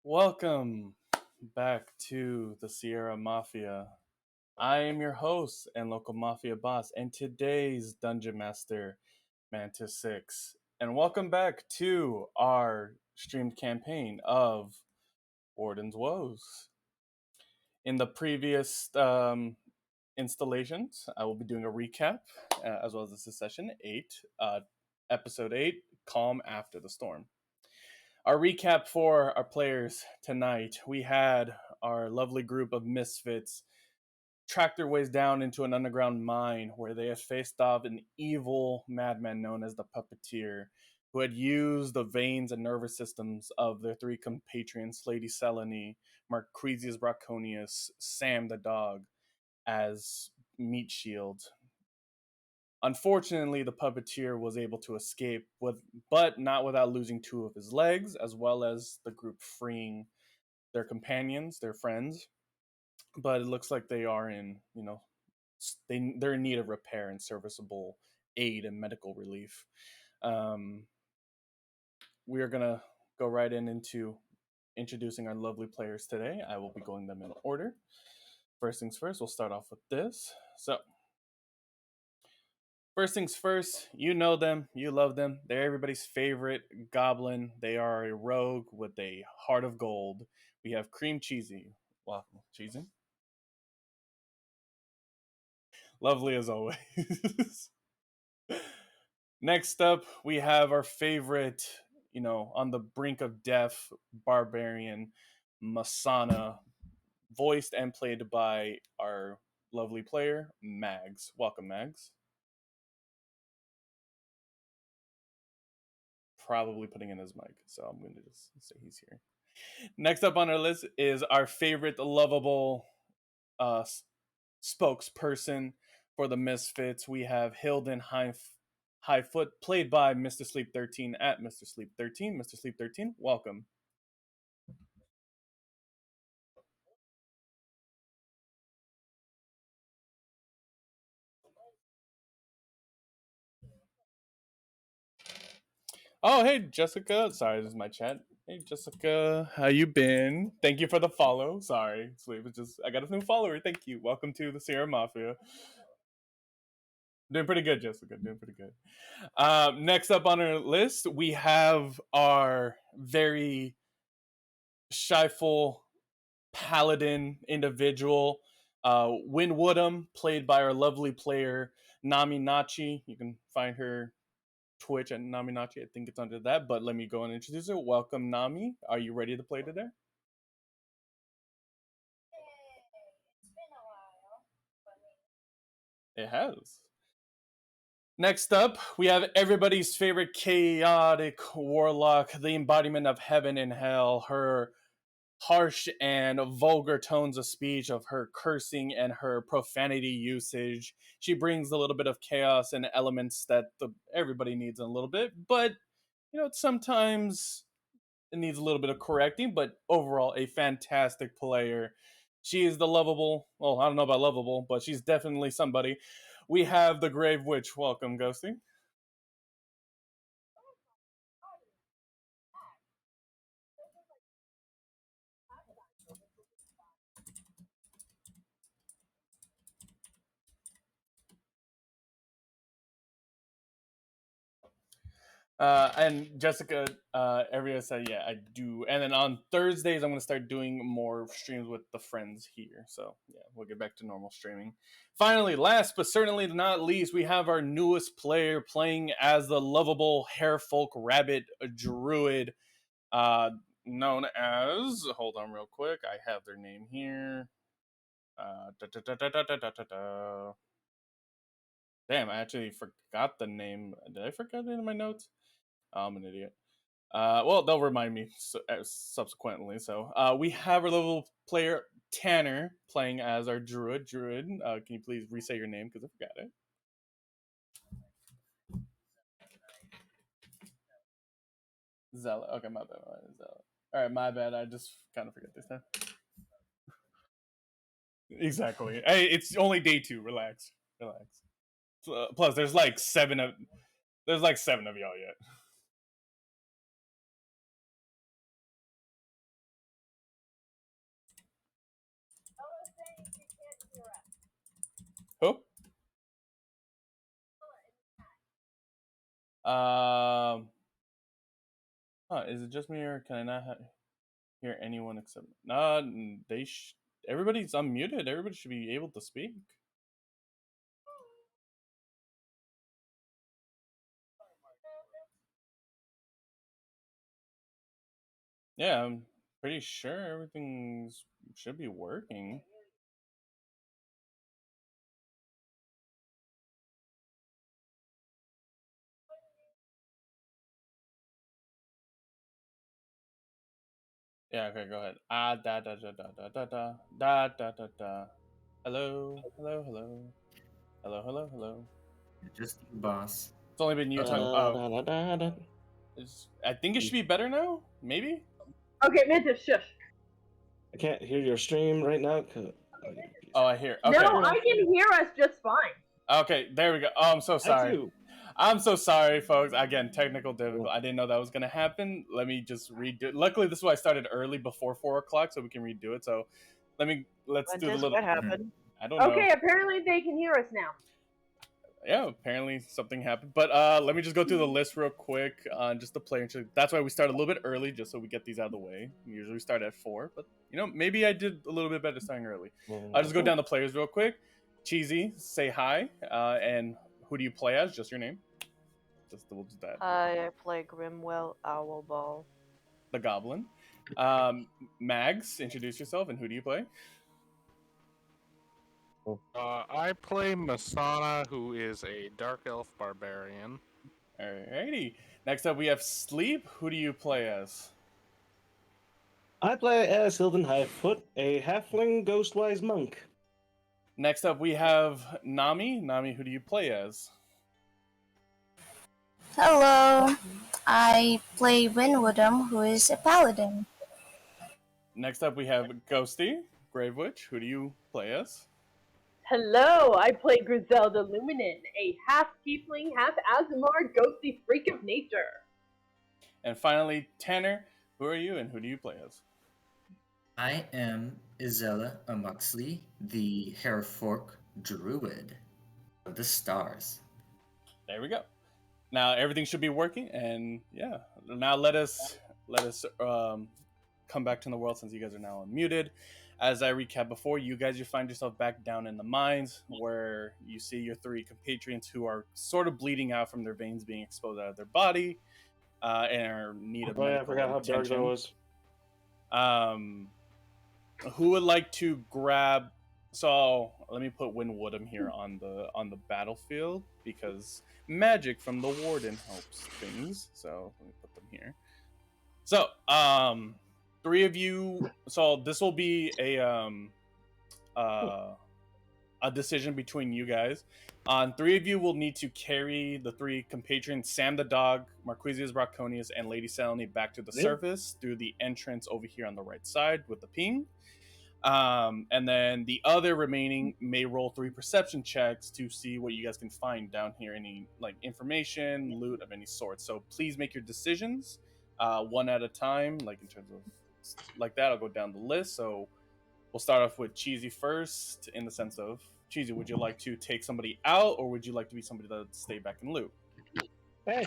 Welcome back to the Sierra Mafia. I am your host and local mafia boss, and today's dungeon master, Mantis Six. And welcome back to our streamed campaign of Warden's Woes. In the previous installations, I will be doing a recap, as well as this is session 8, episode 8, Calm After the Storm. Our recap for our players tonight: we had our lovely group of misfits track their ways down into an underground mine where they had faced off an evil madman known as the Puppeteer, who had used the veins and nervous systems of their three compatriots, Lady Selene, Marquisius Braconius, Sam the dog, as meat shields. Unfortunately, the puppeteer was able to escape, but not without losing two of his legs, as well as the group freeing their companions, their friends. But it looks like they are in, they're in need of repair and serviceable aid and medical relief. Um, we are gonna go right into introducing our lovely players today. I will be going them in order. First things first, we'll start off with this. So, first things first, you know them, you love them. They're everybody's favorite goblin. They are a rogue with a heart of gold. We have Cream Cheesy. Wow, Cheesy. Lovely as always. Next up, we have our favorite, on the brink of death, barbarian, Masana, voiced and played by our lovely player, Mags. Welcome, Mags. Probably putting in his mic, so I'm going to just say he's here. Next up on our list is our favorite lovable uh, spokesperson for the Misfits. We have Hilden Highfoot, played by Mr. Sleep 13 at Mr. Sleep 13. Mr. Sleep 13, welcome. Oh, hey, Jessica. Sorry, this is my chat. Hey, Jessica, how you been? Thank you for the follow. Sorry, Sleep. It's just I got a new follower. Thank you. Welcome to the Sierra Mafia. Doing pretty good, Jessica. Doing pretty good. Next up on our list, we have our very shyful paladin individual, Win Woodham, played by our lovely player Nami Nachi. You can find her Twitch at Nami Nachi. I think it's under that, but let me go and introduce her. Welcome, Nami. Are you ready to play today? It has. Next up, we have everybody's favorite chaotic warlock, the embodiment of heaven and hell. Her harsh and vulgar tones of speech, of her cursing and her profanity usage. She brings a little bit of chaos and elements that everybody needs a little bit, but sometimes it needs a little bit of correcting. But overall, a fantastic player. She is the lovable. Well, I don't know about lovable, but she's definitely somebody. We have the Grave Witch. Welcome, Ghosty. And Jessica, Evia said, yeah, I do. And then on Thursdays, I'm going to start doing more streams with the friends here. So, yeah, we'll get back to normal streaming. Finally, last but certainly not least, we have our newest player playing as the lovable hairfolk rabbit druid, known as. Hold on, real quick. I have their name here. Damn, I actually forgot the name. Did I forget it in my notes? Oh, I'm an idiot. Well, they'll remind me subsequently. So we have our little player Tanner playing as our druid. Druid, can you please re-say your name because I forgot it? Zella. Okay, my bad. Zella. All right, my bad. I just kind of forget this time. Exactly. Hey, it's only day 2. Relax. Relax. Plus, there's like 7 of y'all yet. Is it just me or can I not hear anyone except? Nah, everybody's unmuted. Everybody should be able to speak. Yeah, I'm pretty sure everything's should be working. Yeah, okay, go ahead. Da da da da da da da da da da da. Hello, hello, hello, hello, hello, hello. Just you, boss. It's only been you talking. I think it should be better now. Maybe. Okay, Mantis, shush. I can't hear your stream right now. Oh, I hear. Okay. No, I can hear us just fine. Okay, there we go. Oh, I'm so sorry. I'm so sorry, folks. Again, technical difficulty. I didn't know that was gonna happen. Let me just redo it. Luckily, this is why I started early before 4 o'clock, so we can redo it. So, let's do the little. What happened? I don't know. Okay, apparently they can hear us now. Yeah, apparently something happened. But let me just go through the list real quick. Just the player. That's why we start a little bit early, just so we get these out of the way. Usually we start at 4, but maybe I did a little bit better starting early. I'll just go down the players real quick. Cheesy, say hi. And who do you play as? Just your name. We'll do that. I play Grimwell Owlball. The Goblin. Mags, introduce yourself and who do you play? I play Masana, who is a Dark Elf Barbarian. Alrighty. Next up we have Sleep. Who do you play as? I play as Hilden Highfoot, a halfling ghostwise monk. Next up we have Nami. Nami, who do you play as? Hello, I play Winwoodham, who is a paladin. Next up we have Ghosty, Grave Witch. Who do you play as? Hello, I play Griselda Luminen, a half-tiefling, half-Azamar ghosty freak of nature. And finally, Tanner, who are you and who do you play as? I am Isella Amuxley, the Hairfork Druid of the Stars. There we go. Now everything should be working, and yeah. Now let us come back to the world since you guys are now unmuted. As I recap before, you find yourself back down in the mines where you see your 3 compatriots who are sort of bleeding out from their veins being exposed out of their body and are in need of medical I forgot how dark that was. Who would like to grab? So let me put Winwoodham here on the battlefield because magic from the Warden helps things. So let me put them here. So 3 of you. So this will be a decision between you guys. 3 of you will need to carry the 3 compatriots, Sam the dog, Marquisius Braconius, and Lady Selene back to the surface through the entrance over here on the right side with the ping. And then the other remaining may roll 3 perception checks to see what you guys can find down here, any information, loot of any sort. So please make your decisions one at a time, in terms of that. I'll go down the list. So we'll start off with Cheesy first, in the sense of, Cheesy, would you like to take somebody out, or would you like to be somebody that stay back and loot? Hey.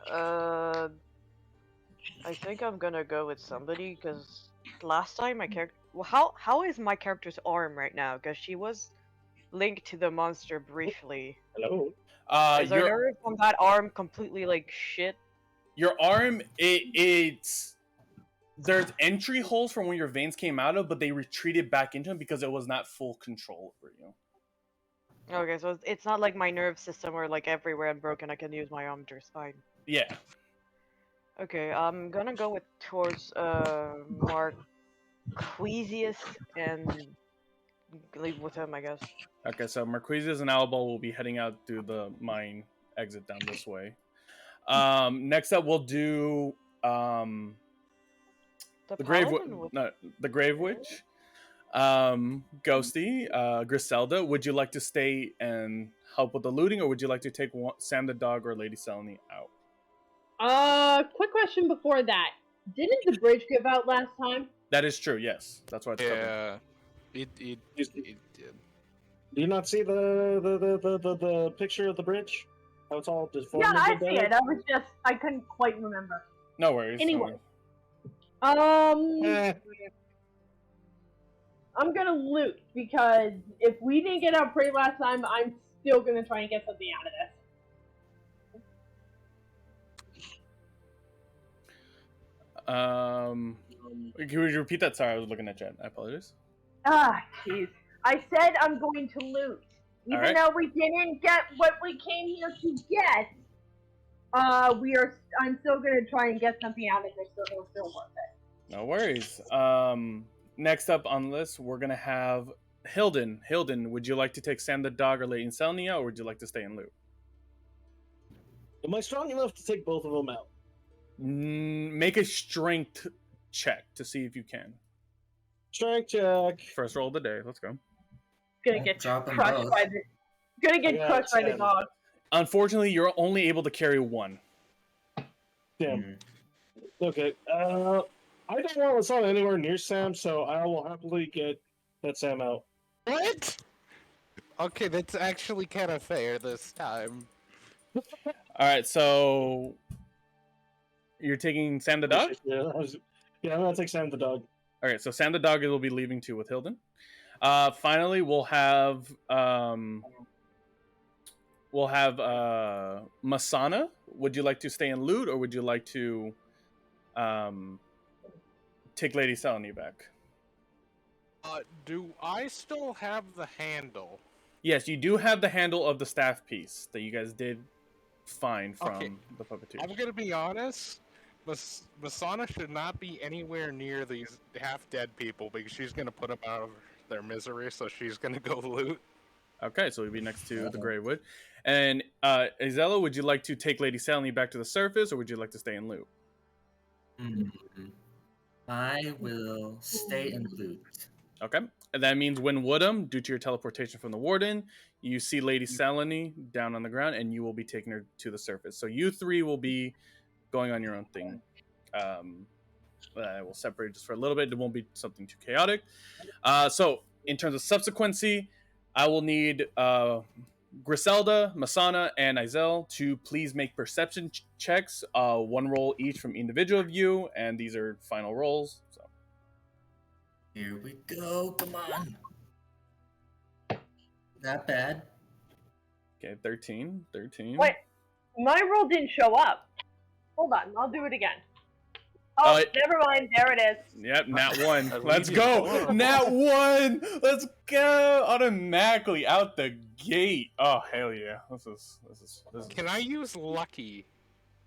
I think I'm gonna go with somebody because last time my character. Well, how is my character's arm right now? Because she was linked to the monster briefly. Hello. Is her nerve on that arm completely shit? Your arm, it's there's entry holes from where your veins came out of, but they retreated back into them because it was not full control over you. Okay, so it's not like my nerve system where everywhere I'm broken I can use my arm to spine. Yeah. Okay, I'm gonna go towards Marquisius and leave with him, I guess. Okay, so Marquisius and Albal will be heading out through the mine exit down this way. Next up, we'll do the Grave Witch. Ghosty, Griselda. Would you like to stay and help with the looting, or would you like to take Sam the dog or Lady Selene out? Quick question before that. Didn't the bridge give out last time? That is true, yes. That's why it's covered. It did. Do you not see the picture of the bridge? How it's all just Yeah, formed I into see better? it. I couldn't quite remember. No worries. Anyway. Eh, I'm gonna loot because if we didn't get out prey last time, I'm still gonna try and get something out of this. Can you repeat that? Sorry, I was looking at chat. I apologize. Ah, jeez. I said I'm going to loot. Even Alright. though we didn't get what we came here to get, I'm still gonna try and get something out of this, so it'll still worth it. No worries. Next up on the list, we're gonna have Hilden. Hilden, would you like to take Sam the dog or Lady Selnia, or would you like to stay in loot? am I strong enough to take both of them out? Make a strength check to see if you can. Strength check. First roll of the day. Let's go. Gonna Don't get drop 'em crushed both. by the. Gonna I get got crushed by the 10. dog. Unfortunately, you're only able to carry one. Damn. Mm. Okay. I don't want Lasana anywhere near Sam, so I will happily get that Sam out. What? Okay, that's actually kind of fair this time. All right, so you're taking Sam the dog. Yeah, I'm gonna take Sam the dog. All right, so Sam the dog will be leaving too with Hilden. Finally, we'll have Masana. Would you like to stay in loot, or would you like to take Lady Selene back? Do I still have the handle? Yes, you do have the handle of the staff piece that you guys did find from Okay. the puppeteer. I'm gonna be honest. Masana should not be anywhere near these half-dead people because she's gonna put them out of their misery. So she's gonna go loot. Okay, so we'd be next to the Greywood. And Izella, would you like to take Lady Selene back to the surface, or would you like to stay in loot? I will stay in loot. Okay, and that means when Woodham, due to your teleportation from the Warden, you see Lady Selene down on the ground, and you will be taking her to the surface. So you three will be going on your own thing. We'll separate just for a little bit. It won't be something too chaotic. So in terms of subsequency, I will need Griselda, Masana, and Izel to please make perception checks. One roll each from individual of you, and these are final rolls. So Here we go. Come on. Not bad. okay, 13. Wait, my roll didn't show up. Hold on, I'll do it again. Oh, never mind. There it is. Yep, nat 1. At Let's least go. it's horrible. Nat 1. Let's go. Automatically out the gate. Oh hell yeah. This is. Can I use lucky?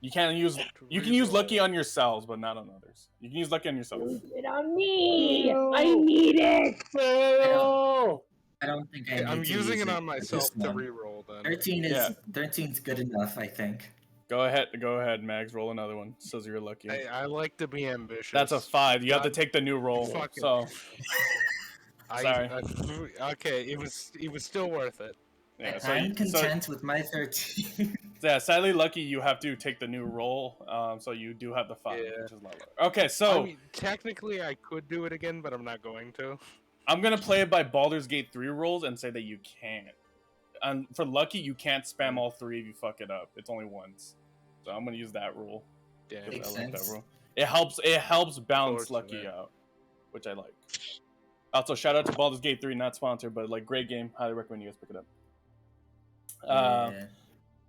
You can use lucky on yourselves, but not on others. You can use lucky on yourself. Use it on me. No. I need it. No! I don't think I need I'm to using use it on for myself this to one. reroll then. 13's good enough, I think. Go ahead, Mags. Roll another one. Says you're lucky. I like to be ambitious. That's a 5. You have to God. take the new roll. Fucking- So sorry. Okay, it was still worth it. yeah. I'm content with my 13. Yeah. Sadly, lucky you have to take the new roll. So you do have the 5, Yeah. which is a lot lower. Okay, so I mean, technically I could do it again, but I'm not going to. I'm gonna play it by Baldur's Gate 3 rules and say that you can't. And for lucky, you can't spam all 3 if you fuck it up. It's only once. So I'm gonna use that rule. Damn. Makes I like that sense. rule. It helps balance lucky Fortunate. out, which I like. Also, shout out to Baldur's Gate 3, not sponsored, but like great game. Highly recommend you guys pick it up. Yeah.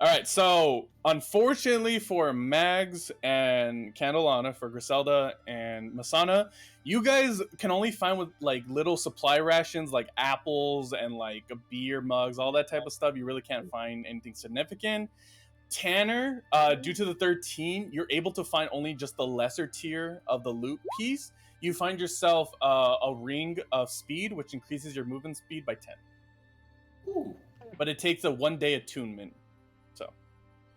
All right, so unfortunately for Mags and Candelana, for Griselda and Masana, you guys can only find with like little supply rations like apples and like beer mugs, all that type of stuff. You really can't find anything significant. Tanner, due to the 13, you're able to find only just the lesser tier of the loot piece. You find yourself a ring of speed, which increases your movement speed by 10. Ooh. But it takes a 1-day attunement. So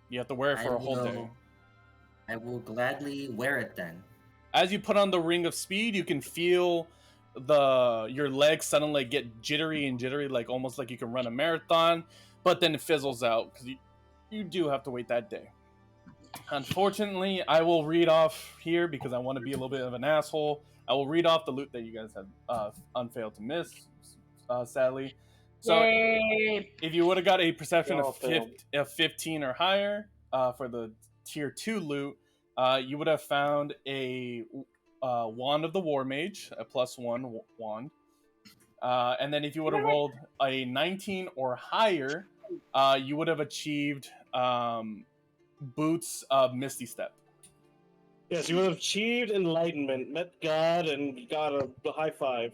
you have to wear it for a whole day. I will gladly wear it then. As you put on the ring of speed, you can feel your legs suddenly get jittery, like almost like you can run a marathon, but then it fizzles out because you do have to wait that day. Unfortunately, I will read off here because I want to be a little bit of an asshole. I will read off the loot that you guys have unfailed to miss, sadly. So Yay. if you would have got a perception Oh, of 15 or higher for the tier 2 loot, you would have found a wand of the war mage, a +1 wand. And then if you would have rolled a 19 or higher, you would have achieved boots of Misty Step. Yes, you would have achieved enlightenment, met God, and got a high five.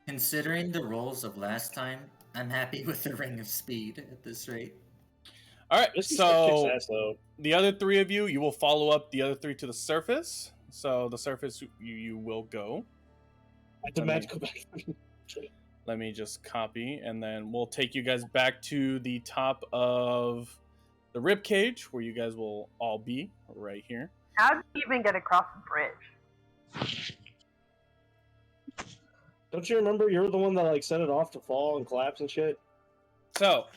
Considering the rolls of last time, I'm happy with the Ring of Speed at this rate. All right, Misty Step kicks so ass, though. the other three of you will follow up the other three to the surface. So the surface you will go. I demand to go back. Let me just copy, and then we'll take you guys back to the top of the rib cage, where you guys will all be right here. How did you even get across the bridge? Don't you remember you're the one that like set it off to fall and collapse and shit? So,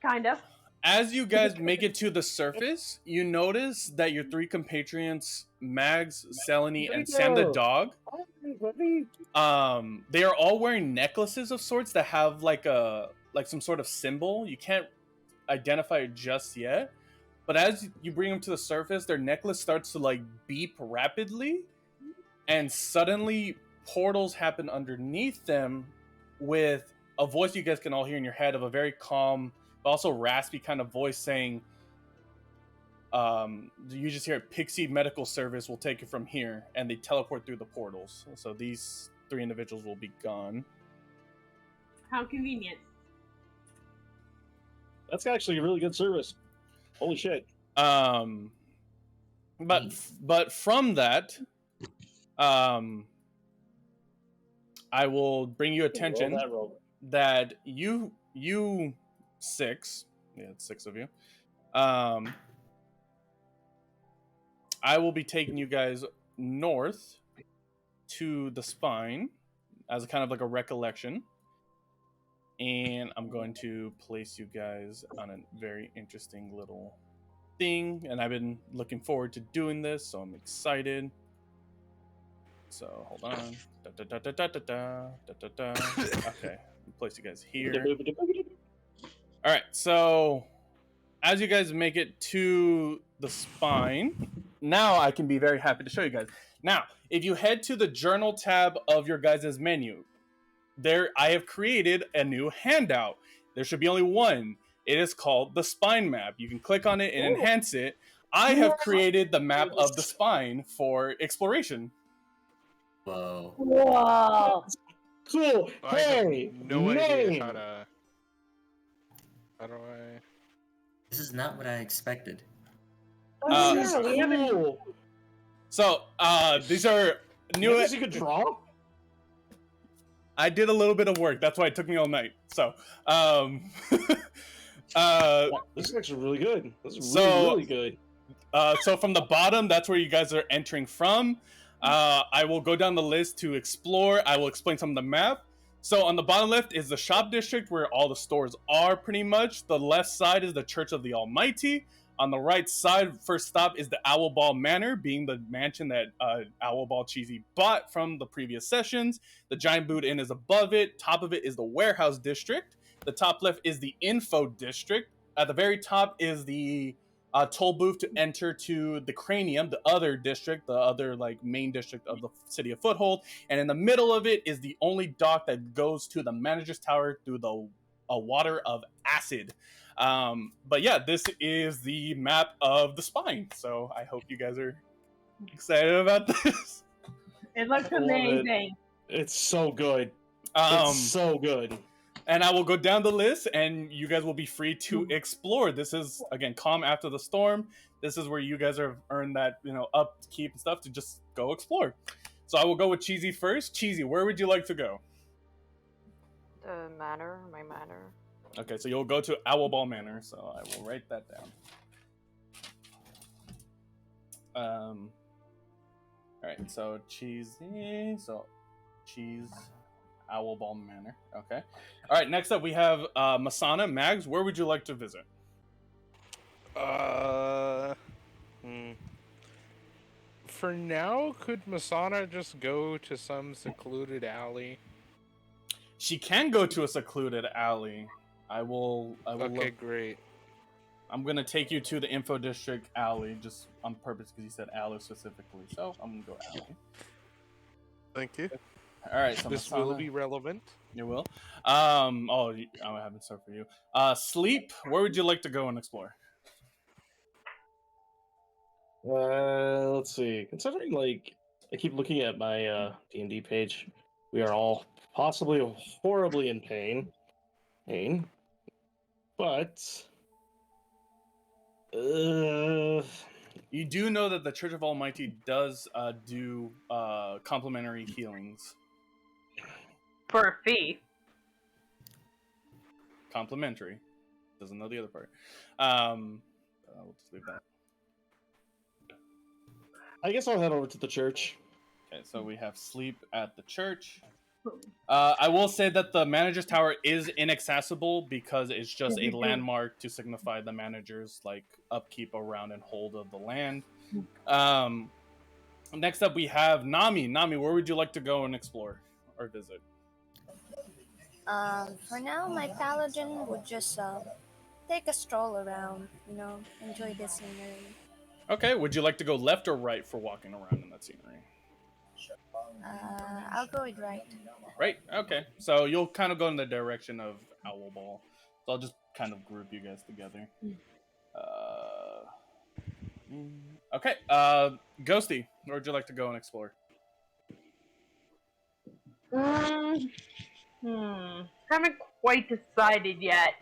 Kind of. as you guys make it to the surface, you notice that your three compatriots, Mags, Selene, and Sam the dog, they are all wearing necklaces of sorts that have like some sort of symbol. You can't identify it just yet, but as you bring them to the surface, their necklace starts to like beep rapidly, and suddenly portals happen underneath them with a voice you guys can all hear in your head of a very calm but also raspy kind of voice saying, you just hear Pixie Medical Service will take it from here, and they teleport through the portals. So these three individuals will be gone. How convenient. That's actually a really good service. Holy shit. But from that, I will bring you attention that you 6, yeah, it's 6 of you. I will be taking you guys north to the spine as a kind of like a recollection. And I'm going to place you guys on a very interesting little thing. And I've been looking forward to doing this, so I'm excited. So hold on. Okay, place you guys here. All right, so as you guys make it to the spine, now I can be very happy to show you guys. Now, if you head to the journal tab of your guys' menu, there I have created a new handout. There should be only one. It is called the spine map. You can click on it and enhance it. I have created the map of the spine for exploration. Whoa. Whoa. Cool. I Hey, have no idea how to. How do I? This is not what I expected. This is cool. So, these are new. You could draw? I did a little bit of work. That's why it took me all night. So, this is actually really good. This is really good. So from the bottom, that's where you guys are entering from. I will go down the list to explore. I will explain some of the map. So on the bottom left is the shop district where all the stores are pretty much. The left side is the Church of the Almighty. On the right side, first stop is the Owlball Manor, being the mansion that Owlball Cheesy bought from the previous sessions. The Giant Boot Inn is above it. Top of it is the Warehouse District. The top left is the Info District. At the very top is the toll booth to enter to the Cranium, the other district, the other like main district of the city of Foothold. And in the middle of it is the only dock that goes to the Manager's Tower through the Water of Acid. But yeah, this is the map of the spine. So I hope you guys are excited about this. It looks amazing. It's so good. It's so good. And I will go down the list, and you guys will be free to explore. This is, again, Calm After the Storm. This is where you guys have earned that, upkeep and stuff to just go explore. So I will go with Cheesy first. Cheesy, where would you like to go? The manor, my manor. Okay, so you'll go to Owlball Manor, so I will write that down. Alright, so Cheesy, Owlball Manor. Okay. All right. Next up, we have Masana. Mags, where would you like to visit? For now, could Masana just go to some secluded alley? She can go to a secluded alley. I will Okay, great. I'm gonna take you to the info district alley just on purpose because you said alley specifically. So I'm gonna go alley. Thank you. All right, so This Masana, will be relevant. you will. I have in store for you. Sleep. Where would you like to go and explore? Let's see. Considering like I keep looking at my D&D page, we are all possibly horribly in pain, but You do know that the Church of Almighty does do complimentary healings. For a fee. Complimentary. Doesn't know the other part. We'll just leave that. I guess I'll head over to the church. Okay, so we have sleep at the church. I will say that the manager's tower is inaccessible because it's just a landmark to signify the manager's like upkeep around and hold of the land. Next up, we have Nami. Nami, where would you like to go and explore or visit? For now, my paladin would just take a stroll around, enjoy the scenery. Okay, would you like to go left or right for walking around in that scenery? I'll go with right. Right, okay. So you'll kind of go in the direction of Owl Ball. So I'll just kind of group you guys together. Okay, Ghosty, where would you like to go and explore? Haven't quite decided yet.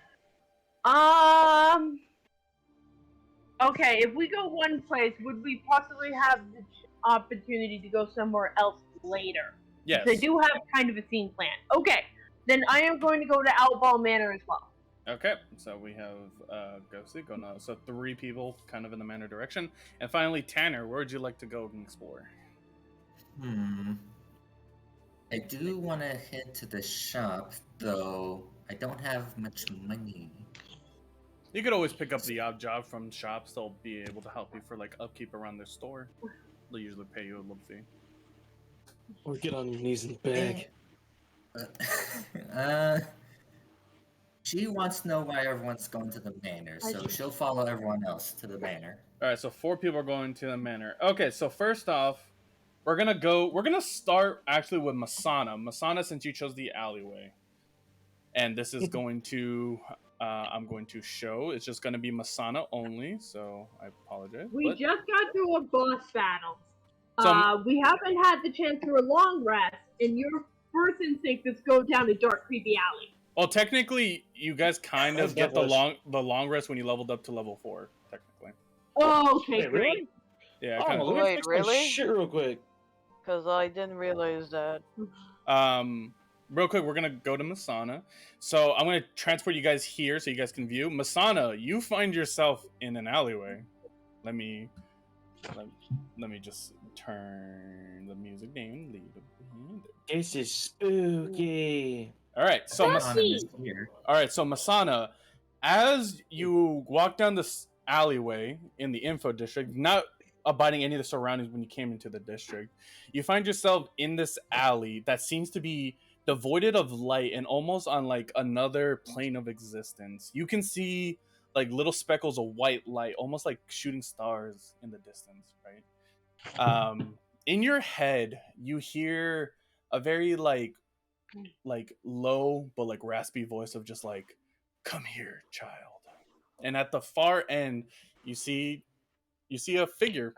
Okay, if we go one place, would we possibly have the opportunity to go somewhere else later? Yes. I do have kind of a scene plan. Okay, then I am going to go to Outball Manor as well. Okay, so we have Ghosty going out. So 3 people kind of in the manor direction. And finally, Tanner, where would you like to go and explore? I do want to head to the shop, though I don't have much money. You could always pick up the odd job from shops. They'll be able to help you for like upkeep around their store. They'll usually pay you a little fee. Or get on your knees and beg. She wants to know why everyone's going to the manor, so she'll follow everyone else to the manor. All right, so 4 people are going to the manor. Okay, so first off, we're gonna start actually with Masana. Masana, since you chose the alleyway, and this is going to I'm going to show. It's just going to be Masana only, so I apologize. We just got through a boss battle. So, we haven't had the chance for a long rest, and your first instinct is go down a dark, creepy alley. well, technically, you guys kind of get the long rest when you leveled up to level 4. Technically. Oh, okay, Wait, great. really? Yeah. Oh, Kind of. let me Wait, fix my really? shit real quick. Because I didn't realize that. Real quick, we're gonna go to Masana. So I'm gonna transport you guys here so you guys can view. Masana, you find yourself in an alleyway. Let me just turn the music down. This is spooky. All right, so Masana is here. All right, so Masana, as you walk down this alleyway in the info district, not abiding any of the surroundings when you came into the district, you find yourself in this alley that seems to be devoid of light and almost on like another plane of existence. You can see like little speckles of white light, almost like shooting stars in the distance, right? In your head, you hear a very like low but like raspy voice of just like, "Come here, child." And at the far end, you see a figure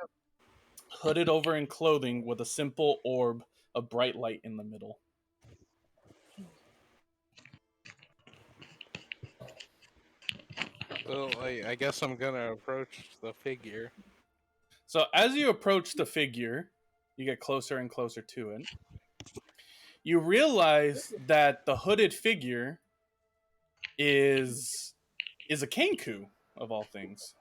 hooded over in clothing with a simple orb of bright light in the middle. Well, I guess I'm gonna approach the figure. So as you approach the figure, you get closer and closer to it. You realize that the hooded figure is a Kenku, of all things.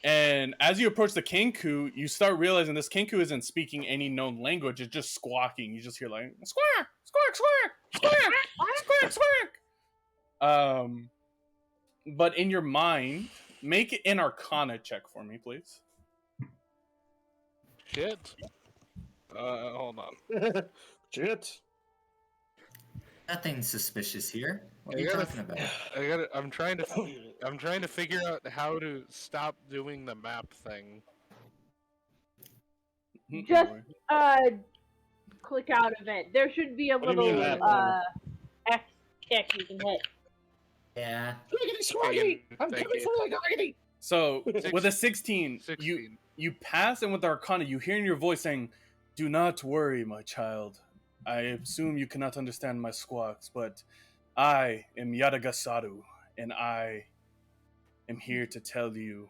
And as you approach the Kenku, you start realizing this Kenku isn't speaking any known language. It's just squawking. You just hear like, squawk, squawk, squawk, squawk, squawk, squawk. But in your mind, make an Arcana check for me, please. Shit. Hold on. Shit. Nothing suspicious here. What are you talking about? I'm trying to figure out how to stop doing the map thing. Just click out of it. There should be a What do you mean little that? X kick you can hit. Yeah. I'm coming for the agony! So with a 16. you pass, and with Arcana, you hear in your voice saying, "Do not worry, my child. I assume you cannot understand my squawks, but I am Yadagasaru, and I am here to tell you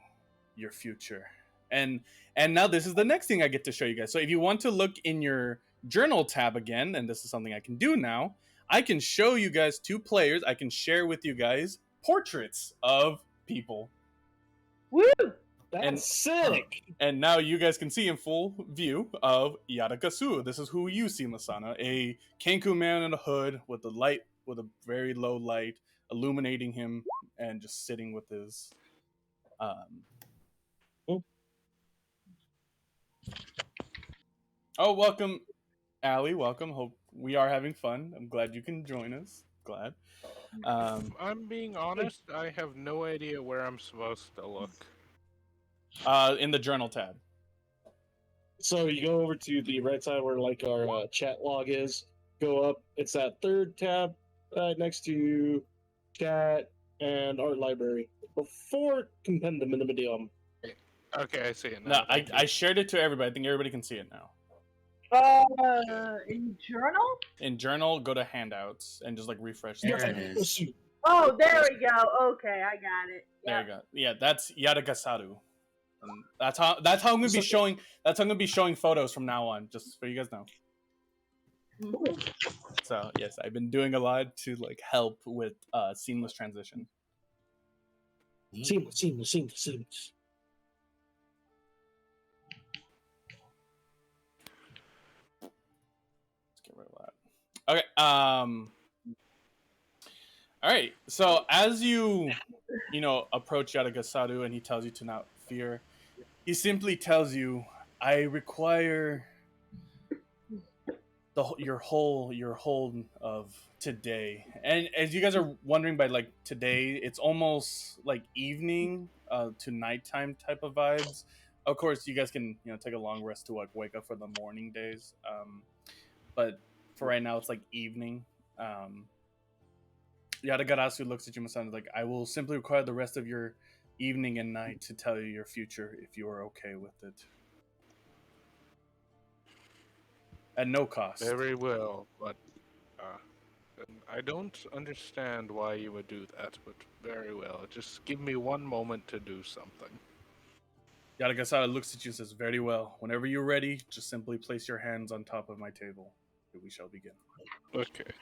your future." And now this is the next thing I get to show you guys. So if you want to look in your journal tab again, and this is something I can do now, I can show you guys 2 players. I can share with you guys portraits of people. Woo! That's sick! And now you guys can see in full view of Yadagasu. This is who you see, Masana. A Kenku man in a hood with a very low light illuminating him, and just sitting with his Oh, welcome, Allie. Welcome. Hope we are having fun. I'm glad you can join us. Glad. If I'm being honest, I have no idea where I'm supposed to look. In the journal tab. So you go over to the right side where like our chat log is. Go up. It's that 3rd tab right next to chat and art library. Before Compendum in the medium. Okay, I see it No, now. I shared it to everybody. I think everybody can see it now. In journal? In journal, go to handouts and just like refresh. There it is. Oh, there we go. Okay, I got it. There you go. Yeah, that's Yadagasaru. And that's how I'm gonna be showing. That's how I'm gonna be showing photos from now on, just so you guys know. So yes, I've been doing a lot to like help with seamless transition. Seamless. Let's get rid of that. Okay. All right. So as you approach Yadagasaru and he tells you to not fear, he simply tells you, "I require your whole of today." And as you guys are wondering, by like today, it's almost like evening to nighttime type of vibes. Of course, you guys can take a long rest to like wake up for the morning days. But for right now, it's like evening. Yadagarasu looks at you, Masana, like, "I will simply require the rest of your evening and night to tell you your future if you are okay with it. At no cost." Very well, but I don't understand why you would do that, but very well. Just give me one moment to do something. Yadagasada looks at you and says, "Very well. Whenever you're ready, just simply place your hands on top of my table. We shall begin." Okay.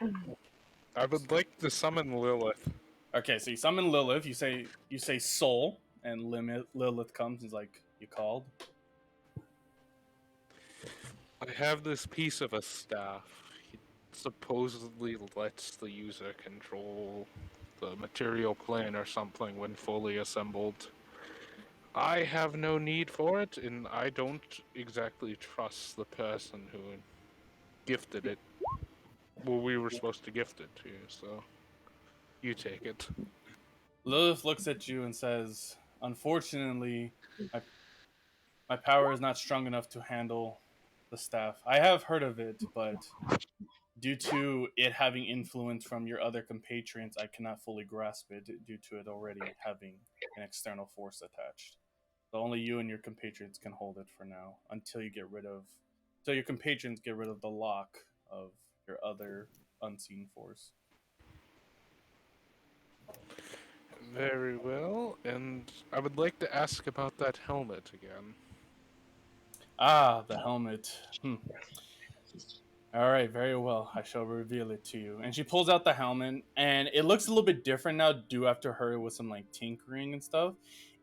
I would like to summon Lilith. Okay, so you summon Lilith. You say soul, and Lilith comes and is like, "You called?" I have this piece of a staff. It supposedly lets the user control the material plane or something when fully assembled. I have no need for it, and I don't exactly trust the person who gifted it. Well, we were supposed to gift it to you, so you take it. Lilith looks at you and says, "Unfortunately, my power is not strong enough to handle the staff. I have heard of it, but due to it having influence from your other compatriots, I cannot fully grasp it due to it already having an external force attached. So only you and your compatriots can hold it for now until your compatriots get rid of the lock of your other unseen force." Very well, and I would like to ask about that helmet again. Ah, the helmet. All right, very well. I shall reveal it to you. And she pulls out the helmet, and it looks a little bit different now, due after her with some like tinkering and stuff.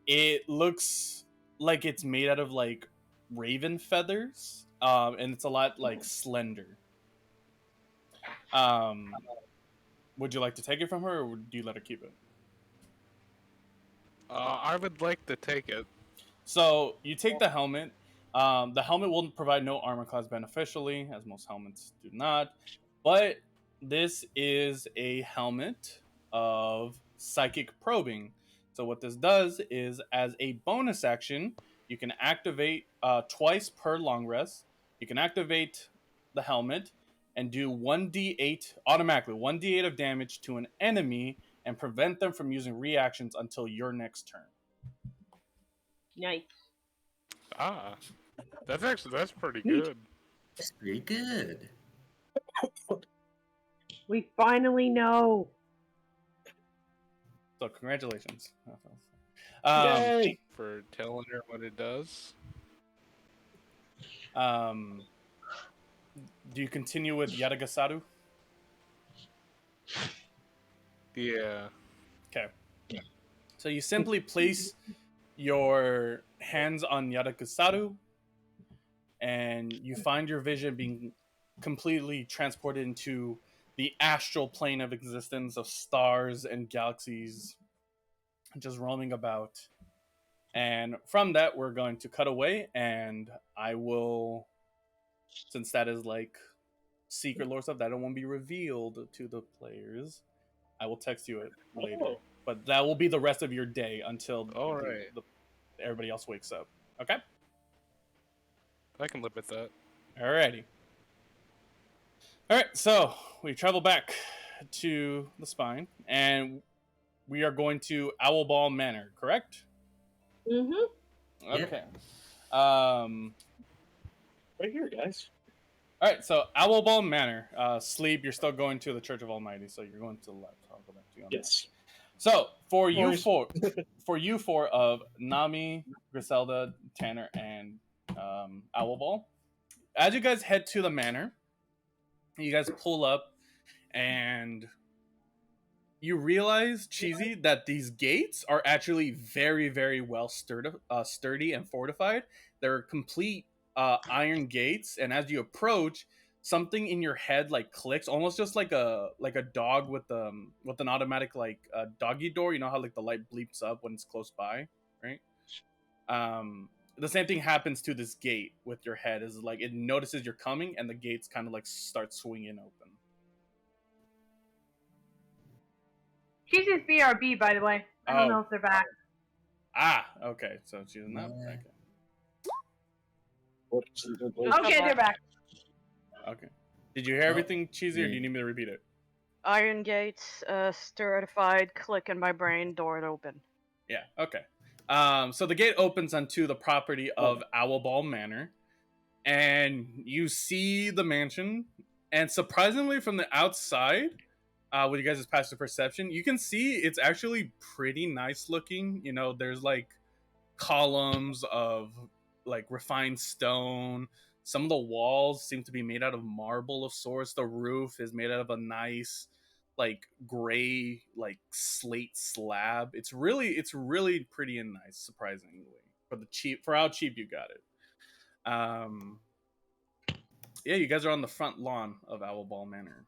It looks like it's made out of like raven feathers, and it's a lot like slender. Would you like to take it from her, or do you let her keep it? I would like to take it. So you take the helmet, The helmet will provide no armor class beneficially, as most helmets do not. But this is a helmet of psychic probing. So what this does is, as a bonus action, you can activate twice per long rest. You can activate the helmet and do 1d8 automatically, 1d8 of damage to an enemy and prevent them from using reactions until your next turn. Nice. Ah, that's pretty Neat. good. That's pretty good. We finally know. So congratulations. Yay! For telling her what it does. Do you continue with Yadagasaru? Yeah. Okay. So you simply place your hands on Yadagasaru, and you find your vision being completely transported into the astral plane of existence of stars and galaxies just roaming about. And from that, we're going to cut away, and I will, since that is like secret lore stuff that don't want to be revealed to the players, I will text you it later. Oh. But that will be the rest of your day until All right. everybody else wakes up. Okay? I can live with that. Alrighty. Alright, so we travel back to the spine, and we are going to Owlball Manor, correct? Mm-hmm. Okay. Right here, guys. All right, so Owlball Manor. Sleep, you're still going to the Church of Almighty, so you're going to the left. I'll go back to you on Yes. that. So for you Boys. for you four of Nami, Griselda, Tanner, and Owlball, as you guys head to the manor, you guys pull up, and you realize, Cheesy, that these gates are actually very, very well sturdy and fortified. They're complete iron gates, and as you approach, something in your head like clicks, almost just like a dog with an automatic like doggy door. You know how like the light bleeps up when it's close by, right? The same thing happens to this gate with your head. Is like it notices you're coming, and the gates kind of like start swinging open. She's his BRB, by the way. I don't know if they're back. Okay. So she's not. Okay. Okay, they're back. Okay. Did you hear everything, Cheesy, or do you need me to repeat it? Iron gates, certified, click in my brain, door it open. Yeah. Okay. So the gate opens onto the property of Owlball Manor, and you see the mansion. And surprisingly, from the outside, with you guys' passive perception, you can see it's actually pretty nice looking. You know, there's like columns of like refined stone. Some of the walls seem to be made out of marble of sorts. The roof is made out of a nice like gray like slate slab. It's really pretty and nice, surprisingly, for how cheap you got it. Yeah, you guys are on the front lawn of Owlball Manor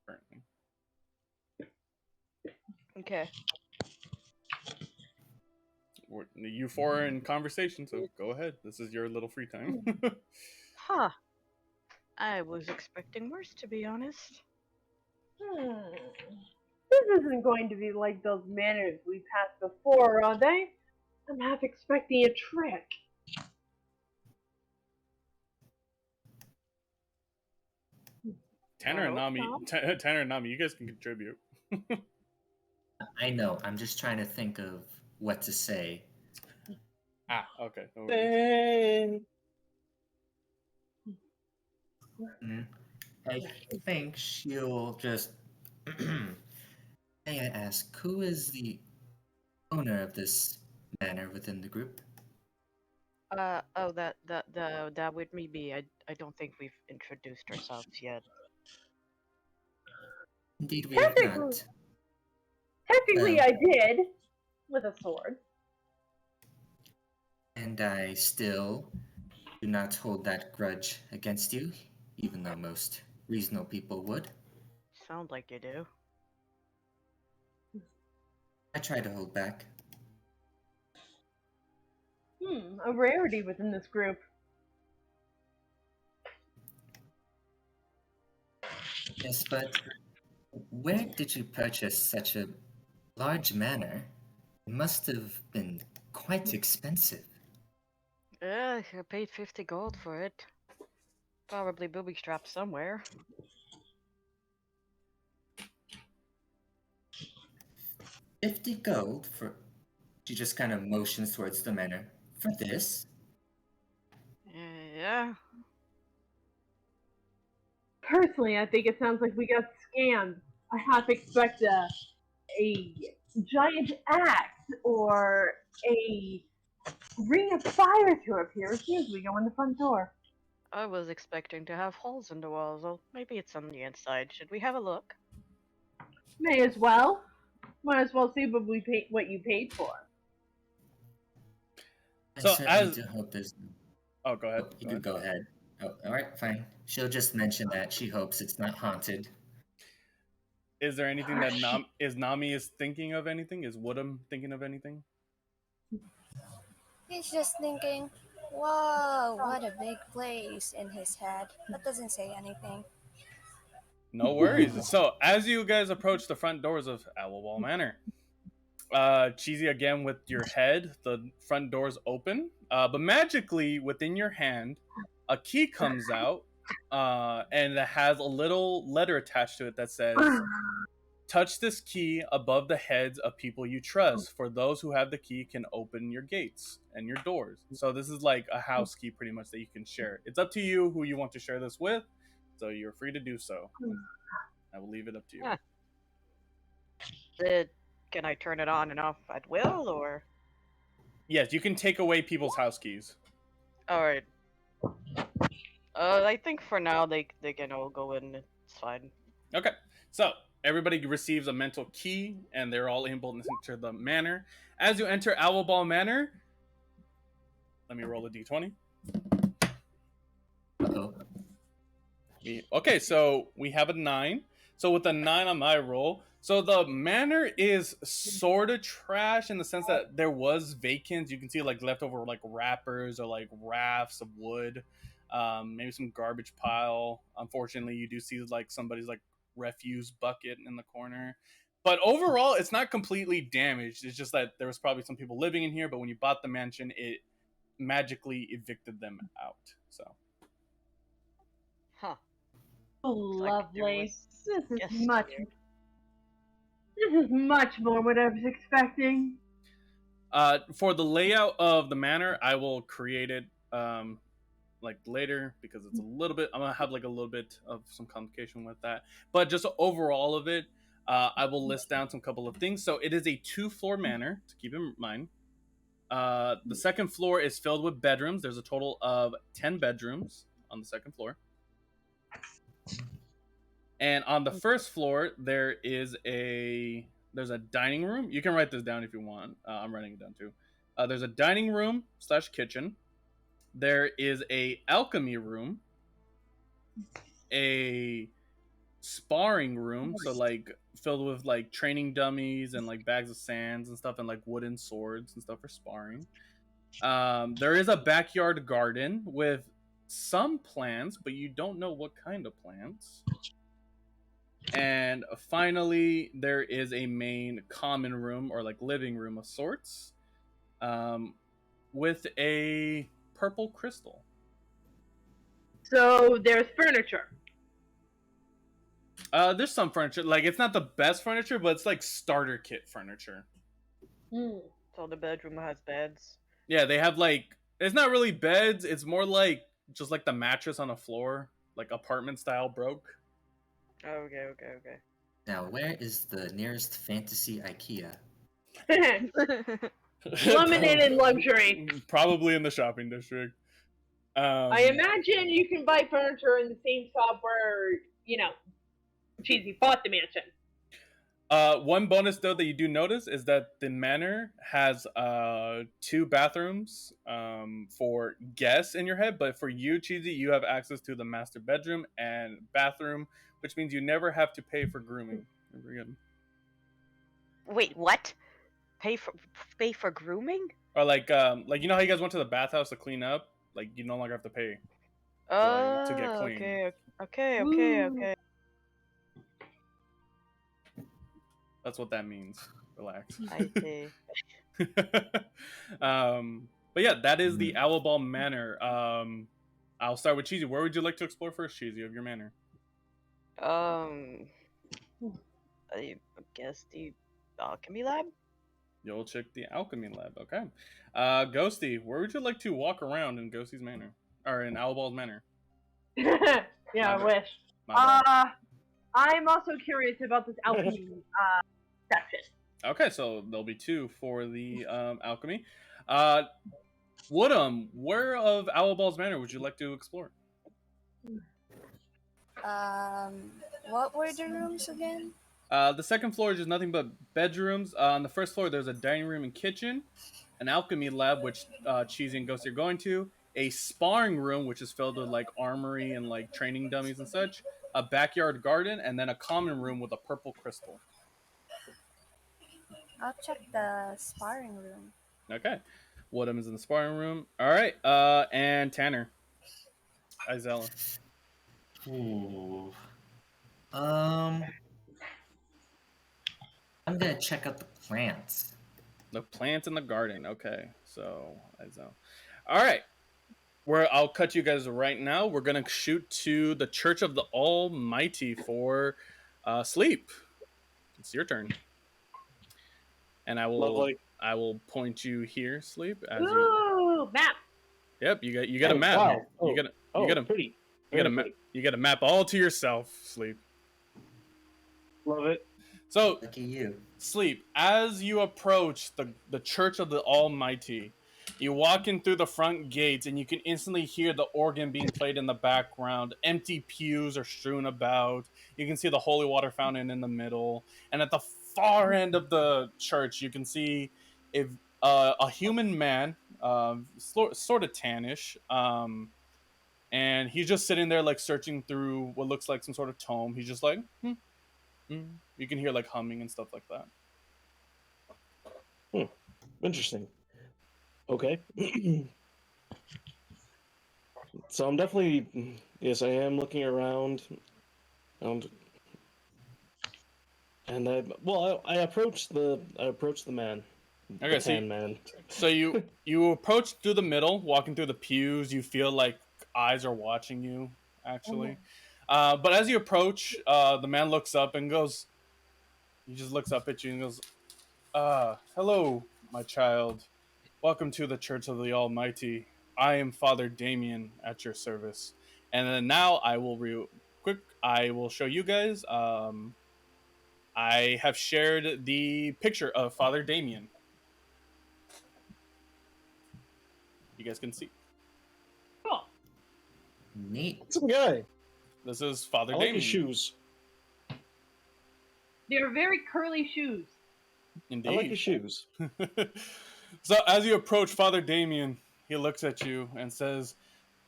currently. Okay. You four are in conversation, so go ahead. This is your little free time. Huh. I was expecting worse, to be honest. This isn't going to be like those manors we passed before, are they? I'm half expecting a trick. Tanner and Nami, you guys can contribute. I know. I'm just trying to think of what to say. Okay. No I think she'll just. May I ask, who is the owner of this manor within the group? That would maybe. I don't think we've introduced ourselves yet. Indeed, we have not. Technically, I did with a sword. And I still do not hold that grudge against you, even though most reasonable people would. Sound like you do. I try to hold back. A rarity within this group. Yes, but where did you purchase such a large manor? It must have been quite expensive. I paid 50 gold for it. Probably booby strapped somewhere. 50 gold for. She just kind of motions towards the manor. For this? Yeah. Personally, I think it sounds like we got scammed. I half expect a giant axe or a ring of fire to appear as soon as we go in the front door. I was expecting to have holes in the walls. Well, maybe it's on the inside. Should we have a look? May as well. Might as well see what you paid for. I certainly do hope there's. Oh, go ahead. Oh, you could go ahead. Oh, all right, fine. She'll just mention that she hopes it's not haunted. Is there anything that Nami is thinking of? Anything? Is Woodham thinking of anything? He's just thinking, "Whoa, what a big place," in his head, but doesn't say anything. No worries. So, as you guys approach the front doors of Owlwall Manor, Cheesy, again with your head, the front doors open, but magically within your hand, a key comes out, and it has a little letter attached to it that says, "Touch this key above the heads of people you trust. For those who have the key can open your gates and your doors." So this is like a house key pretty much that you can share. It's up to you who you want to share this with, so you're free to do so. I will leave it up to you. Can I turn it on and off at will, or? Yes, you can take away people's house keys. Alright. I think for now they can all go in. It's fine. Okay, so everybody receives a mental key, and they're all able to enter the manor. As you enter Owlball Manor, let me roll a d20. Uh-oh. Okay, so we have a 9. So with a 9 on my roll, so the manor is sort of trash in the sense that there was vacants. You can see like leftover like wrappers or like rafts of wood, maybe some garbage pile. Unfortunately, you do see like somebody's like refuse bucket in the corner. But overall, it's not completely damaged. It's just that there was probably some people living in here, but when you bought the mansion, it magically evicted them out. So. Huh. Oh, lovely. This is much more what I was expecting. For the layout of the manor, I will create it like later because it's a little bit. I'm gonna have like a little bit of some complication with that, but just overall of it, I will list down some couple of things. So it is a 2-floor manor to keep in mind. The second floor is filled with bedrooms. There's a total of 10 bedrooms on the second floor. And on the first floor, there's a dining room. You can write this down if you want. I'm writing it down too. There's a dining room / kitchen. There is a alchemy room, a sparring room, so like filled with like training dummies and like bags of sands and stuff, and like wooden swords and stuff for sparring. There is a backyard garden with some plants, but you don't know what kind of plants. And finally, there is a main common room or like living room of sorts, with a purple crystal. So there's furniture. There's some furniture. Like it's not the best furniture, but it's like starter kit furniture. So the bedroom has beds. Yeah, they have like it's not really beds. It's more like just like the mattress on the floor, like apartment style broke. Okay. Now, where is the nearest fantasy IKEA? Eliminated luxury. Probably in the shopping district. I imagine you can buy furniture in the same shop where, Cheesy bought the mansion. One bonus though that you do notice is that the manor has 2 bathrooms for guests in your head, but for you, Cheesy, you have access to the master bedroom and bathroom, which means you never have to pay for grooming. Wait, what? pay for grooming? Or like you know how you guys went to the bathhouse to clean up? Like you no longer have to pay to get Oh, clean. okay. Ooh. That's what that means. Relax. I see. But yeah, that is the Owl Ball Manor. I'll start with Cheesy. Where would you like to explore first, Cheesy, of your manor? Um, I guess the alchemy lab. You'll check the alchemy lab. Okay. Ghosty, where would you like to walk around in Ghosty's manor, or in Owl Ball's manor? Yeah, My I bad. wish. My bad. I'm also curious about this alchemy section. Okay, so there'll be two for the alchemy. Woodham, where of Owl Ball's manor would you like to explore? What were the rooms again? The second floor is just nothing but bedrooms. On the first floor, there's a dining room and kitchen, an alchemy lab, which Cheesy and Ghost are going to, a sparring room, which is filled with like armory and like training dummies and such, a backyard garden, and then a common room with a purple crystal. I'll check the sparring room. Okay. Woodham is in the sparring room. All right. And Tanner. Isella. Ooh. I'm gonna check out the plants. The plants in the garden. Okay. So, Isella. All right. Where I'll cut you guys right now. We're gonna shoot to the Church of the Almighty for sleep. It's your turn, and Lovely. I will point you here, sleep. As you, Ooh, map. yep, you got a map. Wow. You got a pretty. you got a Very map. pretty. You got a map all to yourself, sleep. Love it. So Look at you. sleep. As you approach the Church of the Almighty, you walk in through the front gates, and you can instantly hear the organ being played in the background. Empty pews are strewn about. You can see the holy water fountain in the middle, and at the far end of the church, you can see if a human man, sort of tannish, and he's just sitting there like searching through what looks like some sort of tome. He's just like, you can hear like humming and stuff like that. Interesting. Okay. So I'm definitely, yes, I am looking around, and I approached the man. Okay, The so tan man. So you approach through the middle, walking through the pews. You feel like eyes are watching you, actually. But as you approach, the man looks up and goes. He just looks up at you and goes, "Hello, my child. Welcome to the Church of the Almighty. I am Father Damien at your service." And then now I will I will show you guys. I have shared the picture of Father Damien. You guys can see. Cool. Neat. Some guy. This is Father I like Damien. his shoes. They're very curly shoes. Indeed. I like his shoes. So as you approach Father Damien, he looks at you and says,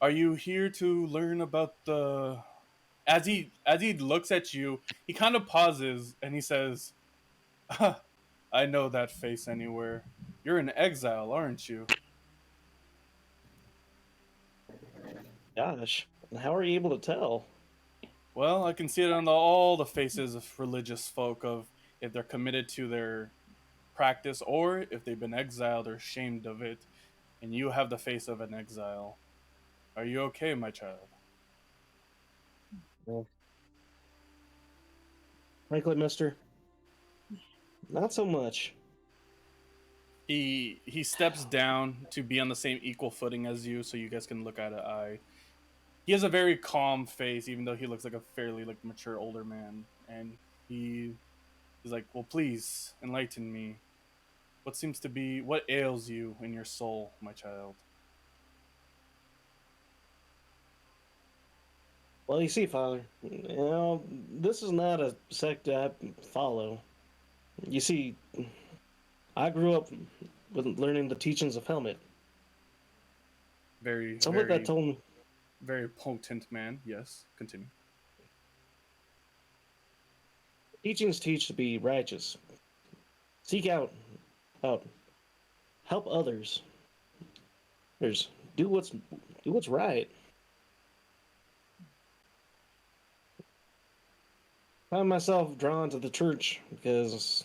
"Are you here to learn about the?" As he looks at you, he kind of pauses and he says, "I know that face anywhere. You're in exile, aren't you?" Gosh, how are you able to tell? Well, I can see it on all the faces of religious folk of if they're committed to their practice or if they've been exiled or ashamed of it. And you have the face of an exile. Are you okay, my child? Frankly, mister, not so much. He steps down to be on the same equal footing as you, so you guys can look eye to eye. He has a very calm face, even though he looks like a fairly like mature older man. And he's like, "Well, please enlighten me. What ails you in your soul, my child?" Well, you see, Father, this is not a sect I follow. You see, I grew up with learning the teachings of Helmet. Very, Someone very, that told me, very potent man. Yes, continue. teachings teach to be righteous. Seek out about help others. There's do what's right. I find myself drawn to the church because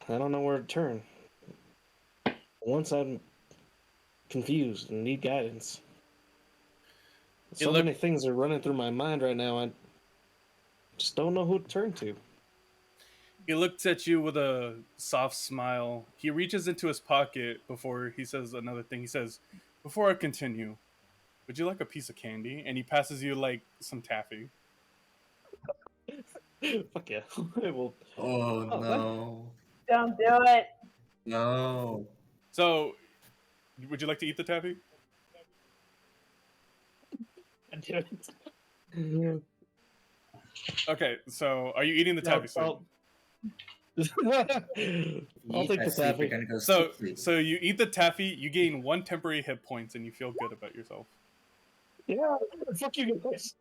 I don't know where to turn. Once I'm confused and need guidance. He So look many things are running through my mind right now. I just don't know who to turn to. he looks at you with a soft smile. He reaches into his pocket before he says another thing. He says, "Before I continue, would you like a piece of candy?" And he passes you like some taffy. Fuck yeah. I will. Oh Oh, what? no. Don't do it. No. So, would you like to eat the taffy? Damn it. Okay, so are you eating the taffy, sir? I'll Eat take the that sleep, you're taffy. gonna go So, sleep. so you eat the taffy. You gain 1 temporary hit points, and you feel good about yourself. Yeah, fuck you guys.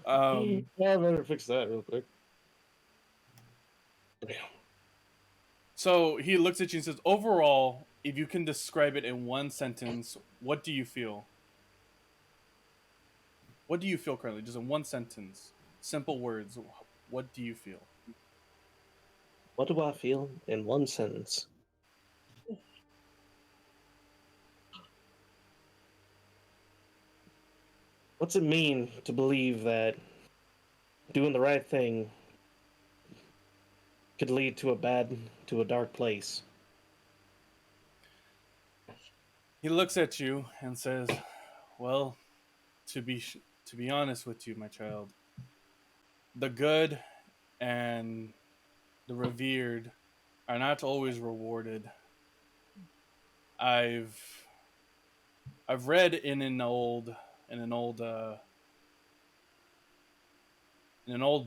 Um, Yeah, I better fix that real quick. so he looks at you and says, "Overall, if you can describe it in one sentence, what do you feel? What do you feel currently? Just in one sentence, simple words. What do you feel?" What do I feel in one sentence? What's it mean to believe that doing the right thing could lead to a dark place? He looks at you and says, "Well, to be honest with you, my child, the good and the revered are not always rewarded. I've I've read in an old in an old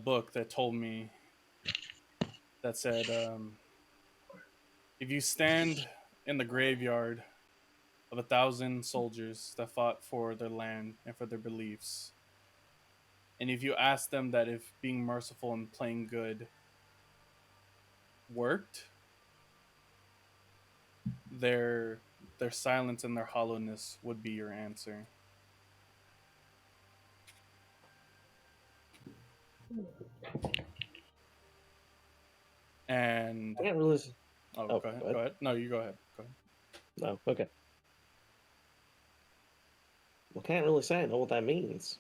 book that told me that said if you stand in the graveyard of 1,000 soldiers that fought for their land and for their beliefs, and if you ask them that if being merciful and playing good worked, their their silence and their hollowness would be your answer." And I can't really. oh, Oh, go ahead. what? Go ahead. No, you go ahead. Go ahead. No, okay. Well, can't really say I know what that means.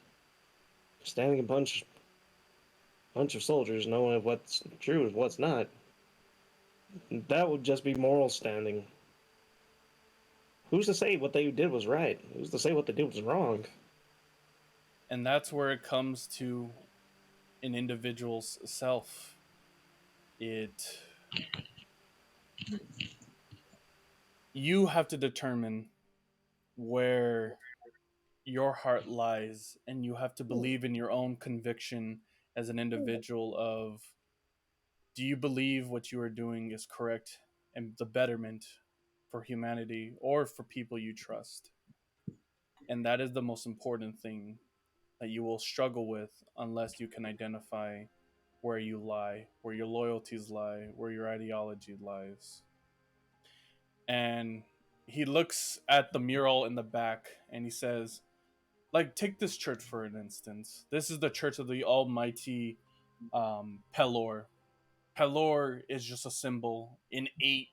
Standing a bunch of soldiers, knowing what's true and what's not. That would just be moral standing. Who's to say what they did was right? Who's to say what they did was wrong? And that's where it comes to an individual's self. It You have to determine where your heart lies, and you have to believe in your own conviction as an individual of, do you believe what you are doing is correct and the betterment for humanity or for people you trust? And that is the most important thing that you will struggle with unless you can identify where you lie, where your loyalties lie, where your ideology lies. And he looks at the mural in the back and he says, like, take this church for an instance. This is the church of the almighty Pelor. Pelor is just a symbol, an eight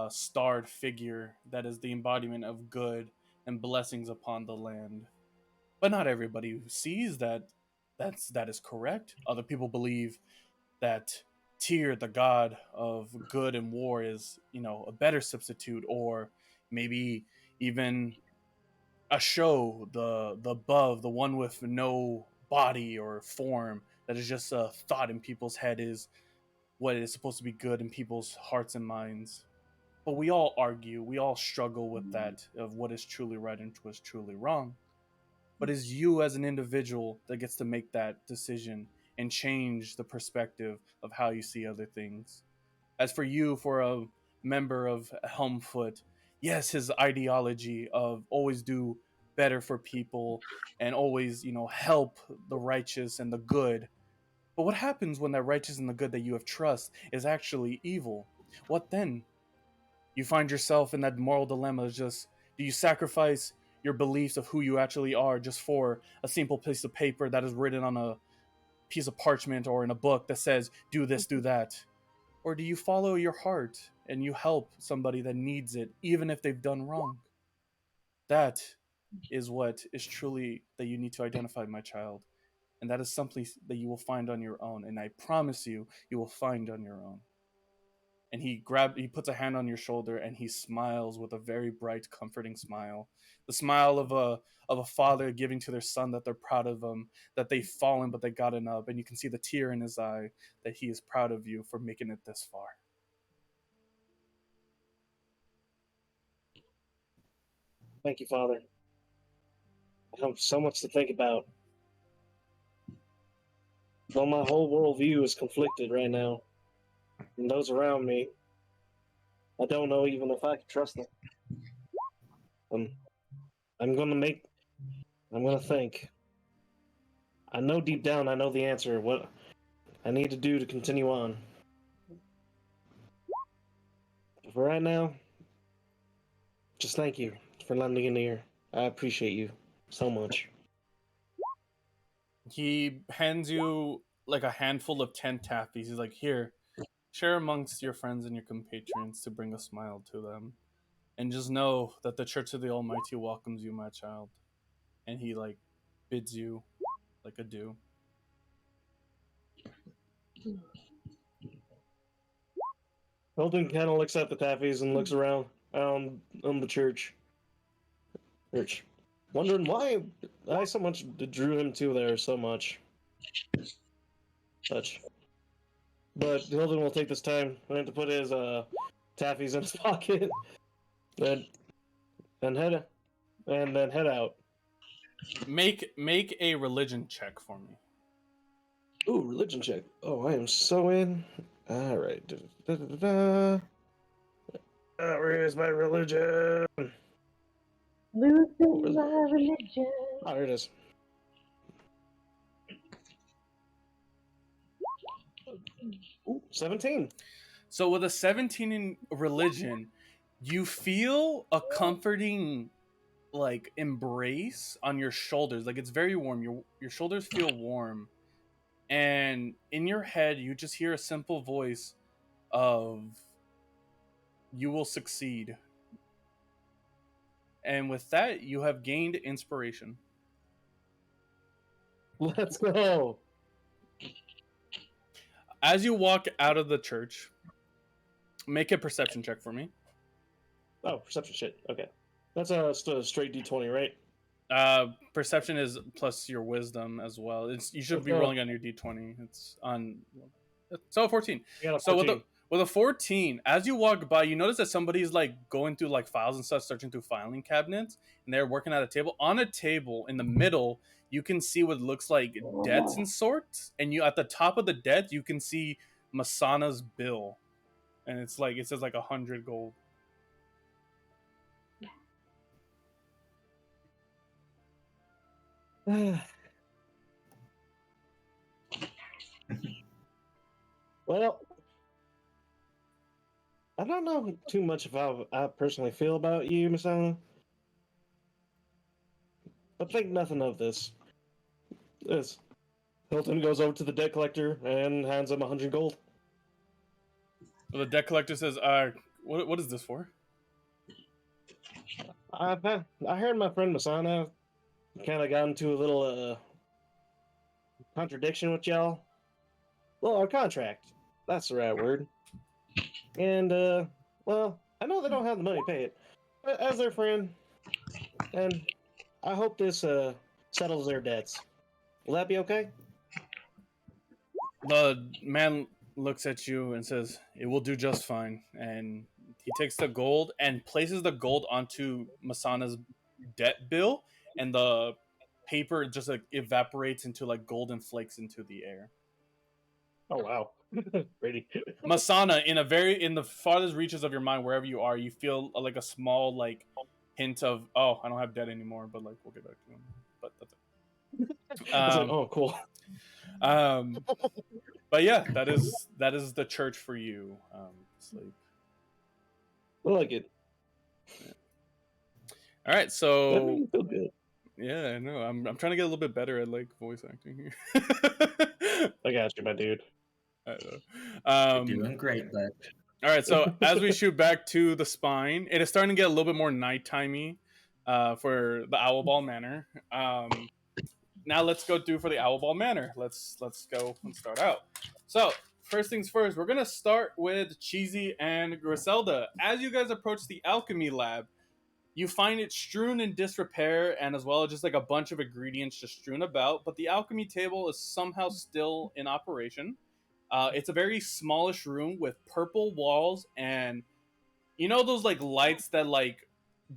starred figure that is the embodiment of good and blessings upon the land. But not everybody sees that is correct. Other people believe that Tyr, the god of good and war, is, a better substitute, or maybe even a show, the above, the one with no body or form, that is just a thought in people's head, is what is supposed to be good in people's hearts and minds. But we all argue, we all struggle with that, of what is truly right and what is truly wrong. But it's you as an individual that gets to make that decision and change the perspective of how you see other things. As for you, for a member of Helmfoot, yes, his ideology of always do better for people and always, help the righteous and the good, But what happens when that righteous and the good that you have trust is actually evil? What then? You find yourself in that moral dilemma. Just, do you sacrifice your beliefs of who you actually are just for a simple piece of paper that is written on a piece of parchment or in a book that says, do this, do that? Or do you follow your heart and you help somebody that needs it, even if they've done wrong? That is what is truly that you need to identify, my child. And that is something that you will find on your own. And I promise you, you will find on your own. And he puts a hand on your shoulder and he smiles with a very bright, comforting smile. The smile of a father giving to their son that they're proud of them, that they've fallen but they gotten up, and you can see the tear in his eye that he is proud of you for making it this far. Thank you, Father. I have so much to think about. Though my whole worldview is conflicted right now, and those around me, I don't know even if I can trust them. I'm gonna make. I'm gonna think. I know deep down I know the answer. What I need to do to continue on. But for right now, just thank you for lending an ear. I appreciate you so much. He hands you like a handful of 10 taffies. He's like, here, share amongst your friends and your compatriots to bring a smile to them. And just know that the Church of the Almighty welcomes you, my child. And he like bids you like adieu. Hilton kind of looks at the taffies and looks around on the church. Wondering why I so much drew him to there so much. Such. But Hilton will take this time to put his taffies in his pocket, then head out. Make a religion check for me. Ooh, religion check. Oh, I am so in. All right. Where is my religion? Losing my religion. Oh, here it is. Ooh, 17. So with a 17 in religion, you feel a comforting like embrace on your shoulders. Like it's very warm. Your shoulders feel warm. And in your head you just hear a simple voice of you will succeed. And with that, you have gained inspiration. Let's go. As you walk out of the church, make a perception check for me. Oh, perception shit. Okay. That's a straight D20, right? Perception is plus your wisdom as well. You should be rolling on your D20. It's on. So 14. So with a 14, as you walk by, you notice that somebody's like going through like files and stuff, searching through filing cabinets, and they're working at a table. On a table in the middle, you can see what looks like debts and sorts, and you at the top of the debt, you can see Masana's bill, and it's like it says like 100 gold. Well, I don't know too much of how I personally feel about you, Miss Anna. But think nothing of this. Hilton goes over to the debt collector and hands him 100 gold. Well, the debt collector says, what is this for?" I heard my friend Masana kind of got into a little contradiction with y'all. Well, our contract. That's the right word. And, well, I know they don't have the money to pay it. But as their friend, and I hope this settles their debts. Will that be okay? The man looks at you and says, "It will do just fine." And he takes the gold and places the gold onto Masana's debt bill, and the paper just like evaporates into like golden flakes into the air. Oh wow. Brady. Masana, in the farthest reaches of your mind, wherever you are, you feel like a small like hint of, oh, I don't have debt anymore, but like we'll get back to him. But that's it. It's like, oh, cool. Um, but yeah, that is the church for you, Sleep. I like it. All right, That so made me feel good. yeah, I know. I'm trying to get a little bit better at like voice acting here. I got you, my dude. I don't know. You're doing great, bud. All right, so as we shoot back to the spine, it is starting to get a little bit more nighttimey for the Owl Ball Manor. Now let's go through for the Owl Ball Manor. Let's go and start out. So first things first, we're gonna start with Cheesy and Griselda. As you guys approach the alchemy lab, you find it strewn in disrepair and as well as just like a bunch of ingredients just strewn about, but the alchemy table is somehow still in operation. It's a very smallish room with purple walls and you know those like lights that like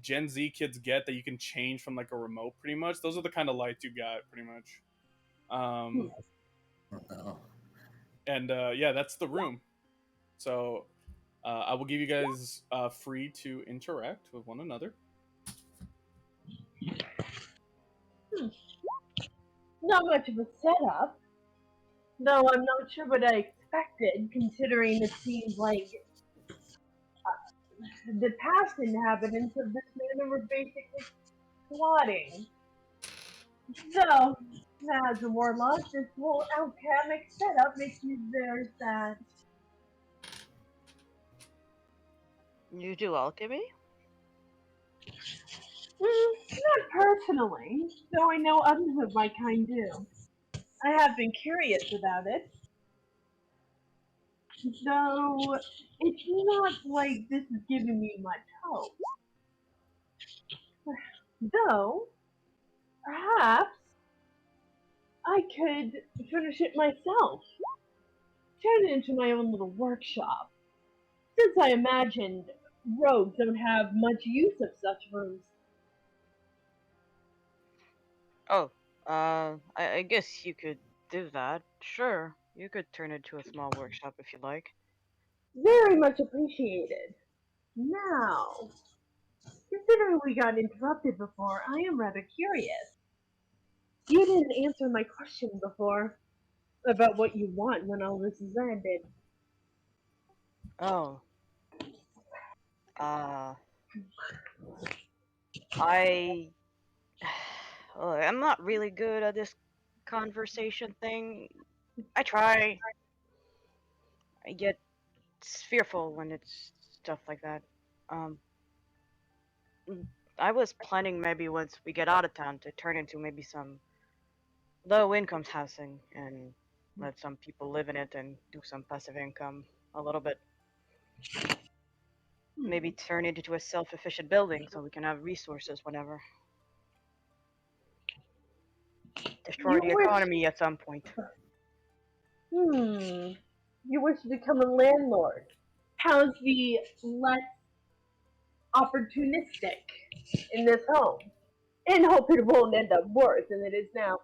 Gen Z kids get that you can change from like a remote pretty much? Those are the kind of lights you got pretty much. Oh, And yeah, that's the room. So I will give you guys free to interact with one another. Not much of a setup, though I'm not sure what I expected, considering it seems like the past inhabitants of this manor were basically squatting. So, as a warlock, this whole alchemic setup makes me very sad. You do alchemy? Not personally, though I know others of my kind do. I have been curious about it, though it's not like this is giving me much hope. Though, perhaps I could finish it myself, turn it into my own little workshop, since I imagined rogues don't have much use of such rooms. Oh, I guess you could do that. Sure, you could turn it to a small workshop if you like. Very much appreciated. Now, considering we got interrupted before, I am rather curious. You didn't answer my question before about what you want when all this is ended. Oh, uh, I, I'm not really good at this conversation thing. I try. I get fearful when it's stuff like that. Um, I was planning maybe once we get out of town to turn into maybe some low income housing and let some people live in it and do some passive income a little bit. Maybe turn it into a self-efficient building so we can have resources whenever. Destroy You the wish, economy at some point. hmm, you wish to become a landlord. How's the less opportunistic in this home? And hope it won't end up worse than it is now.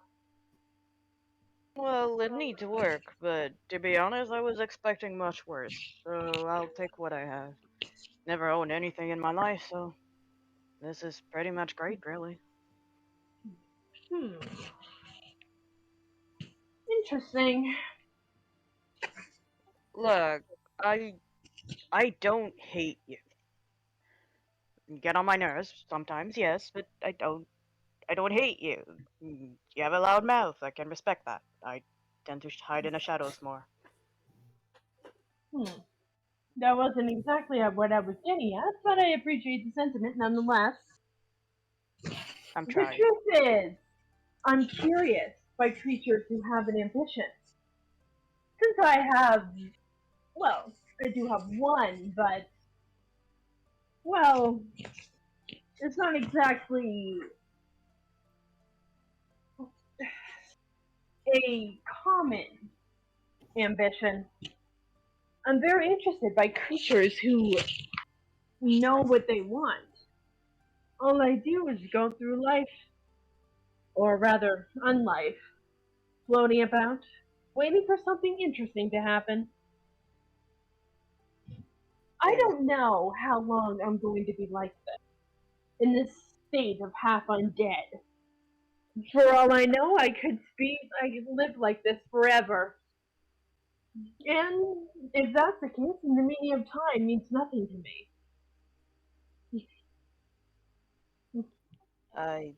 Well, it needs work, but to be honest, I was expecting much worse, so I'll take what I have. Never owned anything in my life, so this is pretty much great, really. Hmm, interesting. Look, I don't hate you. You get on my nerves sometimes, yes, but I don't hate you. You have a loud mouth. I can respect that. I tend to hide in the shadows more. Hmm. That wasn't exactly what I was getting at, but I appreciate the sentiment nonetheless. I'm The trying. truth is, I'm curious by creatures who have an ambition. Since I have, well, I do have one, but, well, it's not exactly a common ambition. I'm very interested by creatures who know what they want. All I do is go through life, or rather, unlife, floating about, waiting for something interesting to happen. I Yeah. don't know how long I'm going to be like this, in this state of half undead. For all I know, I could live like this forever. And if that's the case, then the meaning of time means nothing to me. I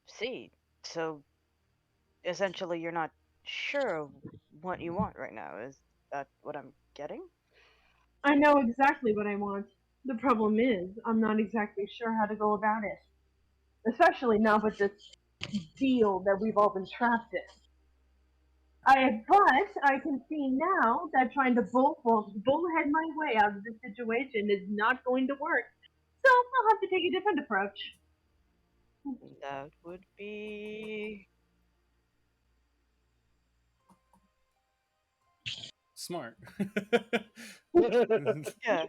see. So essentially, you're not sure of what you want right now. Is that what I'm getting? I know exactly what I want. The problem is, I'm not exactly sure how to go about it. Especially now with this deal that we've all been trapped in. But I can see now that trying to bullhead my way out of this situation is not going to work. So I'll have to take a different approach. That would be Smart. yeah,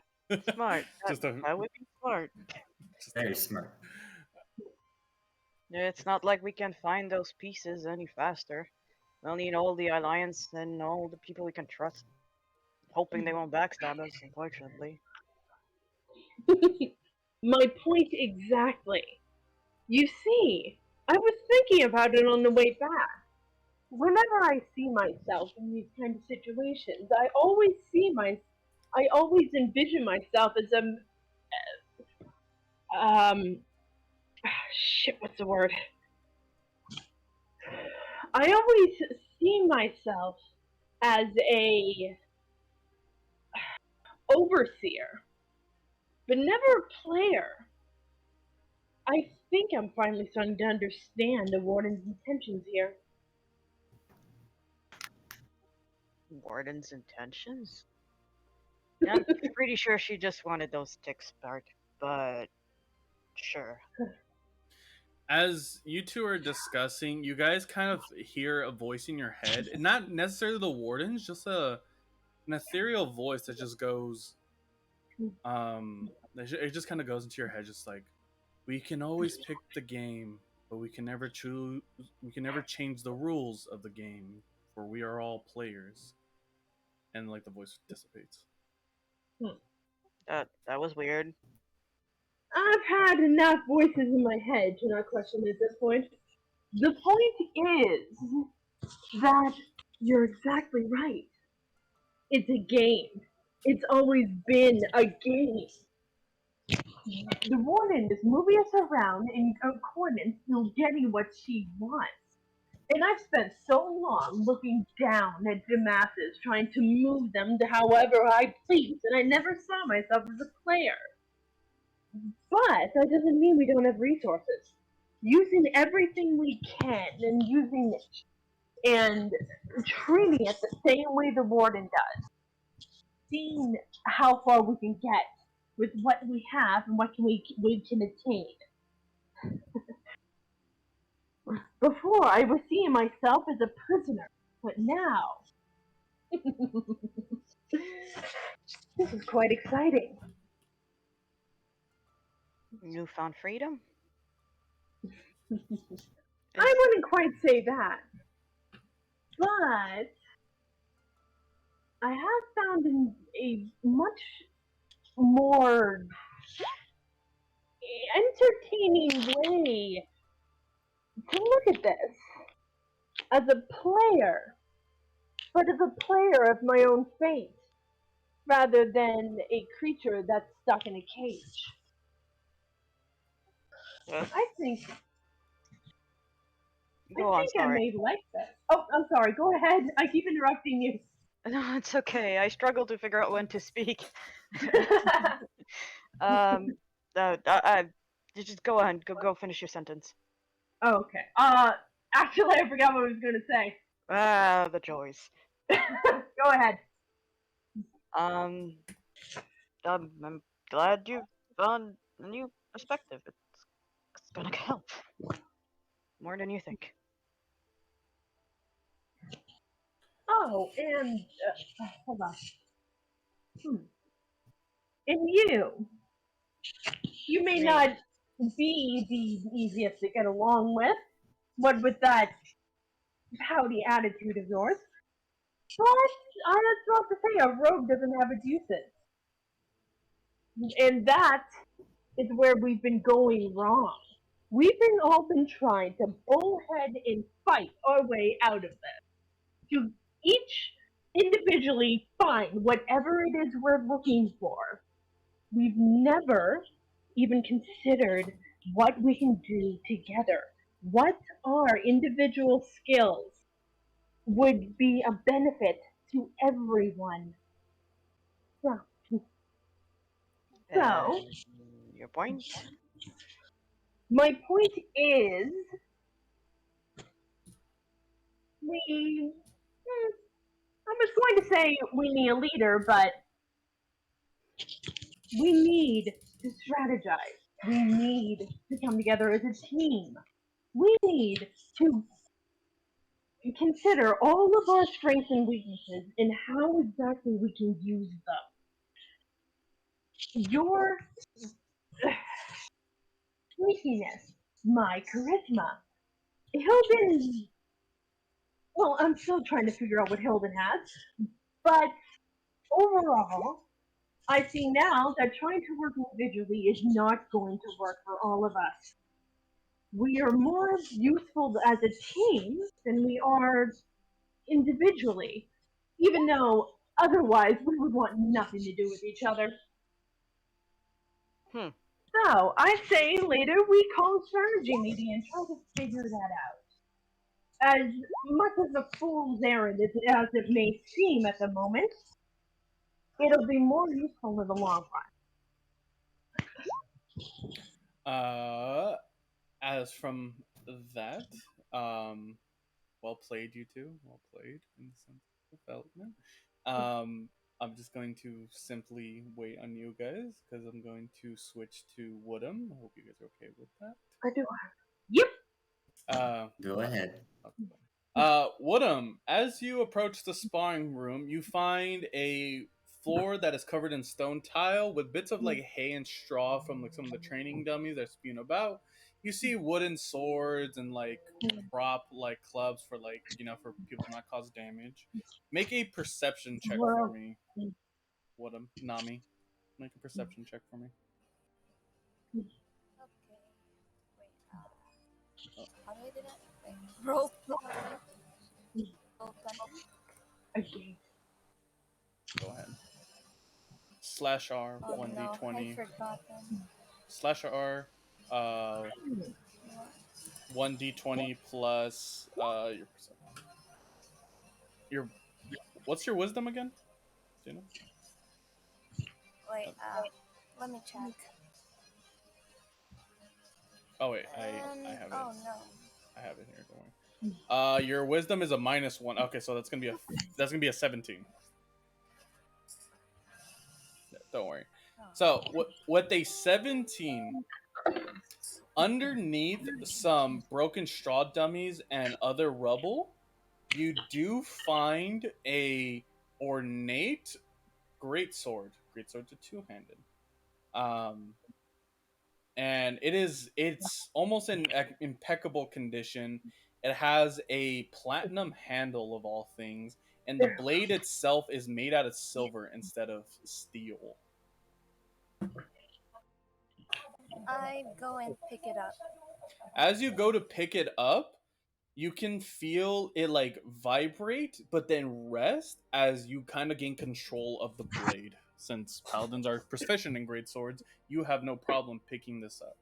smart. Just a That would be smart. Very smart. It's not like we can find those pieces any faster. We'll need all the alliance and all the people we can trust, hoping they won't backstab us, unfortunately. My point exactly. You see, I was thinking about it on the way back. Whenever I see myself in these kind of situations, I always envision myself as um, shit, what's the word? I always see myself as a overseer, but never a player. I think I'm finally starting to understand the Warden's intentions here. Warden's intentions? Yeah, I'm pretty sure she just wanted those ticks back, but sure. As you two are discussing, you guys kind of hear a voice in your head. Not necessarily the wardens, just an ethereal voice that just goes, it just kind of goes into your head, just like, we can always pick the game, but we can never choose. We can never change the rules of the game, for we are all players. And like the voice dissipates. That was weird. I've had enough voices in my head to not question it at this point. The point is that you're exactly right. It's a game. It's always been a game. The warden is moving us around in accordance to getting what she wants. And I've spent so long looking down at the masses, trying to move them to however I please, and I never saw myself as a player. But that doesn't mean we don't have resources. Using everything we can and treating it the same way the warden does. Seeing how far we can get with what we have and what we can attain. Before, I was seeing myself as a prisoner, but now, this is quite exciting. Newfound freedom? I wouldn't quite say that, but I have found a much more entertaining way to look at this as a player, but as a player of my own fate, rather than a creature that's stuck in a cage. Uh, I think Go on, I sorry. may like this. Oh, I'm sorry. Go ahead. I keep interrupting you. No, it's okay. I struggle to figure out when to speak. You just go on. Go finish your sentence. Oh, okay. Actually, I forgot what I was going to say. Ah, the joys. Go ahead. Um, I'm glad you found a new perspective. It's gonna help more than you think. Oh, and hold on. And you may Me. not be the easiest to get along with, what with that pouty attitude of yours. But that's not to say a rogue doesn't have its uses. And that is where we've been going wrong. We've all been trying to bullhead and fight our way out of this. To each individually find whatever it is we're looking for. We've never even considered what we can do together. What our individual skills would be a benefit to everyone. So, so Your point? my point is, we. I was going to say we need a leader, but we need to strategize. We need to come together as a team. We need to consider all of our strengths and weaknesses and how exactly we can use them. Your sneakiness, my charisma. Hilden, well, I'm still trying to figure out what Hilden has, but overall, I see now that trying to work individually is not going to work for all of us. We are more useful as a team than we are individually, even though otherwise we would want nothing to do with each other. Hmm. So, I say later we call a strategy meeting and try to figure that out. As much as a fool's errand as it may seem at the moment, it'll be more useful in the long As from that, um, well played, you two. Well played in the sense of development. I'm just going to simply wait on you guys because I'm going to switch to Woodham. I hope you guys are okay with that. run. I do. Yep. Go ahead. Woodham, as you approach the sparring room, you find a floor that is covered in stone tile with bits of like hay and straw from like some of the training dummies that are spewing about. You see wooden swords and like prop like clubs for like for people to not cause damage. Make a perception check for Well, me, Woodham. Nami, make a perception check for me. Okay. Wait. How do I do that? Wait. Roll. Roll 20. okay. Go ahead. Slash R Oh one d no, I 20 forgot them. slash R. 1d20 plus your perception. Your what's your wisdom again? Do you know? Wait. Let me check. Oh wait, I have it. Oh no. I have it here. Don't worry. Your wisdom is a -1. Okay, so that's gonna be a 17. Don't worry. Oh. So what they 17 underneath some broken straw dummies and other rubble, you do find a ornate greatsword. Greatsword's a two-handed. Um, and it's almost in impeccable condition. It has a platinum handle of all things, and the blade itself is made out of silver instead of steel. I go and pick it up. As you go to pick it up, you can feel it like vibrate, but then rest as you kind of gain control of the blade. Since paladins are proficient in great swords, you have no problem picking this up.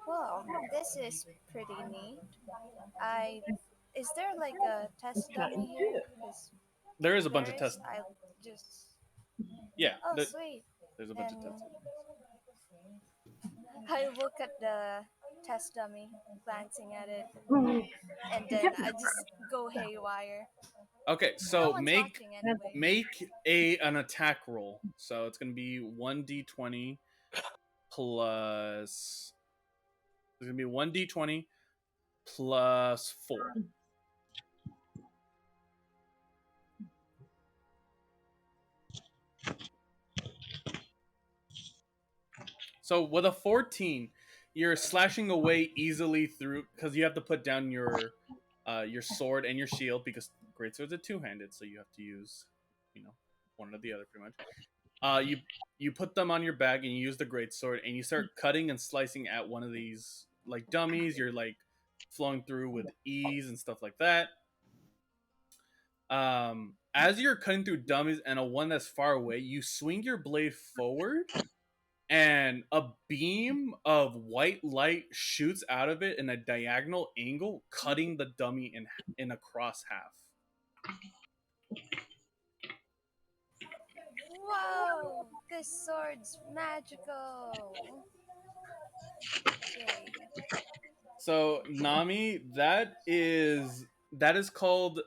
Well, this is pretty neat. Is there like a test dummy here? 'Cause There is a if bunch there of is, tests. I'll just. Yeah, Oh, sweet. there's a bunch of And tests. I look at the test dummy, glancing at it, Mm. and then I just go haywire. Okay, No so one's make watching anyway. make an attack roll. So it's gonna be 1d20 plus. It's gonna be 1d20 plus 4. So with a 14, you're slashing away easily through because you have to put down your sword and your shield because greatswords are two-handed, so you have to use one or the other pretty much. you put them on your back and you use the greatsword and you start cutting and slicing at one of these like dummies. You're like flowing through with ease and stuff like that. As you're cutting through dummies and a one that's far away, you swing your blade forward and a beam of white light shoots out of it in a diagonal angle, cutting the dummy in across half. Whoa! This sword's magical. Okay. So Nami, that is called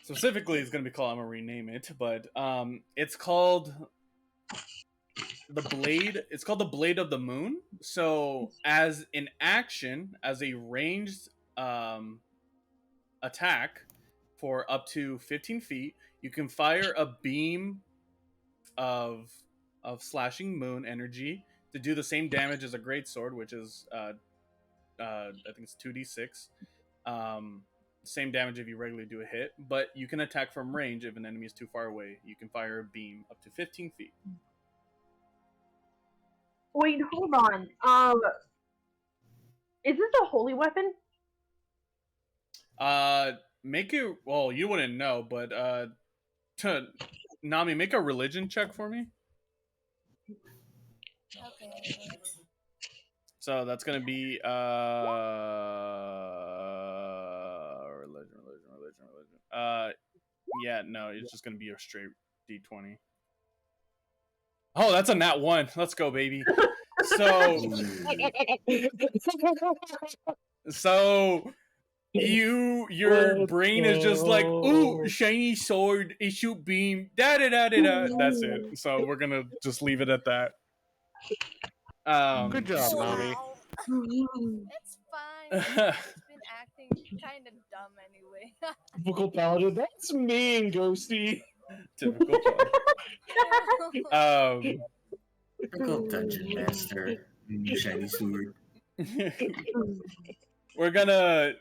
specifically it's gonna be called, I'm gonna rename it, but it's called the blade. It's called the Blade of the Moon. So as an action, as a ranged attack for up to 15 feet, you can fire a beam of slashing moon energy to do the same damage as a greatsword, which is I think it's 2d6. Same damage if you regularly do a hit, but you can attack from range if an enemy is too far away. You can fire a beam up to 15 feet. Wait, hold on. Is this a holy weapon? Make it. Well, you wouldn't know, but Nami, make a religion check for me. Okay. So that's gonna be religion. Yeah, no, it's just gonna be a straight D20. Oh, that's a nat 1. Let's go, baby. So your brain is just like, ooh, shiny sword, it shoot beam, da da da da da. That's it. So we're gonna just leave it at that. Good job, Nami. Wow. It's fine. It's been acting kind of dumb anyway. Typical paladin. That's mean, Ghosty. Typical paladin. Typical dungeon master. Shiny sword. We're gonna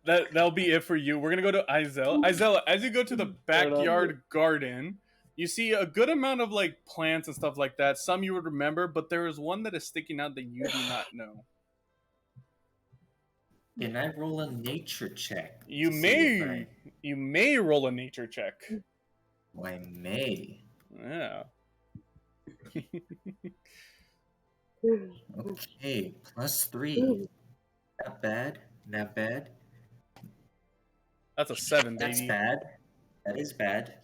that'll be it for you. We're gonna go to Izel. Izel, as you go to the backyard garden, you see a good amount of like plants and stuff like that. Some you would remember, but there is one that is sticking out that you do not know. Can I roll a nature check? You to see may if roll a nature check. I may. Yeah. Okay, +3. Not bad. Not bad. That's a 7, baby. That's bad. That is bad.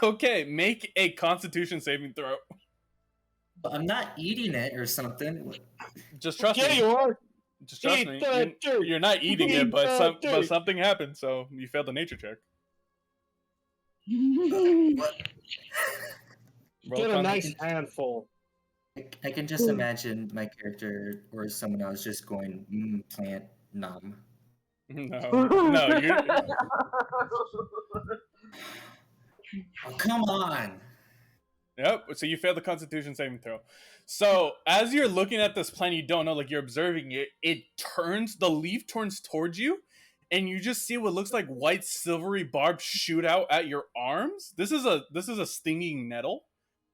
Okay, make a Constitution saving throw. But I'm not eating it or something. Just trust Yeah, me. you are. Just trust Eat me. the dirt. You're not eating it, Eat but the dirt. something happened, so you failed the nature check. What? Roll Get a con- nice handful. I can just imagine my character or someone else just going, plant, nom. No, you. Oh, come on! Yep. So you failed the Constitution saving throw. So as you're looking at this plant, you don't know, like you're observing it. The leaf turns towards you, and you just see what looks like white silvery barbs shoot out at your arms. This is a stinging nettle.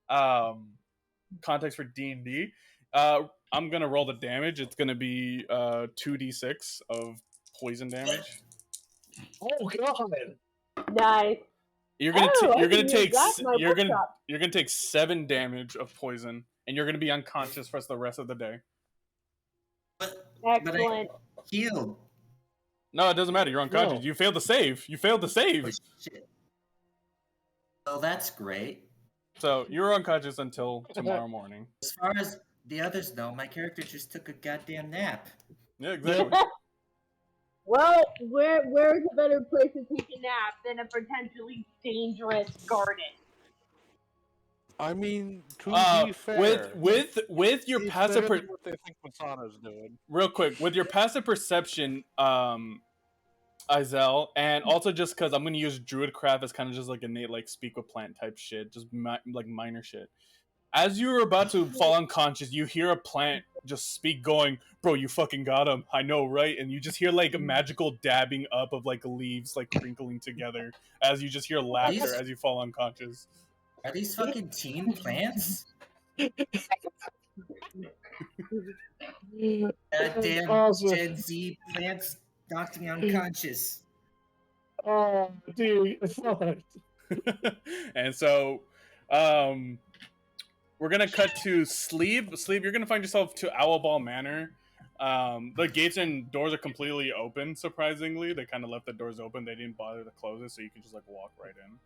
Context for D&D. I'm gonna roll the damage. It's gonna be 2d6 of poison damage. Oh god. Nice. You're gonna Oh, I you're gonna can use take that in my you're gonna workshop. you're gonna take 7 damage of poison, and you're gonna be unconscious for the rest of the day. But Excellent. I healed. No, it doesn't matter. You're unconscious. No. You failed to save. Oh, shit. Well, that's great. So you're unconscious until tomorrow morning. As far as the others know, my character just took a goddamn nap. Yeah, exactly. Well, where's a better place to take a nap than a potentially dangerous garden? I mean, to be fair, with your it's passive better than what they think Masana's doing. real quick, with your passive perception, Izel, and also just because I'm gonna use Druidcraft as kind of just like innate like speak with plant type shit, just like minor shit. As you were about to fall unconscious, you hear a plant just speak, going, "Bro, you fucking got him. I know, right?" And you just hear like a magical dabbing up of like leaves like crinkling together as you just hear laughter as you fall unconscious. Are these fucking teen plants? Damn Awesome. Gen Z plants knocked me unconscious. Oh, dude, fuck. And so, we're gonna cut to Sleep. Sleep, you're gonna find yourself to Owlball Manor. The gates and doors are completely open. Surprisingly, they kind of left the doors open. They didn't bother to close it, so you can just like walk right in.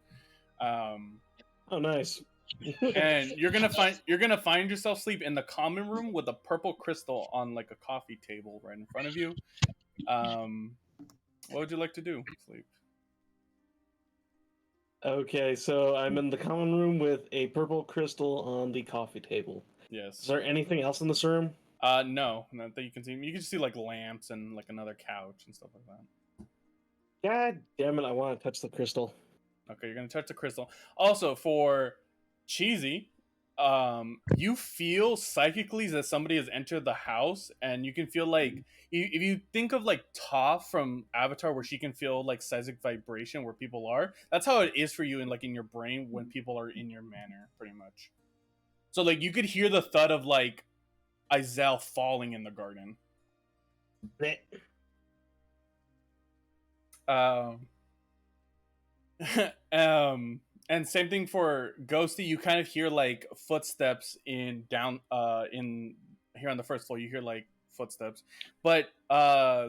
Oh, nice. And you're gonna find yourself Sleep in the common room with a purple crystal on like a coffee table right in front of you. What would you like to do, Sleep? Okay, so I'm in the common room with a purple crystal on the coffee table. Yes. Is there anything else in this room? No, not that you can see. You can just see like lamps and like another couch and stuff like that. God damn it, I want to touch the crystal. Okay, you're gonna touch the crystal. Also, for Cheesy, you feel psychically that somebody has entered the house, and you can feel like if you think of like Toph from Avatar, where she can feel like seismic vibration where people are. That's how it is for you in like in your brain when people are in your manor, pretty much. So like you could hear the thud of like Izel falling in the garden. And same thing for Ghosty. You kind of hear like footsteps in here on the first floor. You hear like footsteps, but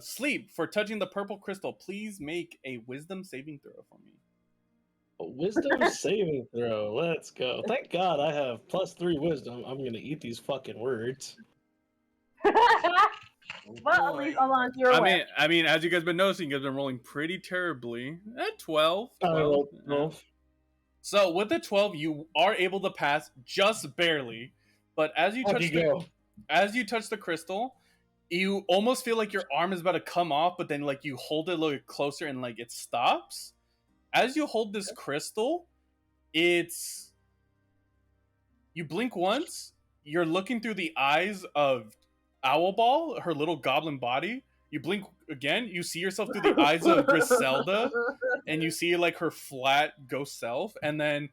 Sleep, for touching the purple crystal, please make a wisdom saving throw for me. A wisdom saving throw. Let's go. Thank God I have +3 wisdom. I'm gonna eat these fucking words. Well, at least Alon's your way. I mean, as you guys been noticing, you guys been rolling pretty terribly. At 12. I rolled 12. Yeah. So with the 12, you are able to pass just barely. But as you touch the crystal, you almost feel like your arm is about to come off, but then like you hold it a little closer and like it stops. As you hold this crystal, you blink once, you're looking through the eyes of Owlball, her little goblin body. You blink again, you see yourself through the eyes of Griselda, and you see like her flat ghost self. And then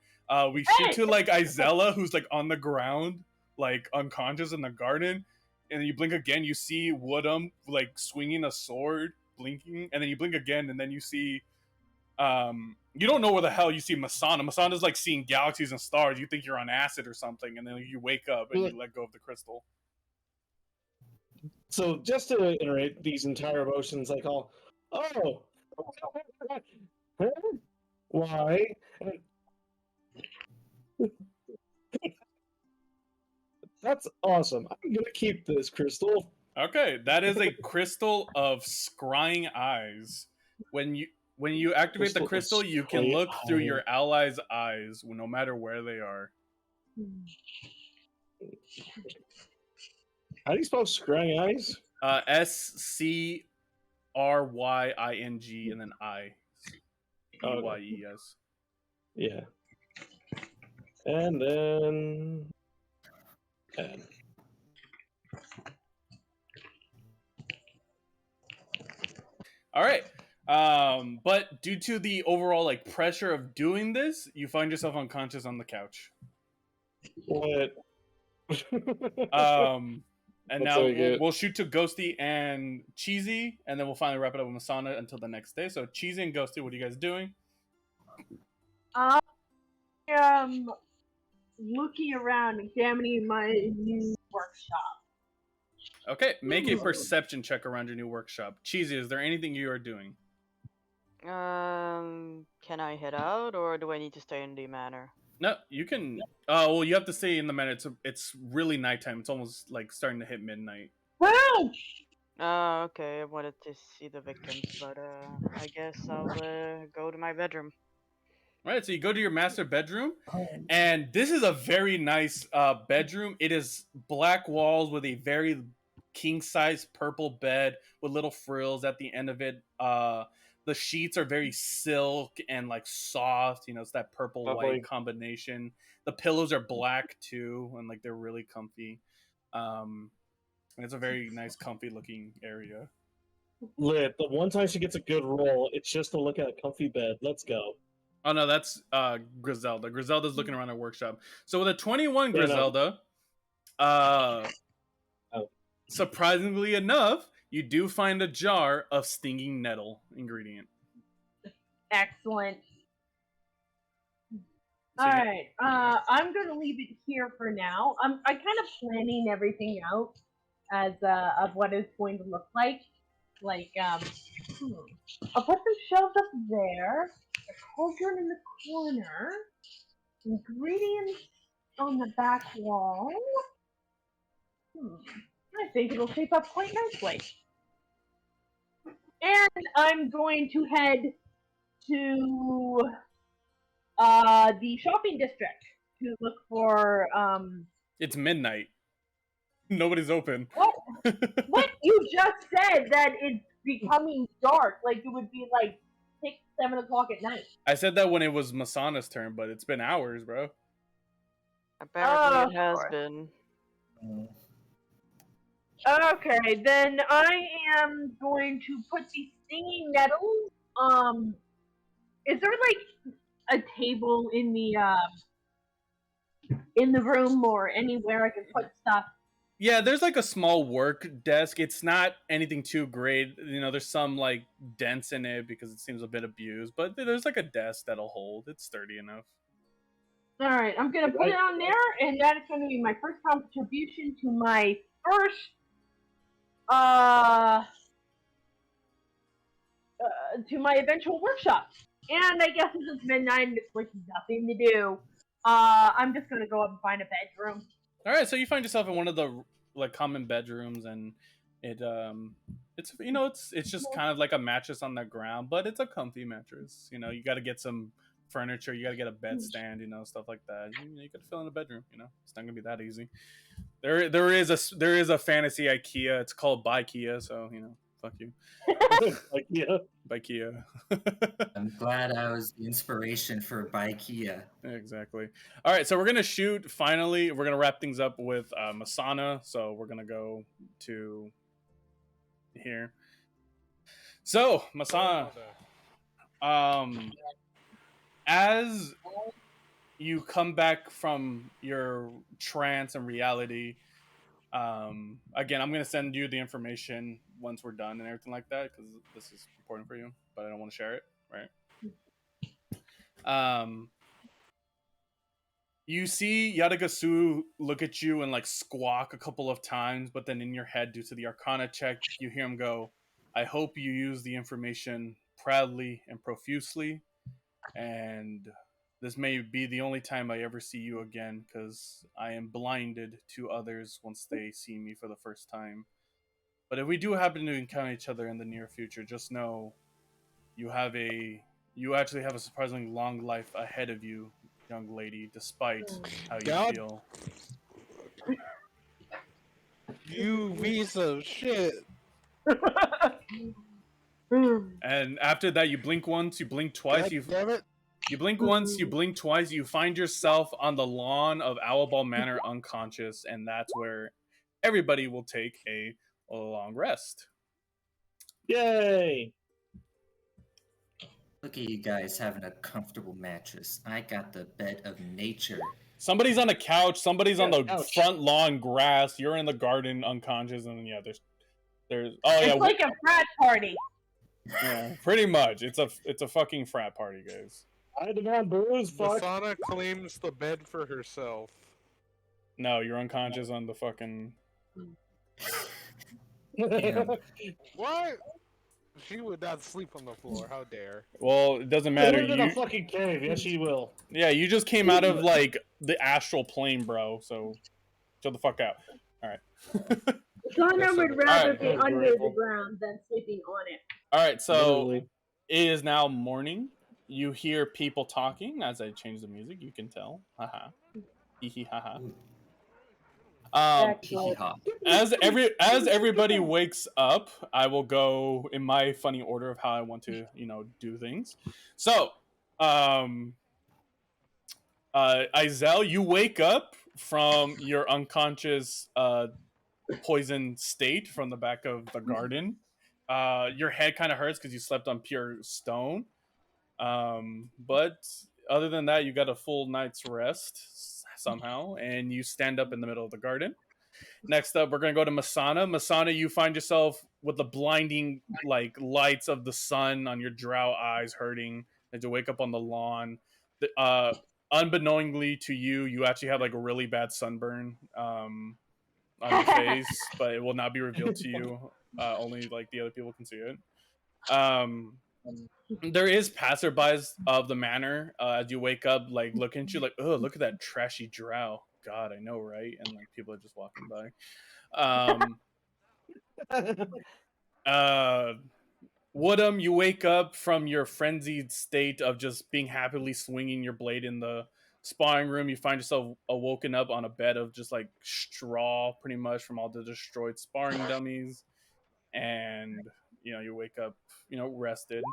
we shoot to like Izella, who's like on the ground, like unconscious in the garden. And then you blink again, you see Woodham like swinging a sword, blinking. And then you blink again, and then you see you don't know where the hell you see Masana. Masana's like seeing galaxies and stars. You think you're on acid or something, and then you wake up and you let go of the crystal. So just to iterate these entire emotions, like all, oh, why? That's awesome. I'm gonna keep this crystal. Okay, that is a crystal of scrying eyes. When you activate the crystal, you can look through your allies' eyes, no matter where they are. How do you spell scrying eyes? SCRYING and then I. EYES. Yeah. And then add. All right. But due to the overall like pressure of doing this, you find yourself unconscious on the couch. What? And now we'll shoot to Ghosty and Cheesy, and then we'll finally wrap it up with Masana until the next day. So Cheesy and Ghosty, what are you guys doing? I am looking around, examining my new workshop. Okay, make a perception check around your new workshop. Cheesy, is there anything you are doing? Can I head out, or do I need to stay in the manor? No, you can. Well, you have to stay in the manor. It's really nighttime. It's almost like starting to hit midnight. Wow! Okay. I wanted to see the victims, but I guess I'll go to my bedroom. All right, so you go to your master bedroom, and this is a very nice bedroom. It is black walls with a very king-size purple bed with little frills at the end of it. The sheets are very silk and like soft. You know, it's that purple-white combination. The pillows are black too, and like they're really comfy. And it's a very nice, comfy-looking area. Lit. The one time she gets a good roll, it's just to look at a comfy bed. Let's go. Oh no, that's Griselda. Griselda's looking around her workshop. So with a 21 Yeah, no. Griselda, Oh. surprisingly enough, you do find a jar of stinging nettle ingredient. Excellent. So All you- right. I'm going to leave it here for now. I'm kind of planning everything out as of what it's going to look like. Like, I'll put some shelves up there, a cauldron in the corner, ingredients on the back wall. I think it'll shape up quite nicely. And I'm going to head to the shopping district to look for it's midnight. Nobody's open. what? What you just said that it's becoming dark, like it would be like 6, 7 o'clock at night. I said that when it was Masana's turn, but it's been hours, bro. Apparently, it has Sure. been. Okay, then I am going to put the stinging nettles. Is there like a table in the room or anywhere I can put stuff? Yeah, there's like a small work desk. It's not anything too great. You know, there's some like dents in it because it seems a bit abused, but there's like a desk that'll hold. It's sturdy enough. All right, I'm gonna put it on there, and that is going to be my first contribution to my first to my eventual workshop. And I guess since it's midnight and it's like nothing to do, I'm just gonna go up and find a bedroom. All right, so you find yourself in one of the like common bedrooms, and it's you know it's just kind of like a mattress on the ground, but it's a comfy mattress. You know, you got to get some furniture, you got to get a bed stand, you know, stuff like that. You got to fill in a bedroom. You know, it's not gonna be that easy. There is a fantasy IKEA. It's called by Kia, so you know, fuck you. Like, yeah. By Kia. I'm glad I was the inspiration for Baikia. Exactly. All right, so we're gonna shoot. Finally, we're gonna wrap things up with Masana. So we're gonna go to here. So Masana, as you come back from your trance and reality, again, I'm gonna send you the information once we're done and everything like that because this is important for you, but I don't want to share it, right? You see Yadagasu look at you and like squawk a couple of times, but then in your head, due to the Arcana check, you hear him go, "I hope you use the information proudly and profusely, and this may be the only time I ever see you again, because I am blinded to others once they see me for the first time. But if we do happen to encounter each other in the near future, just know you actually have a surprisingly long life ahead of you, young lady, despite how you God. feel." You piece of shit. And after that, you blink once, you blink twice, God damn it. you blink once, you blink twice, you find yourself on the lawn of Owlball Manor unconscious, and that's where everybody will take a long rest. Yay! Look at you guys having a comfortable mattress. I got the bed of nature. Somebody's on a couch, somebody's on the couch. front lawn grass, you're in the garden unconscious, and yeah, there's oh yeah, It's like a frat party. yeah, pretty much. It's a fucking frat party, guys. I demand booze, fuck. Masana claims the bed for herself. No, you're unconscious on the fucking. Damn. What? She would not sleep on the floor. How dare? Well, it doesn't I matter. live in a fucking cave. Yes, she will. Yeah, you just came out of like the astral plane, bro. So chill the fuck out. All right. Donna would rather Alright. be That was under grateful. the ground than sleeping on it. All right. So Literally. it is now morning. You hear people talking as I change the music. You can tell. Haha. Hee hee haha. Excellent. As everybody wakes up, I will go in my funny order of how I want to, do things. So, Izel, you wake up from your unconscious poison state from the back of the garden. Your head kind of hurts because you slept on pure stone. But other than that, you got a full night's rest somehow, and you stand up in the middle of the garden. Next up, we're gonna go to Masana. Masana, you find yourself with the blinding like lights of the sun on your drow eyes hurting as you wake up on the lawn. Unbeknowingly to you, you actually have like a really bad sunburn on your face, but it will not be revealed to you. Only like the other people can see it. There is passerbys of the manor as you wake up, like looking at you, like, oh, look at that trashy drow. God, I know, right? And like people are just walking by. Uh, Woodham, you wake up from your frenzied state of just being happily swinging your blade in the sparring room. You find yourself awoken up on a bed of just like straw, pretty much from all the destroyed sparring dummies, and you wake up, rested.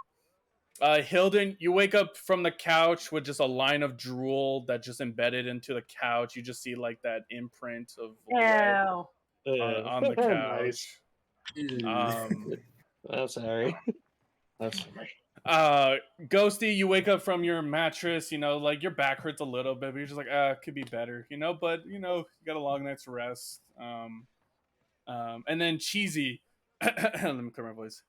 Hilden, you wake up from the couch with just a line of drool that just embedded into the couch. You just see like that imprint of lead on the couch. Ew. I'm sorry. I'm sorry. Ghosty, you wake up from your mattress, like your back hurts a little bit, but you're just like, it could be better, but you got a long night's rest. And then Cheesy, let me clear my voice.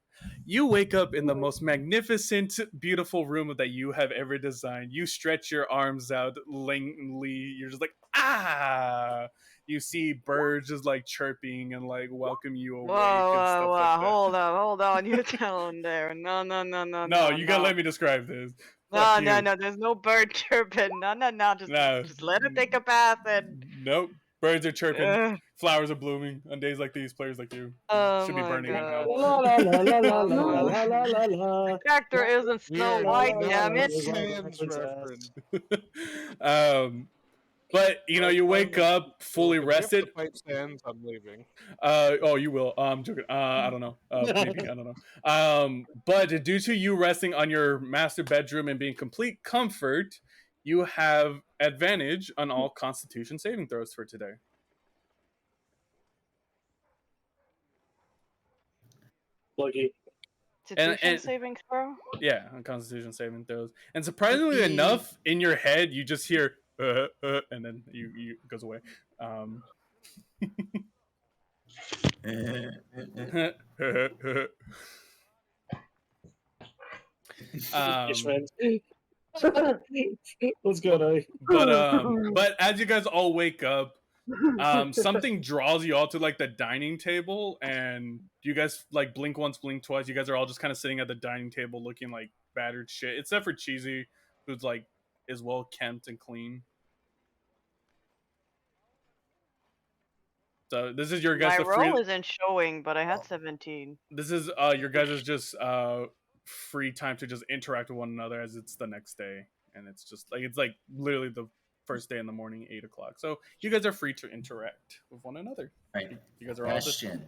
You wake up in the most magnificent, beautiful room that you have ever designed. You stretch your arms out lengthily. You're just like, ah! You see birds just like chirping and like welcome you awake and stuff like that. Hold on, you down there. No. No, you gotta let me describe this. No, there's no bird chirping. No, just let it take a bath and. Nope. Birds are chirping, flowers are blooming. On days like these, players like you should be burning in hell. La la la la la la la la la la. Character isn't Snow White, damn it. But you wake up fully rested. Fight stands, I'm leaving. Oh, you will. I'm joking. I don't know. Maybe I don't know. But due to you resting on your master bedroom and being complete comfort, you have advantage on all Constitution saving throws for today. Lucky. Constitution saving throw? Yeah, on Constitution saving throws. And surprisingly enough, in your head, you just hear and then you it goes away. Let's go, Nutty. But as you guys all wake up, something draws you all to like the dining table, and you guys like blink once, blink twice. You guys are all just kind of sitting at the dining table looking like battered shit, except for Cheesy, who's like is well kempt and clean. So this is your guys. My roll isn't showing, but I had 17. This is your guys' just free time to just interact with one another as it's the next day, and it's like literally the first day in the morning, 8 o'clock. So you guys are free to interact with one another. Right. You guys are Question.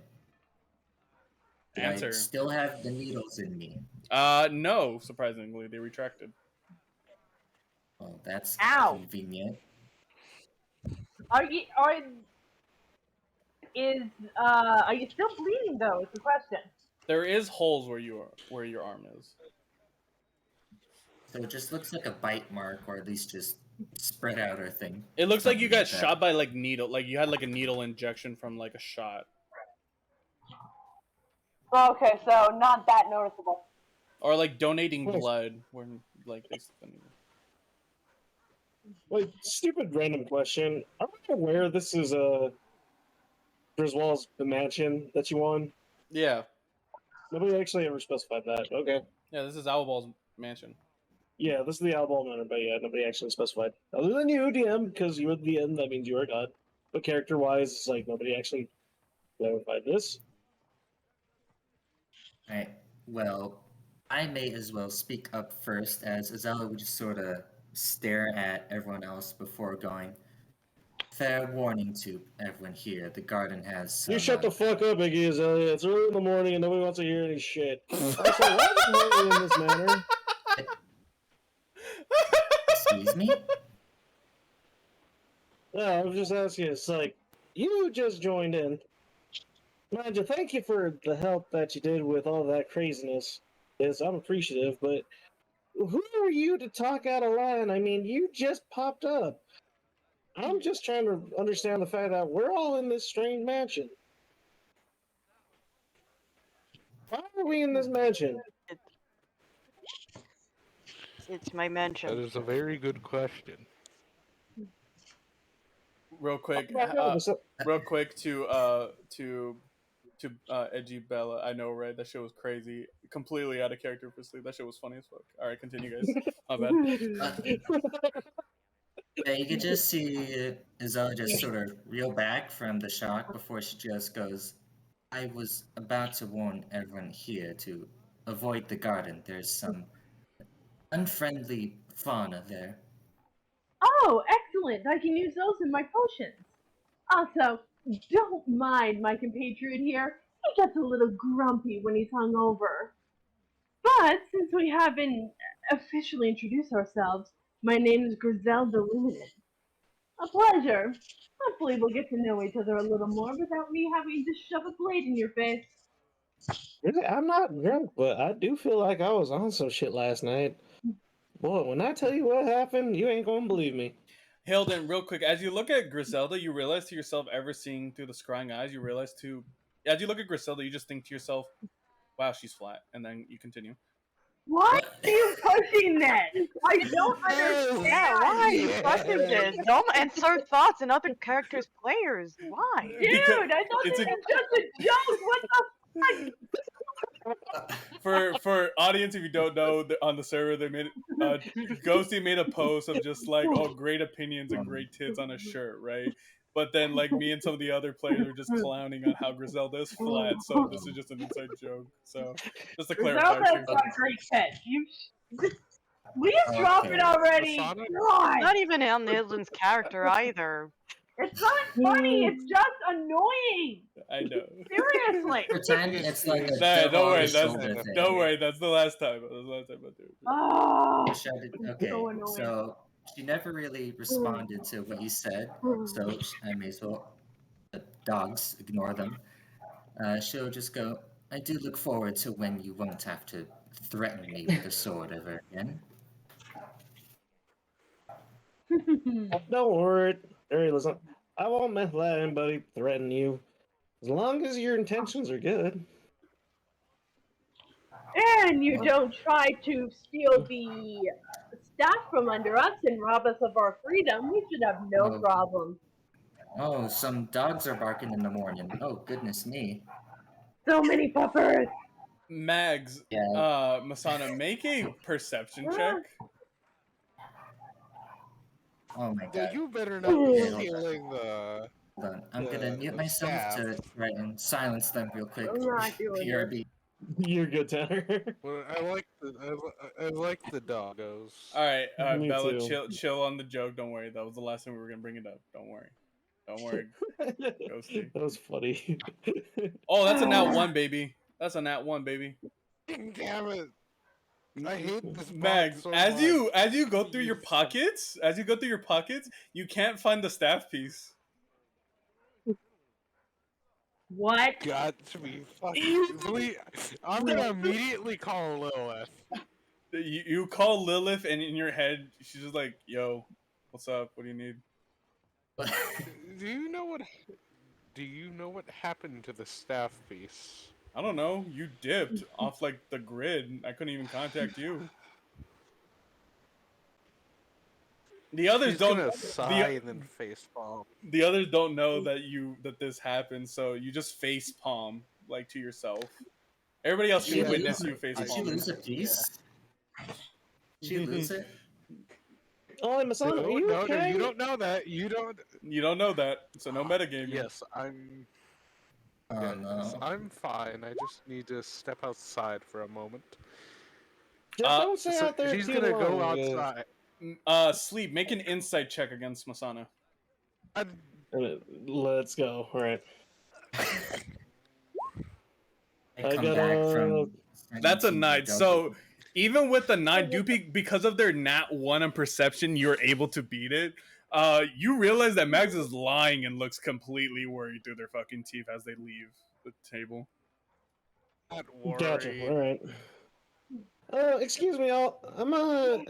all answer. I still have the needles in me. No, surprisingly, they retracted. Oh, that's convenient. Are you still bleeding though? Is the question. There is holes where your arm is. So it just looks like a bite mark, or at least just spread out or thing. It looks like you got shot by like needle, like you had like a needle injection from like a shot. Okay, so not that noticeable. Or like donating blood, where like they. Wait, stupid random question. Are we aware this is Griswold's the mansion that you won? Yeah. Nobody actually ever specified that. Okay. Yeah, this is Owlball's mansion. Yeah, this is the Owlball manor, but yeah, nobody actually specified. Other than you, DM, because you were the DM, that means you are God. But character-wise, it's like nobody actually clarified this. Alright, well, I may as well speak up first, as Azala would just sort of stare at everyone else before going. Fair warning to everyone here, the garden has some... You shut the fuck up, Iggy Azalea. It's early in the morning and nobody wants to hear any shit. Also, why are you in this manner? Excuse me? No, I was just asking. It's like, you just joined in. Mind you, thank you for the help that you did with all that craziness. Yes, I'm appreciative, but who are you to talk out of line? I mean, you just popped up. I'm just trying to understand the fact that we're all in this strange mansion. Why are we in this mansion? It's my That mansion. is a very good question. Real quick, real quick to edgy Bella. I know, right? That shit was crazy. Completely out of character for Sleep. That shit was funny as fuck. All right, continue, guys. My bad. Yeah, you could just see Isabella just sort of reel back from the shock before she just goes, I was about to warn everyone here to avoid the garden. There's some unfriendly fauna there. Oh, excellent! I can use those in my potions. Also, don't mind my compatriot here. He gets a little grumpy when he's hungover. But since we haven't officially introduced ourselves, my name is Griselda Luminant. A pleasure. Hopefully we'll get to know each other a little more without me having to shove a blade in your face. Really, I'm not drunk, but I do feel like I was on some shit last night. Boy, when I tell you what happened, you ain't gonna believe me. Hilden, real quick, as you look at Griselda, you realize to yourself, ever seeing through the scrying eyes, you realize as you look at Griselda, you just think to yourself, wow, she's flat. And then you continue. Why What? are you pushing this? I don't understand. Yeah, why are you pushing this? Don't insert thoughts in other characters' players. Why? Because Dude, I thought it's this a was just a joke. What the for audience, if you don't know, on the server they made Ghosty made a post of just like, oh, great opinions and great tits on a shirt, right? But then like me and some of the other players were just clowning on how Griselda is flat, so this is just an inside joke. So just to clarify Griselda's too. got great catch. Will you drop it Okay. already? Masana? God, Not even on Island's character either. it's not funny. It's just annoying. I know. Seriously. Pretend it's like a Nah, devil don't on worry. the That's shoulder thing. don't worry. That's the last time. That's the last time I do it. Oh, Okay, so annoying. so she never really responded to what you said, so I may as well. The dogs, ignore them. She'll just go, I do look forward to when you won't have to threaten me with a sword ever again. Don't worry. Hey, listen, I won't let anybody threaten you. As long as your intentions are good. And you don't try to steal the staff from under us and rob us of our freedom. We should have no Oh. problem. Oh, some dogs are barking in the morning. Oh, goodness me. So many puppers. Mags, Yeah. Masana, make a perception check. Oh my Yeah, god. you better not Okay, be hold on. stealing the. Hold on. I'm the- gonna mute the myself staff. to try and silence them real quick. I'm not doing this. PRB. You're good, Tanner. Well, I like the doggos. All right, Me Bella, too. chill on the joke. Don't worry. That was the last time we were gonna bring it up. Don't worry. Ghosty. That was funny. Oh, that's a nat one, baby. That's a nat one, baby. Damn it! I hate this box Mags, so as much. you go through your pockets, you can't find the staff piece. What? Got to be fucking. Please, I'm gonna immediately call Lilith. You call Lilith, and in your head, she's just like, "Yo, what's up? What do you need?" Do you know what? Do you know what happened to the staff piece? I don't know. You dipped off like the grid. I couldn't even contact you. The others She's don't. gonna sigh and then face palm. The others don't know that this happened, so you just face palm like to yourself. Everybody else Did can she witness lose- you face Did she palm. lose a piece? Did she lose it? Oh, Masana, are you no, okay? you don't know that. You don't. You don't know that, so no metagaming. Yes, I'm. Oh Yes, no. I'm fine. I just need to step outside for a moment. Just don't stay So out there she's too gonna long, go because- outside. Sleep. Make an insight check against Masana. Let's go. All right. I I come got back a- from. That's a 17 9. double. So even with the 9, because of their nat 1 on perception, you're able to beat it. You realize that Mags is lying and looks completely worried through their fucking teeth as they leave the table. Not worried. Gotcha. All right. Excuse me, I'm we'll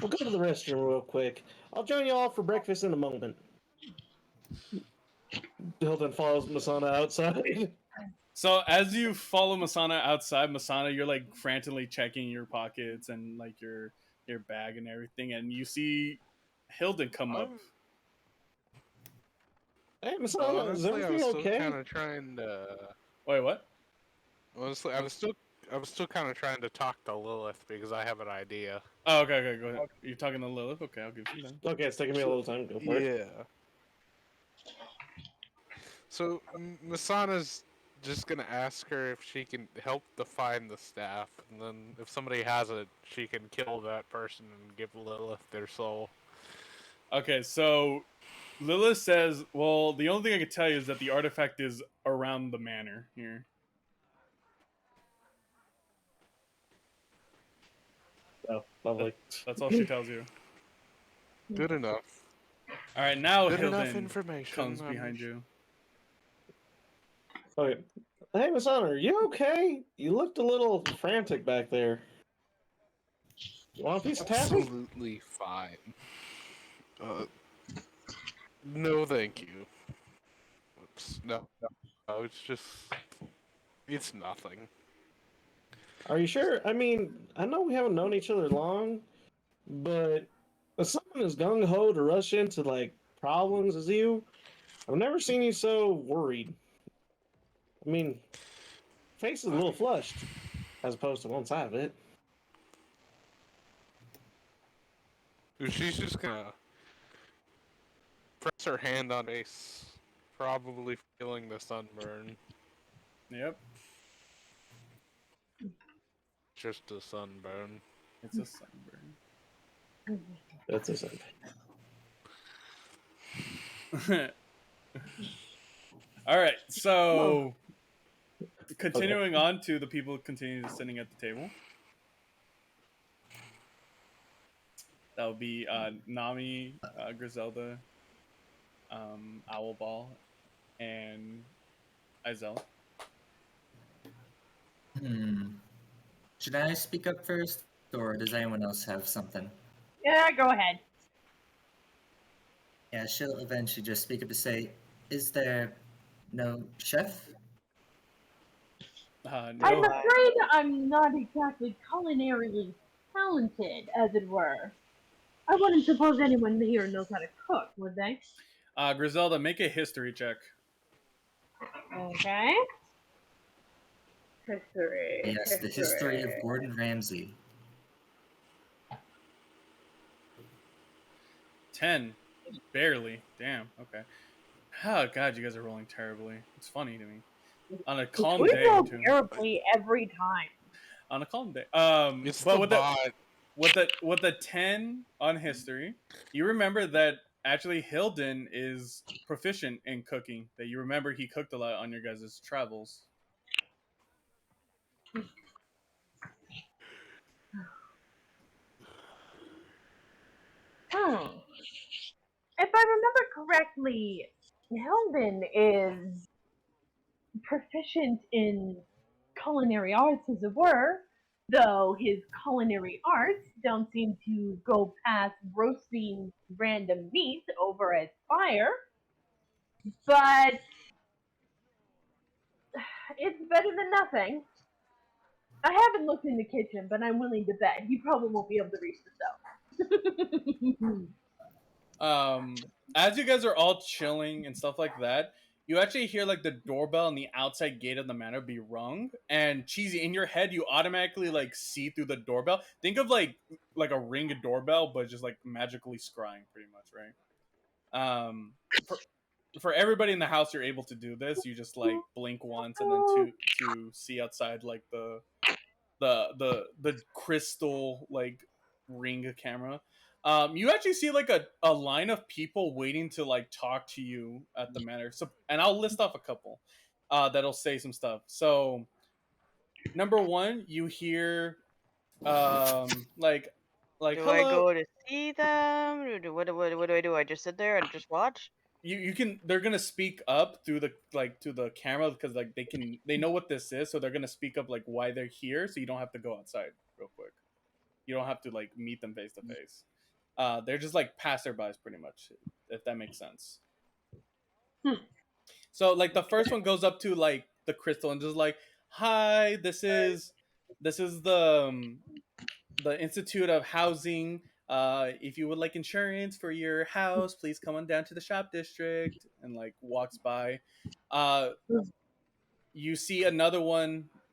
go to the restroom real quick. I'll join you all for breakfast in a moment. Hilton follows Masana outside. So as you follow Masana outside, Masana, you're like frantically checking your pockets and like your bag and everything, and you see Hilden come up. Hey, Masana, is Honestly, I everything was still okay? kind of trying to. Wait, what? Honestly, I was still kind of trying to talk to Lilith because I have an idea. Oh, okay, go ahead. You're talking to Lilith. Okay, I'll give you some time. Okay, it's taking me a little time. Go for it. Yeah. So Masana's just gonna ask her if she can help to find the staff, and then if somebody has it, she can kill that person and give Lilith their soul. Okay, so Lilith says, "Well, the only thing I can tell you is that the artifact is around the manor here." Oh, lovely. That's all she tells you. Good enough. All right, now Good enough Hilden information. comes behind you. Okay. Hey, Masana, are you okay? You looked a little frantic back there. You want a piece of taffy? Absolutely fine. No, thank you. Oops, no, it's just, it's nothing. Are you sure? I mean, I know we haven't known each other long, but if someone as gung ho to rush into like problems as you, I've never seen you so worried. I mean, face is a little flushed, as opposed to one side of it. She's just gonna press her hand on face, probably feeling the sunburn. Yep, Just a sunburn. it's a sunburn. That's a side. All right, so continuing on to the people continuing sitting at the table. That would be Nami, Griselda, Owlball, and Izel. Should I speak up first, or does anyone else have something? Yeah, go ahead. Yeah, she'll eventually just speak up to say, "Is there no chef?" I'm No, afraid I'm not exactly culinarily talented, as it were. I wouldn't suppose anyone here knows how to cook, would they? Griselda, make a history check. Okay. History. Yes, the history of Gordon Ramsay. 10. Barely. Damn. Okay. Oh god, you guys are rolling terribly. It's funny to me. On a calm We day, roll too. terribly every time. On a calm day. It's but the with bot. with the 10 on history, you remember that actually Hilden is proficient in cooking. That you remember he cooked a lot on your guys' travels. If I remember correctly, Helvin is proficient in culinary arts, as it were, though his culinary arts don't seem to go past roasting random meat over a fire. But it's better than nothing. I haven't looked in the kitchen, but I'm willing to bet he probably won't be able to reach the stove. As you guys are all chilling and stuff like that, you actually hear like the doorbell on the outside gate of the manor be rung, and Cheesy, in your head you automatically like see through the doorbell. Think of like a ring doorbell, but just like magically scrying, pretty much, right? For everybody in the house, you're able to do this. You just like blink once and then to see outside like the crystal like ring camera. You actually see like a line of people waiting to like talk to you at the manor. So, and I'll list off a couple that'll say some stuff. So, number one, you hear like Do I hello. go to see them? What do I do? I just sit there and just watch? You can they're gonna speak up through the like to the camera because like they know what this is, so they're gonna speak up like why they're here, so you don't have to go outside. real quick. You don't have to like meet them face to face. They're just like passerbys, pretty much, if that makes sense. So like the first one goes up to like the crystal and just like, "Hi, this is the Institute of Housing. If you would like insurance for your house, please come on down to the shop district." And like walks by. Uh, you see another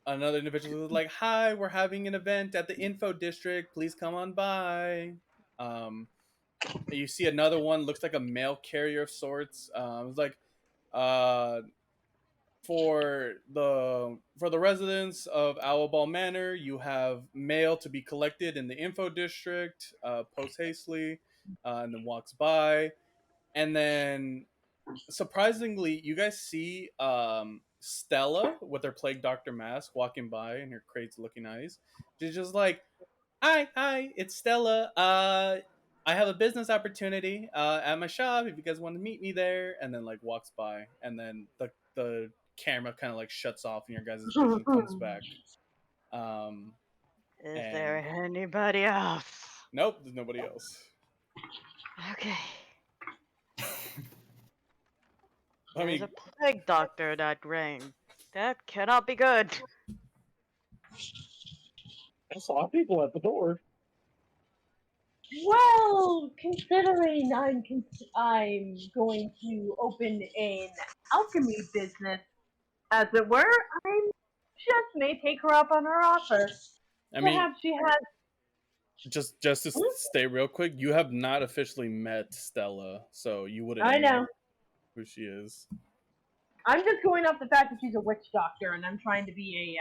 individual who's like, "Hi, we're having an event at the info district. Please come on by." Um, you see another one, looks like a mail carrier of sorts. It's like, uh, for the residents of Owlball Manor, you have mail to be collected in the info district. Post hastily, and then walks by, and then surprisingly, you guys see Stella with her plague doctor mask walking by and her crazy looking eyes. She's just like, hi, it's Stella. I have a business opportunity at my shop. If you guys want to meet me there, and then like walks by, and then the camera kind of like shuts off, and your guys' vision comes back. Is And there anybody else? nope, there's nobody else. Okay. I There's mean, a plague doctor that rang. That cannot be good. I saw people at the door. Well, considering I'm going to open an alchemy business, as it were, I just may take her up on her offer. I mean, Perhaps she has. just to stay real quick, you have not officially met Stella, so you wouldn't I know. who she is. I'm just going off the fact that she's a witch doctor, and I'm trying to be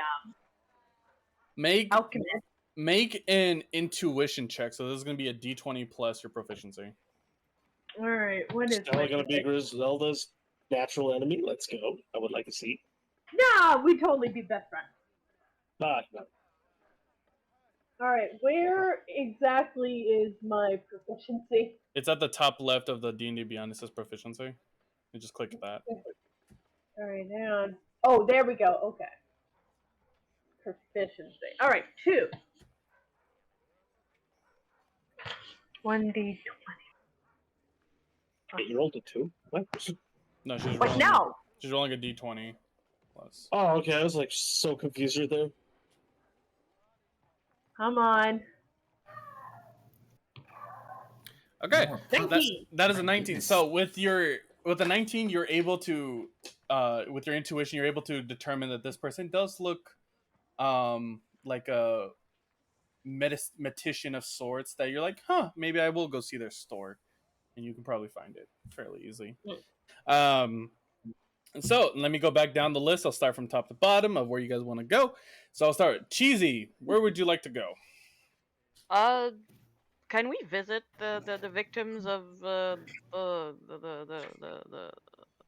Make alchemist. make an intuition check. So this is going to be a D20 plus your proficiency. All right, what is Stella my gonna be Griselda's natural enemy. Let's go. I would like to see. Nah, we'd totally be best friends. No. All right, where exactly is my proficiency? It's at the top left of the D&D Beyond. It says proficiency. You just click that. All right, hang on. Oh, there we go. Okay. Proficiency. All right, 2. 1d20. Wait, you rolled a 2? What? No, she's Wait, rolling. no. She's rolling a D20 plus. Oh, okay. I was like so confused right there. Come on. Okay, More Thank puppets. you. that is a My 19. goodness. So with the 19, you're able to, with your intuition, you're able to determine that this person does look, like a metician of sorts. That you're like, huh, maybe I will go see their store, and you can probably find it fairly easily. So let me go back down the list. I'll start from top to bottom of where you guys want to go. So I'll start with Cheesy. Where would you like to go? Can we visit the victims of the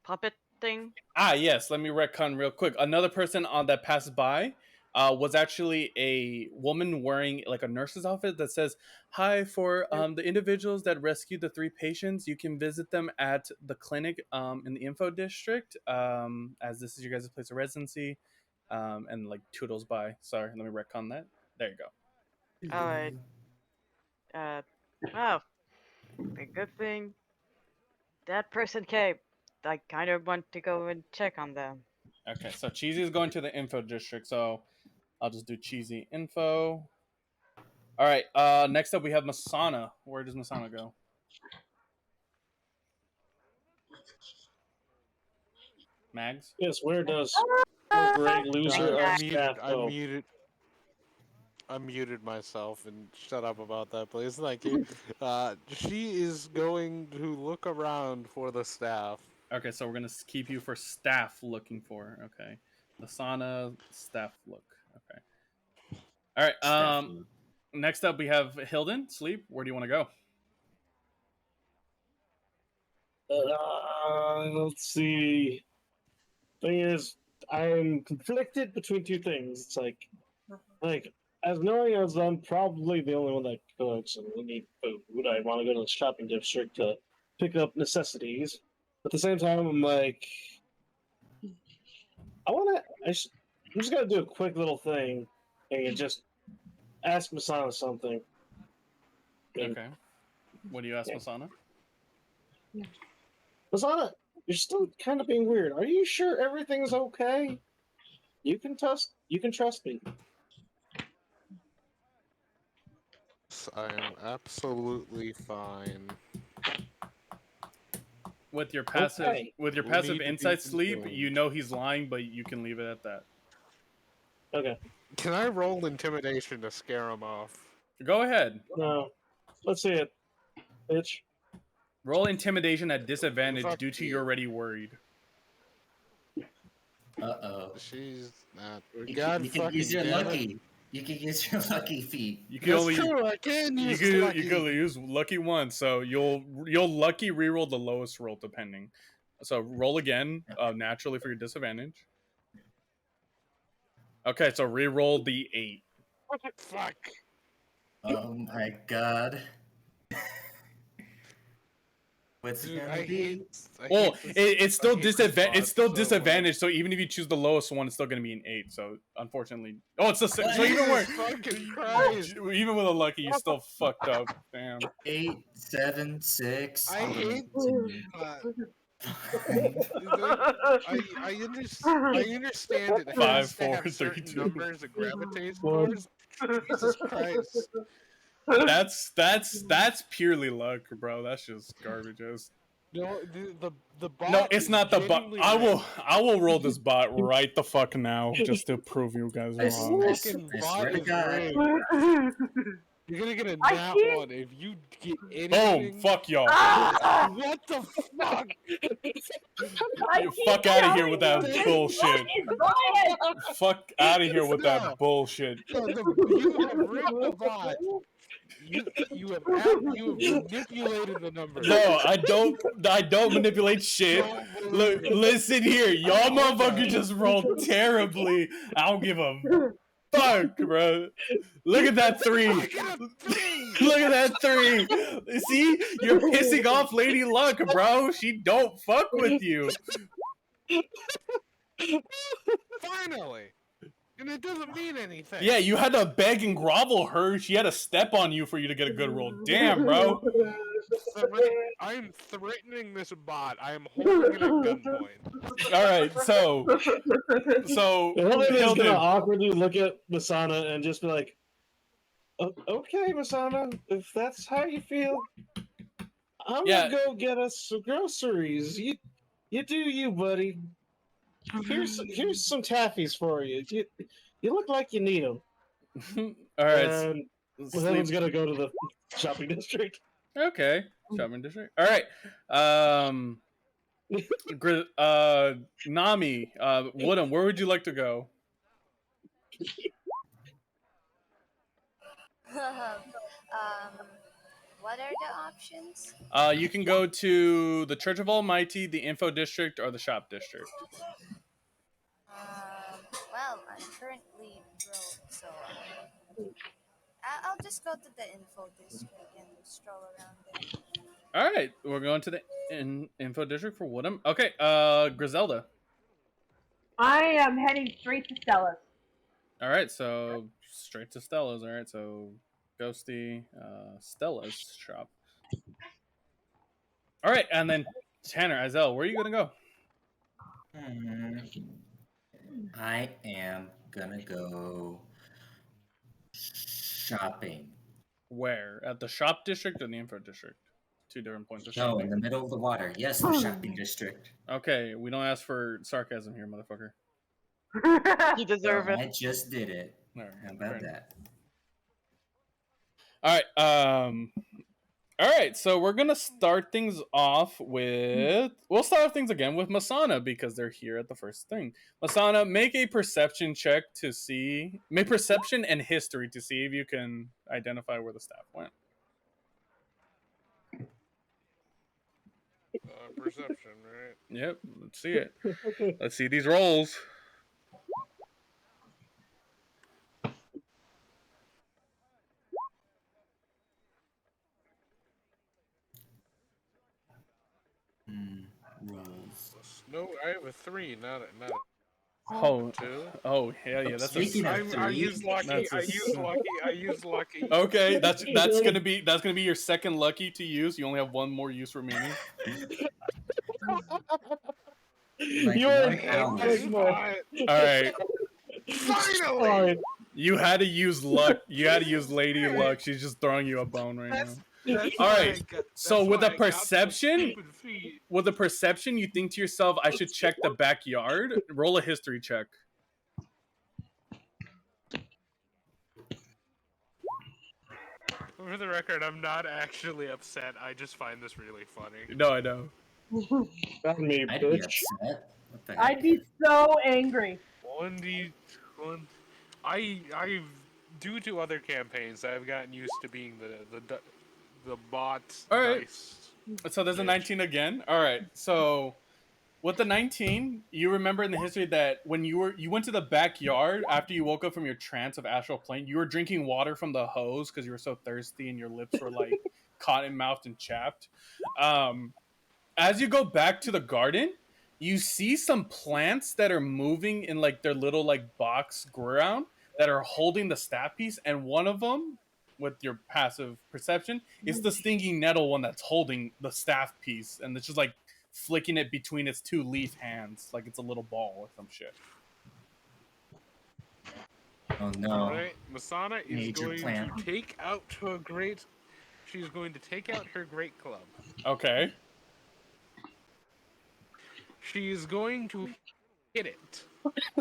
puppet thing? Ah, yes. Let me retcon real quick. Another person on that passed by was actually a woman wearing like a nurse's outfit that says, "Hi, for the individuals that rescued the 3 patients, you can visit them at the clinic in the info district, as this is your guys' place of residency." And like toodles by. Sorry, let me retcon that. There you go. All right. Oh, a good thing that person came. I kind of want to go and check on them. Okay, so Cheesy is going to the info district, so I'll just do Cheesy info. All right. Next up we have Masana. Where does Masana go? Mags? Yes, where does our great loser I of staff go? I muted myself and shut up about that, please. Thank you. She is going to look around for the staff. Okay, so we're gonna keep you for staff looking for. Okay, Masana staff look. Okay. All right. Staff loop. Next up we have Hilden. Sleep. Where do you want to go? Let's see. Thing is, I'm conflicted between 2 things. It's like as knowing as I'm probably the only one that cooks and we need food, I want to go to the shopping district to pick up necessities. At the same time, I'm like, I'm just gonna do a quick little thing and just ask Masana something. Okay. What do you ask Masana? Masana, you're still kind of being weird. Are you sure everything's okay? You can trust. You can trust me. I am absolutely fine. With your Okay. passive Need to be insight sleep, confirmed. you know he's lying, but you can leave it at that. Okay. Can I roll intimidation to scare him off? Go ahead. No. Let's see it, bitch. Roll intimidation at disadvantage Fuck due to you. you're already worried. Uh-oh. She's not. You God can fucking use your damn it. lucky. You can use your lucky feat. You can That's only true. I can you use can lucky. you can only use lucky once, so you'll lucky reroll the lowest roll depending. So roll again, naturally for your disadvantage. Okay, so reroll the 8. Fuck. Oh my god. What's it Dude, gonna I be? hate. Well, it's still I hate this disadvantage. It's bot still so disadvantage. So even if you choose the lowest one, it's still going to be an 8. So unfortunately, oh, it's the same. So even Jesus worse. fucking Christ. Even with a lucky, you still fucked up. Damn. 8, 7, 6. I I'm gonna hate. continue. I understand it 5, has to 4, have certain 32. numbers it gravitates One. towards. Jesus Christ. That's purely luck, bro. That's just garbage. No, the bot. No, it's is not the bot. genuinely I will roll this bot right the fuck now just to prove you guys I, wrong. I, Fucking I bot swear to is God. rigged. You're gonna get a I nat can't- one if you get Boom! anything. Fuck y'all. Ah! What the fuck? I You keep fuck outta here telling with that you, this bullshit. book is biased. Fuck out of here with No. that bullshit. No, you have rigged the bot. You have manipulated the numbers. No, I don't manipulate shit. Don't Look, believe it. listen here, y'all motherfuckers Okay. just rolled terribly. I don't give a fuck, bro. Look at that 3. I got a 3. Look at that 3. See, you're pissing off Lady Luck, bro. She don't fuck with you. Finally. And it doesn't mean anything. Yeah, you had to beg and grovel her. She had to step on you for you to get a good roll. Damn, bro. I'm threatening this bot. I am holding it at gunpoint. All right, so Hilden is Hilden. gonna awkwardly look at Masana and just be like, "Okay, Masana, if that's how you feel, I'm Yeah. gonna go get us some groceries. You do you, buddy. Here's some taffies for you. You look like you need them." All right. And Hilden's gonna go to the shopping district. Okay. Shopping district. All right. Nami, Woodham, where would you like to go? What are the options? You can go to the Church of Almighty, the Info District, or the Shop District. Well, I'm currently broke, so I'll just go to the info district and stroll around there. All right, we're going to the Info District for Woodham. Okay, Griselda. I am heading straight to Stella's. All right, so straight to Stella's. All right, so Ghosty, Stella's shop. All right, and then Tanner, Azel, where are you gonna go? I am gonna go shopping. Where? At the Shop District or the Info District? 2 different points of No, in shopping. the middle of the water. Yes, the shopping district. Okay, we don't ask for sarcasm here, motherfucker. You deserve Well, it. I just did it. All right, How fair about enough. that? All right, so we're gonna start things off with. We'll start off things again with Masana because they're here at the first thing. Masana, make a perception check to see. Make perception and history to see if you can identify where the staff went. Perception, right? Yep, let's see it. Let's see these rolls. Rolls. No, I have a 3, not a. Oh, Two. oh, yeah, that's a. Speaking of I used lucky. That's a I used lucky. I used lucky. Okay, that's gonna be your second lucky to use. You only have one more use remaining. like You are 1 hour. Lucky spot. All right, Finally. you had to use luck. You had to use Lady Luck. She's just throwing you a bone right That's now. that's All why right. I got. So That's with why a I got the perception, stupid feet. with a perception, you think to yourself, I should check the backyard. Roll a history check. For the record, I'm not actually upset. I just find this really funny. No, I know. Not me, I'd be bitch. upset. What the heck? I'd be so angry. 1d1. I've due to other campaigns, I've gotten used to being the bot All right. dice. So there's a Bitch. 19 again. All right. So with the 19, you remember in the history that when you went to the backyard after you woke up from your trance of astral plane, you were drinking water from the hose because you were so thirsty and your lips were like cotton mouthed and chapped. As you go back to the garden, you see some plants that are moving in like their little like box ground that are holding the staff piece, and one of them, with your passive perception, is the stinging nettle one that's holding the staff piece, and it's just like flicking it between its two leaf hands like it's a little ball or some shit. Oh no. Alright, Masana is Major going plant. to take out her great. She's going to take out her great club. Okay. She is going to hit it.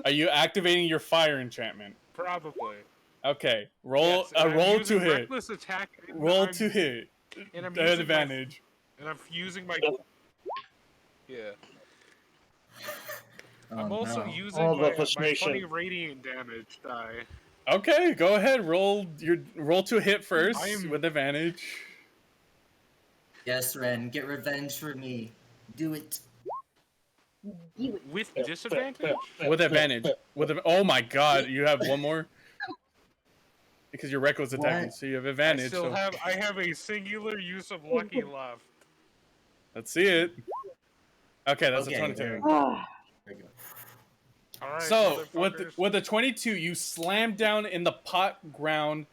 Are you activating your fire enchantment? Probably. Okay. Roll Yes, and I'm roll using to hit. reckless attack. And Roll I'm- to hit. And I'm At using advantage. and I'm using my. Yeah. Oh, I'm also no. using All the my frustration. funny radiant damage die. Okay, go ahead. Roll to hit first I am- with advantage. Yes, Ren, get revenge for me. Do it. With disadvantage? With advantage. Oh my god, you have one more? Because your record was attacking, What? so you have I advantage. still So have. I have a singular use of lucky left. let's see it. Okay, that's Okay, a 22. there Ah, we go. All right. So motherfuckers. with the 22, you slam down in the pot ground,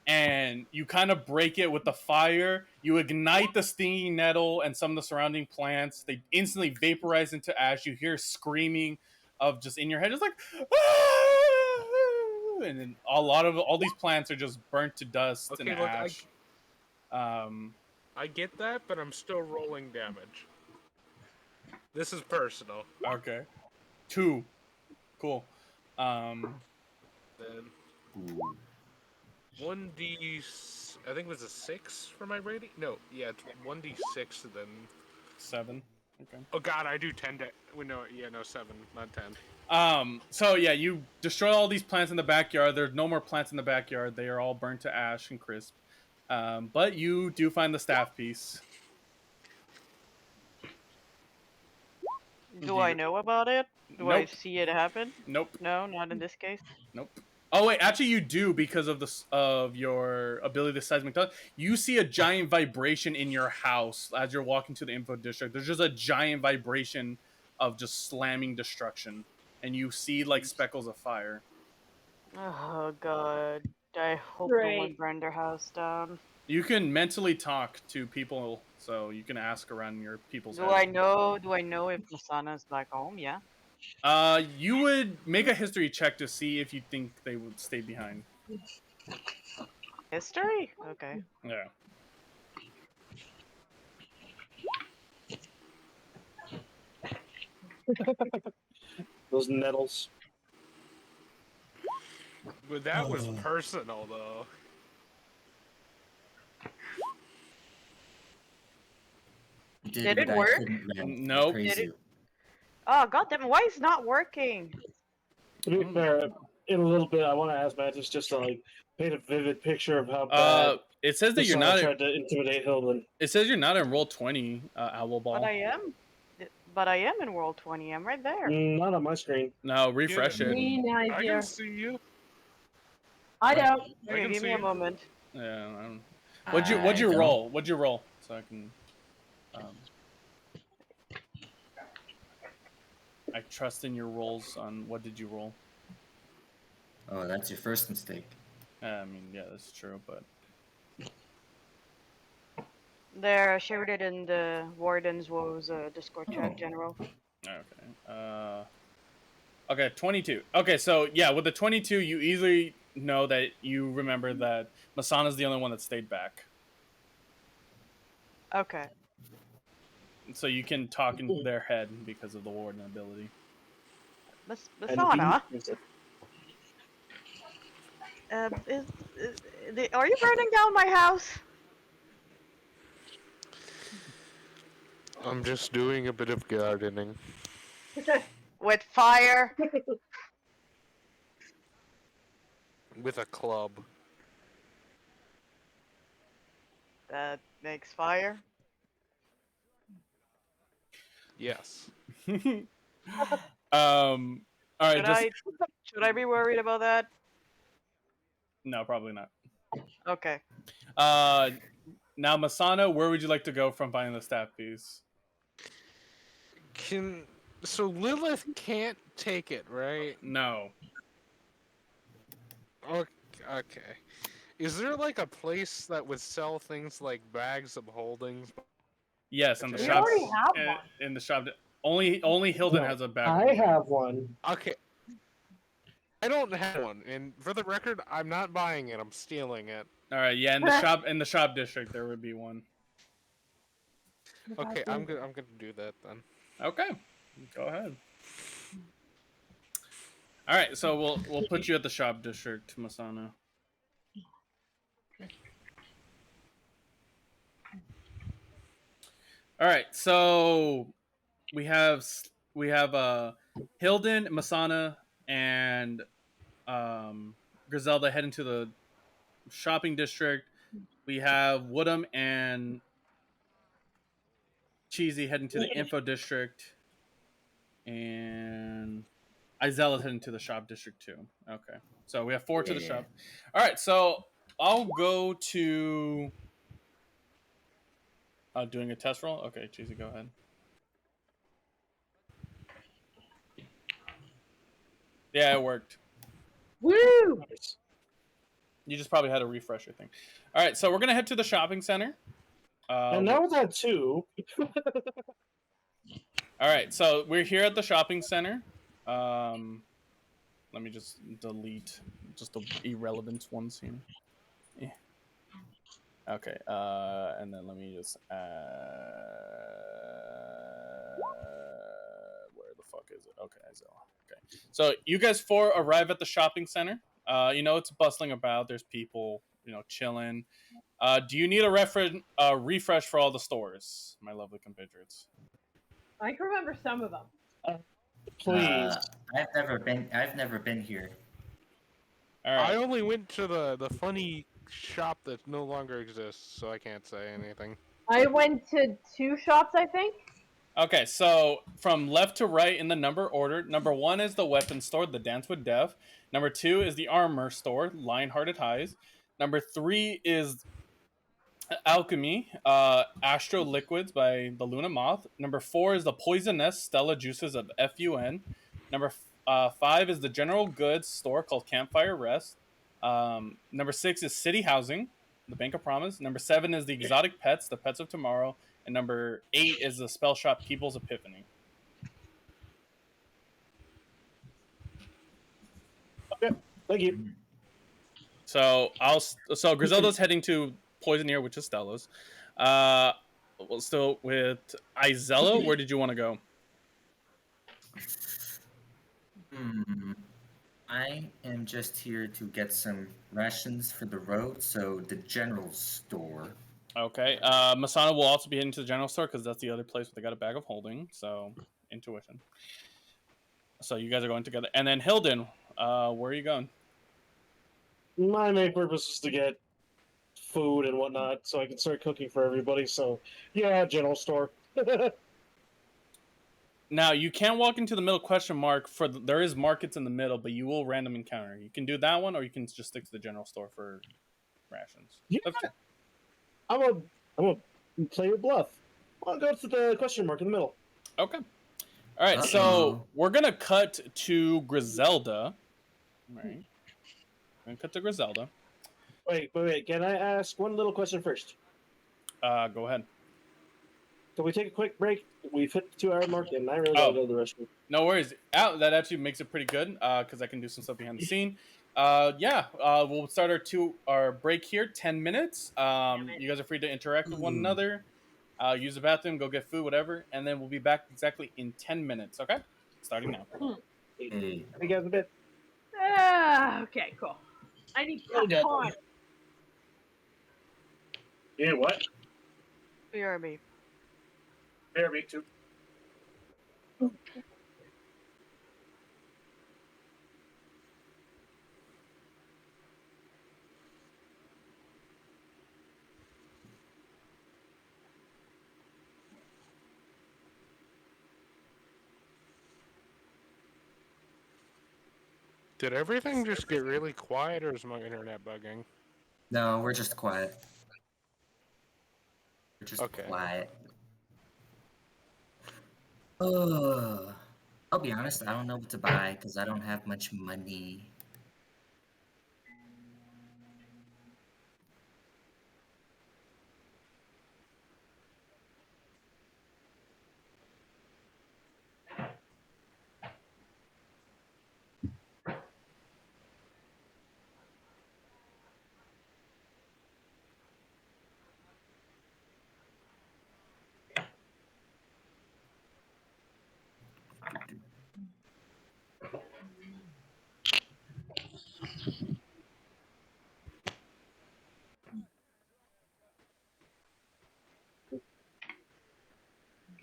and you kind of break it with the fire. You ignite the stinging nettle and some of the surrounding plants. They instantly vaporize into ash. You hear screaming of just in your head, just like, "Ah!" And then all these plants are just burnt to dust and Okay, look, ash. I get that, but I'm still rolling damage. This is personal. Okay, 2, cool. Then Ooh. 1d. I think it was a 6 for my rating. No, yeah, it's 1d6 then. 7. Okay. Oh god, I do 10 no, 7, not 10. So yeah, you destroy all these plants in the backyard. There's no more plants in the backyard. They are all burnt to ash and crisp. But you do find the staff piece. Do I know about it? Do I Nope. see it happen? Nope. No, not in this case. Nope. Oh wait, actually you do because of your ability to seismic touch. You see a giant vibration in your house as you're walking to the info district. There's just a giant vibration of just slamming destruction, and you see like speckles of fire. Oh god. I hope Great. no one burned their house down. You can mentally talk to people, so you can ask around your people's Do heads. I know if Masana's back home? Yeah. You would make a history check to see if you think they would stay behind. History? Okay. Yeah. Those nettles. But that was personal, though. Did what it I work? couldn't, Ren. Nope. Praise Did it- you. Oh goddamn! Why is it not working? To be fair, in a little bit, I want to ask Mantis just to like paint a vivid picture of how bad It says that you're Masana not. tried to intimidate Hilden. It says you're not in roll 20, Owl Ball. But I am. But I am in World 20. I'm right there. Not on my screen. No, refresh it. me I neither. can see you. I don't. I Okay, can give see me a you. moment. Yeah. I don't... What'd you don't- roll? What'd you roll? So I can. I trust in your rolls. On what did you roll? Oh, that's your first mistake. I mean, yeah, that's true, but There, I shared it in the Wardens Woes Discord chat, Oh. General. okay. Okay, 22. Okay, so yeah, with the 22, you easily know that you remember that Masana's the only one that stayed back. Okay. So you can talk in their head because of the warden ability. And he Masana, is it. are you burning down my house? I'm just doing a bit of gardening. With fire? With a club. That makes fire? Yes. All right, Should just I be worried about that? no, probably not. Okay. Now Masana, where would you like to go from finding the staff piece? So Lilith can't take it, right? No. Okay. Is there like a place that would sell things like bags of holdings? Yes, in the We shop. already have one. In the shop. Only Hilden No, has a bag. I have one. Okay. I don't have one, and for the record, I'm not buying it. I'm stealing it. All right, yeah, in the shop district there would be one. Okay, I'm gonna do that then. Okay, go ahead. All right, so we'll put you at the shop district, Masana. All right, so we have Hilden, Masana, and Griselda heading to the shopping district. We have Woodham and Cheesy heading to the info district, and Izella heading to the shop district too. Okay, so we have 4 to the shop. All right, so I'll go to doing a test roll. Okay, Cheesy, go ahead. Yeah, it worked. Woo! You just probably had to refresh your thing. All right, so we're gonna head to the shopping center. And now with that too. All right, so we're here at the shopping center. Let me just delete just the irrelevant ones here. Yeah. Okay, and then let me just where the fuck is it? Okay, Isaiah. Okay, so you guys 4 arrive at the shopping center. You know it's bustling about. There's people, chilling. Do you need a refresh for all the stores, my lovely compatriots? I can remember some of them. Please. I've never been here. All right. I only went to the funny shop that no longer exists, so I can't say anything. I went to 2 shops, I think. Okay, so from left to right in the number order, number 1 is the weapon store, the Dance with Death. Number 2 is the armor store, Lionhearted Highs. Number 3 is Alchemy, Astro Liquids by the Luna Moth. Number 4 is the Poisonous Stella Juices of FUN. Number 5 is the General Goods store called Campfire Rest. Number 6 is City Housing, the Bank of Promise. Number 7 is the Exotic Pets, the Pets of Tomorrow. And number 8 is the spell shop People's Epiphany. Okay, thank you. So Griselda's heading to Poisoneer, which is Stella's. We'll still with Izella. Where did you want to go? I am just here to get some rations for the road, so the general store. Okay. Masana will also be heading to the general store because that's the other place where they got a bag of holding. So intuition. So you guys are going together, and then Hilden, where are you going? My main purpose is to get food and whatnot, so I can start cooking for everybody. So, yeah, general store. Now you can walk into the middle question mark there is markets in the middle, but you will random encounter. You can do that one, or you can just stick to the general store for rations. Yeah. I'm a player bluff. I'll go to the question mark in the middle. Okay. All right, so Uh-oh. we're gonna cut to Griselda. All right, we're gonna cut to Griselda. Wait. Can I ask one little question first? Go ahead. Can we take a quick break? We've hit the 2-hour mark, and I really Oh. gotta go to the restroom. No worries. That actually makes it pretty good because I can do some stuff behind the scene. We'll start our break here. 10 minutes. You guys are free to interact with one another. Use the bathroom, go get food, whatever, and then we'll be back exactly in 10 minutes. Okay, starting now. Hey. Hey guys, a bit. Okay, cool. I need Oh, God. popcorn. Yeah, what? BRB. Here, me too. Did everything just get really quiet, or is my internet bugging? No, we're just quiet. We're just Okay. quiet. Oh, I'll be honest, I don't know what to buy because I don't have much money.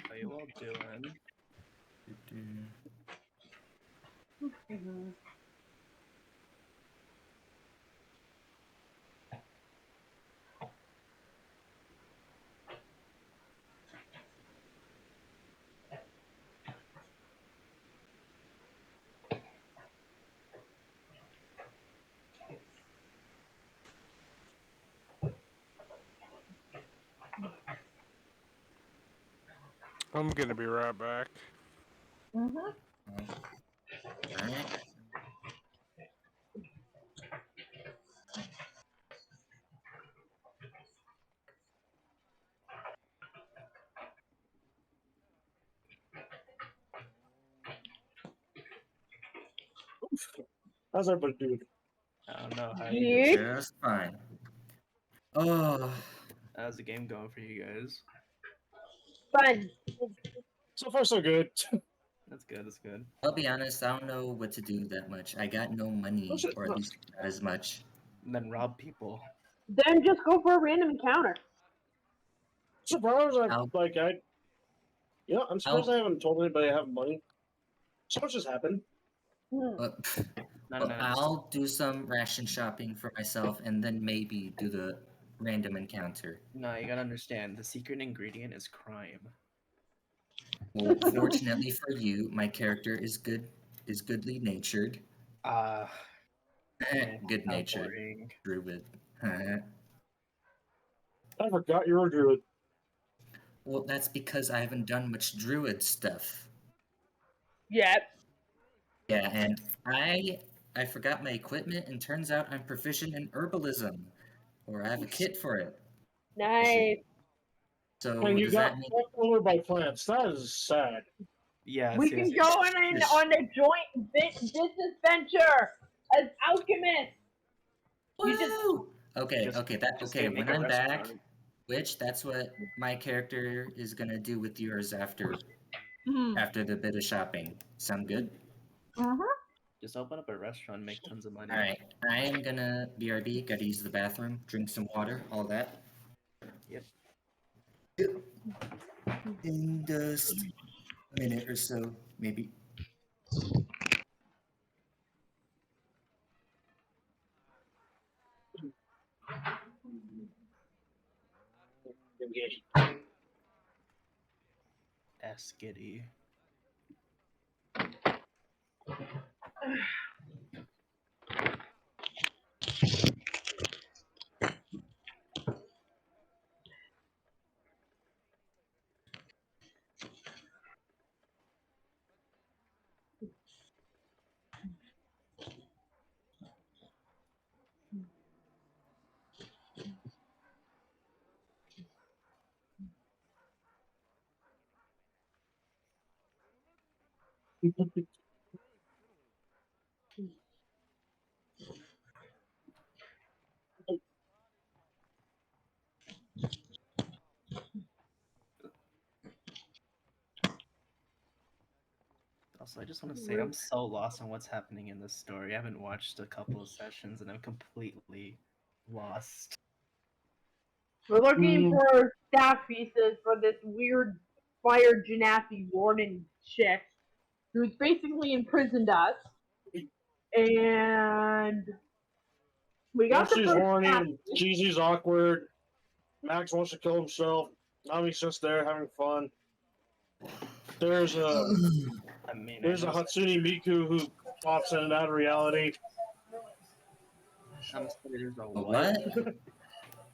How you all doing? I'm gonna be right back. Alright. How's everybody doing? I don't know how you doing. Just fine. Oh, How's the game going for you guys? Fun. So far, so good. That's good. That's good. I'll be honest, I don't know what to do that much. I got no money, What's it- or at least not as much. And then rob people. Then just go for a random encounter. Surprised I'll- I'm surprised I haven't told anybody I have money. So much has happened. But, No, but no, just I'll do some ration shopping for myself and then maybe do the random encounter. no. You gotta understand. The secret ingredient is crime. Well, fortunately for you, my character is goodly natured. Good How natured. boring. Druid. I forgot you were a druid. Well, that's because I haven't done much druid stuff. Yep. Yeah, and I forgot my equipment, and turns out I'm proficient in herbalism, or I have a kit for it. Nice. So And you does got that mean? fucked over by plants. That is sad. Yeah. We can seriously. go on a joint business venture as alchemists. You just Woo! Okay, Just- okay, just okay. make When a I'm back, restaurant. which that's what my character is gonna do with yours after Mhm. the bit of shopping. Sound good? Just open up a restaurant and make tons of money. All right, I am gonna BRB. Gotta use the bathroom, drink some water, all that. Yep. In just a minute or so, maybe. Skitty. Also, I just want to say I'm so lost on what's happening in this story. I haven't watched a couple of sessions and I'm completely lost. We're looking for staff pieces for this weird fire genasi warden chick who's basically imprisoned us. And we got the Jesse's first horny, staff and piece. Jeezy's awkward. Max wants to kill himself. Nami's just there having fun. There's a I mean, there's a Hatsune Miku who pops in and out of reality. I'm sorry, there's a A what? what?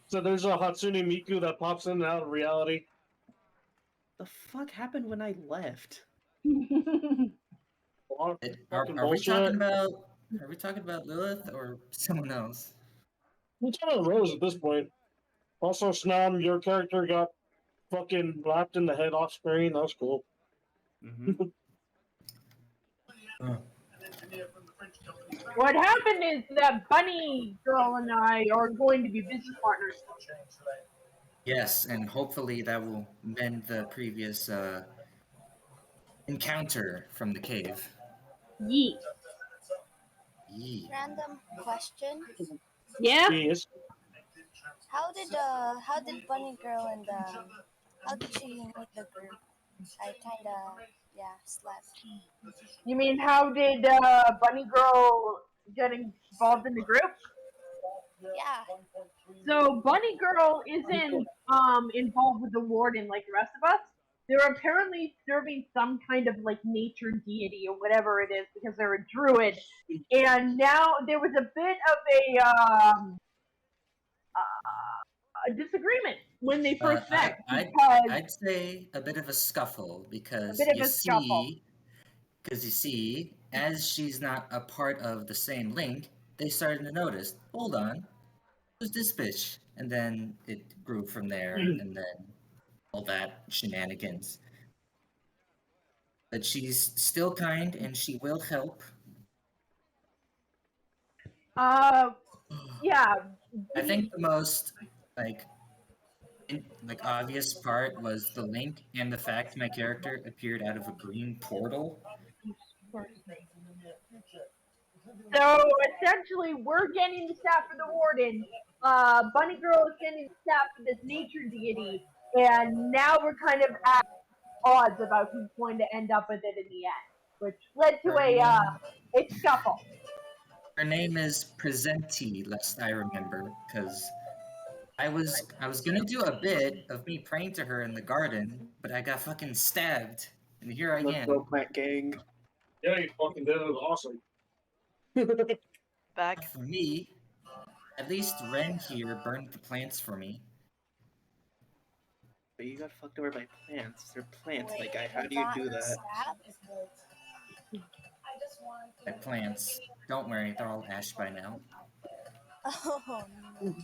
So there's a Hatsune Miku that pops in and out of reality. The fuck happened when I left? A lot of fucking Are we bullshit. talking about? Are we talking about Lilith or someone else? We're talking about Rose at this point. Also, Snom, your character got fucking slapped in the head off screen. That was cool. Mm-hmm. What happened is that Bunny Girl and I are going to be business partners. Yes, and hopefully that will mend the previous encounter from the cave. Yeet. Yee. Random question. Yeah? Yes. How did Bunny Girl and how did she meet the group? I kinda slept. You mean how did Bunny Girl get involved in the group? Yeah. So Bunny Girl isn't involved with the warden like the rest of us. They're apparently serving some kind of like nature deity or whatever it is because they're a druid. And now there was a bit of a disagreement when they first met because I'd say a bit of a scuffle because a bit of a scuffle. you see, as she's not a part of the same link, they started to notice. Hold on, who's this bitch? And then it grew from there, and then all that shenanigans. But she's still kind, and she will help. Yeah. I think the most obvious part was the link and the fact my character appeared out of a green portal. So essentially, we're getting the staff for the warden. Bunny Girl is getting the staff for this nature deity, and now we're kind of at odds about who's going to end up with it in the end, which led to a scuffle. Her name is Presenti, lest I remember, because I was gonna do a bit of me praying to her in the garden, but I got fucking stabbed, and here I Let's am. go, plant gang. Yeah, you fucking did. It was awesome. Back. For me, at least Ren here burned the plants for me. But you got fucked over by plants. They're plants, Wait, my guy. How do you do that? Stabbed? My plants. Don't worry, they're all ash by now. Oh no.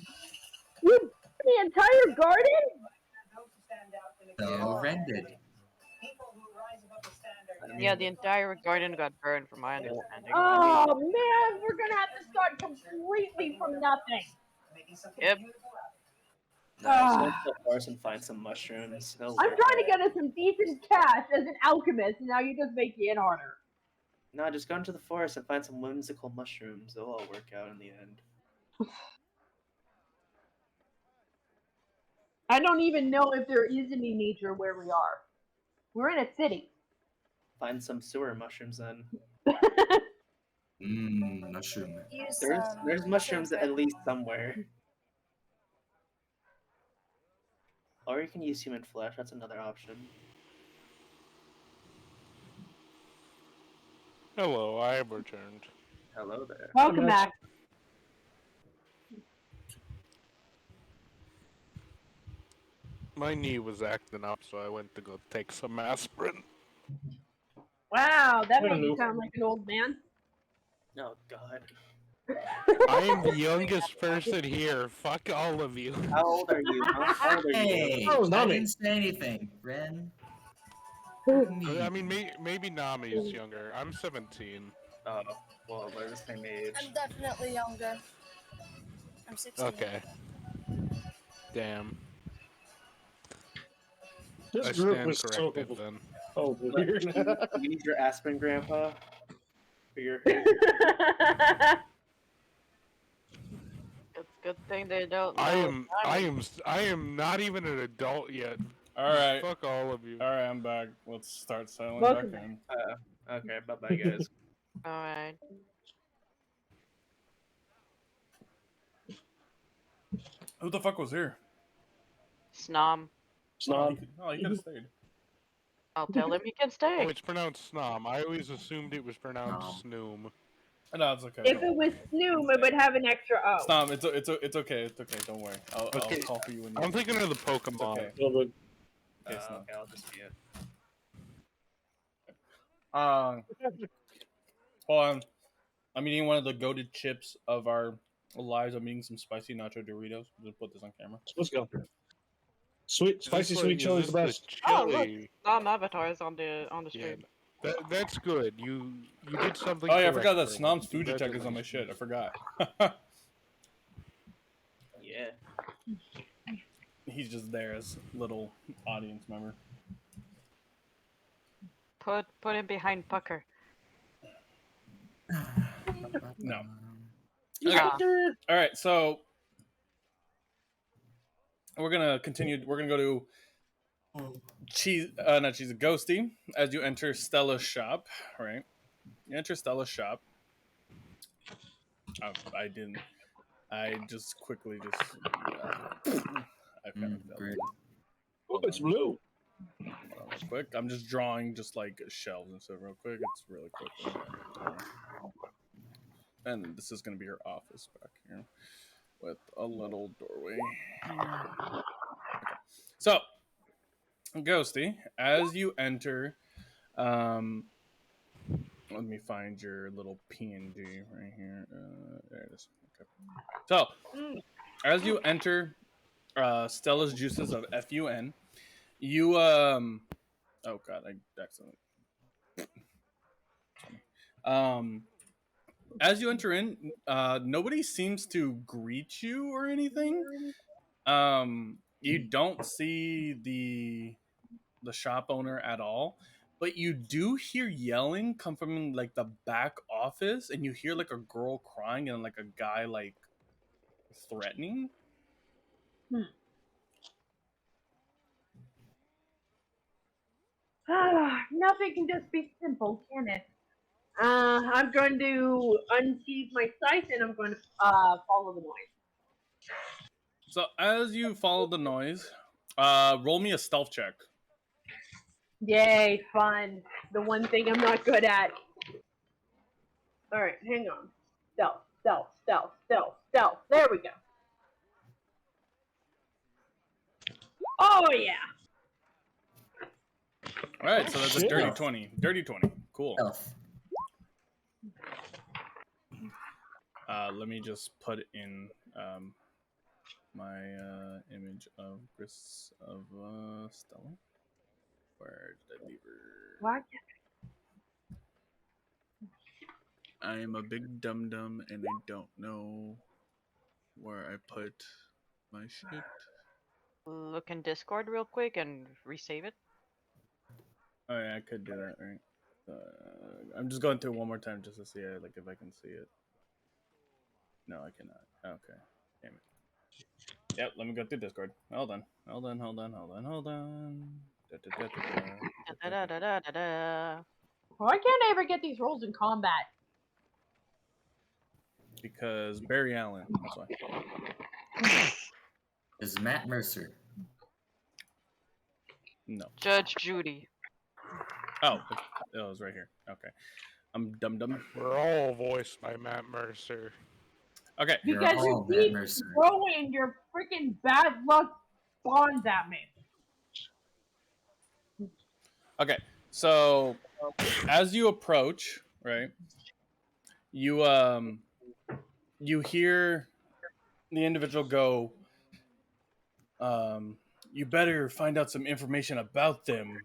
You the entire garden? So Ren did. Yeah, the entire garden got burned, from my understanding. Oh man, we're gonna have to start completely from nothing. Yep. No, just go to the forest and find some mushrooms. I'm trying to get us some decent cash as an alchemist, and now you just make it harder. No, just go into the forest and find some whimsical mushrooms. They'll all work out in the end. I don't even know if there is any nature where we are. We're in a city. Find some sewer mushrooms then. Mushroom. There's mushrooms at least somewhere. Or you can use human flesh. That's another option. Hello, I have returned. Hello there. Welcome back. My knee was acting up, so I went to go take some aspirin. Wow, that made you sound like an old man. Oh god. I am the youngest person here. Fuck all of you. How old are you? How old are you? Hey, That was I not me. didn't say anything, Ren. I mean, maybe Nami is younger. I'm 17. Oh, well, we're the same age. I'm definitely younger. I'm 16. Okay. Damn. This I group stand was so corrected then. weird. You need your aspirin, Grandpa, for your hair. It's a good thing they don't know. I am not even an adult yet. All right. Fuck all of you. All right, I'm back. Let's start settling Welcome back in. Okay, bye-bye, guys. Alright. Who the fuck was here? Snom. Snob. Oh, he could have stayed. I'll tell him he can Oh, stay. it's pronounced Snom. I always assumed it was pronounced Snoom. No, it's okay. If it was Snoom, it would have an extra O. Stop. It's okay. It's okay. Don't worry. I'll Okay. call for you when you. I'm thinking of the Pokemon. Okay. Well, Okay, Snom. Okay, I'll just be it. Hold on. I'm eating one of the goated chips of our lives. I'm eating some spicy nacho Doritos. Just put this on camera. let's go. Sweet, spicy, sweet Is chili this is the best. Oh, look. chili? Snom Avatar is on the Yeah, stream. that's good. You did something. Oh yeah, I forgot that correct, Snom's Erwin. Fuji check is on my shit. I forgot. Yeah. He's just there as little audience member. Put him behind Pucker. No. Okay. All right, so we're gonna continue. We're gonna go to Ghosty as you enter Stella's shop. Right, you enter Stella's shop. I didn't. I just quickly just. I kind of Great. Oh, it's blue. Hold on real quick. I'm just drawing just like shelves and stuff real quick. It's really quick. And this is gonna be her office back here with a little doorway. Okay. So, Ghosty, as you enter, let me find your little PNG right here. There it is. Okay. So, as you enter Stella's Juices of FUN, you oh god, I accidentally. As you enter in, nobody seems to greet you or anything. You don't see the shop owner at all, but you do hear yelling come from like the back office, and you hear like a girl crying and like a guy like threatening. Nothing can just be simple, can it? I'm going to unsheathe my sight and I'm going to follow the noise. So as you follow the noise, roll me a stealth check. Yay, fun. The one thing I'm not good at. Alright, hang on. Stealth. There we go. Oh, yeah. All right, so that's a dirty 20. Dirty 20. Cool. Elf. Let me just put in my image of Stella. Where did I leave her? What? I am a big dum dum, and I don't know where I put my shit. Look in Discord real quick and resave it. Oh yeah, I could do that, right? I'm just going through one more time just to see it, like if I can see it. No, I cannot. Okay, damn it. Yep, let me go through Discord. Hold on. Da-da-da-da-da-da. Why can't I ever get these rolls in combat? Because Barry Allen. That's why. Is Matt Mercer. No. Judge Judy. Oh, it was right here. Okay. I'm dumb. We're all voiced by Matt Mercer. Okay. Because you keep throwing your freaking bad luck bonds at me. Okay. So as you approach, right, you hear the individual go, You better find out some information about them,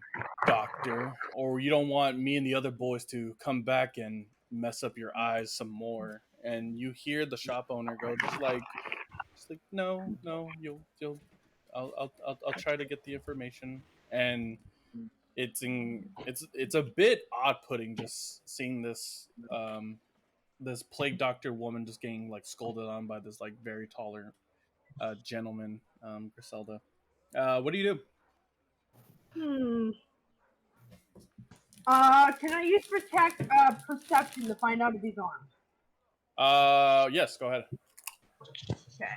Doctor, or you don't want me and the other boys to come back and mess up your eyes some more. And you hear the shop owner go, just like, no, you'll, I'll try to get the information. And it's a bit odd-putting just seeing this plague doctor woman just getting like scolded on by this like very taller gentleman, Griselda. What do you do? Hmm. Can I use perception to find out if he's armed? Yes, go ahead. Okay.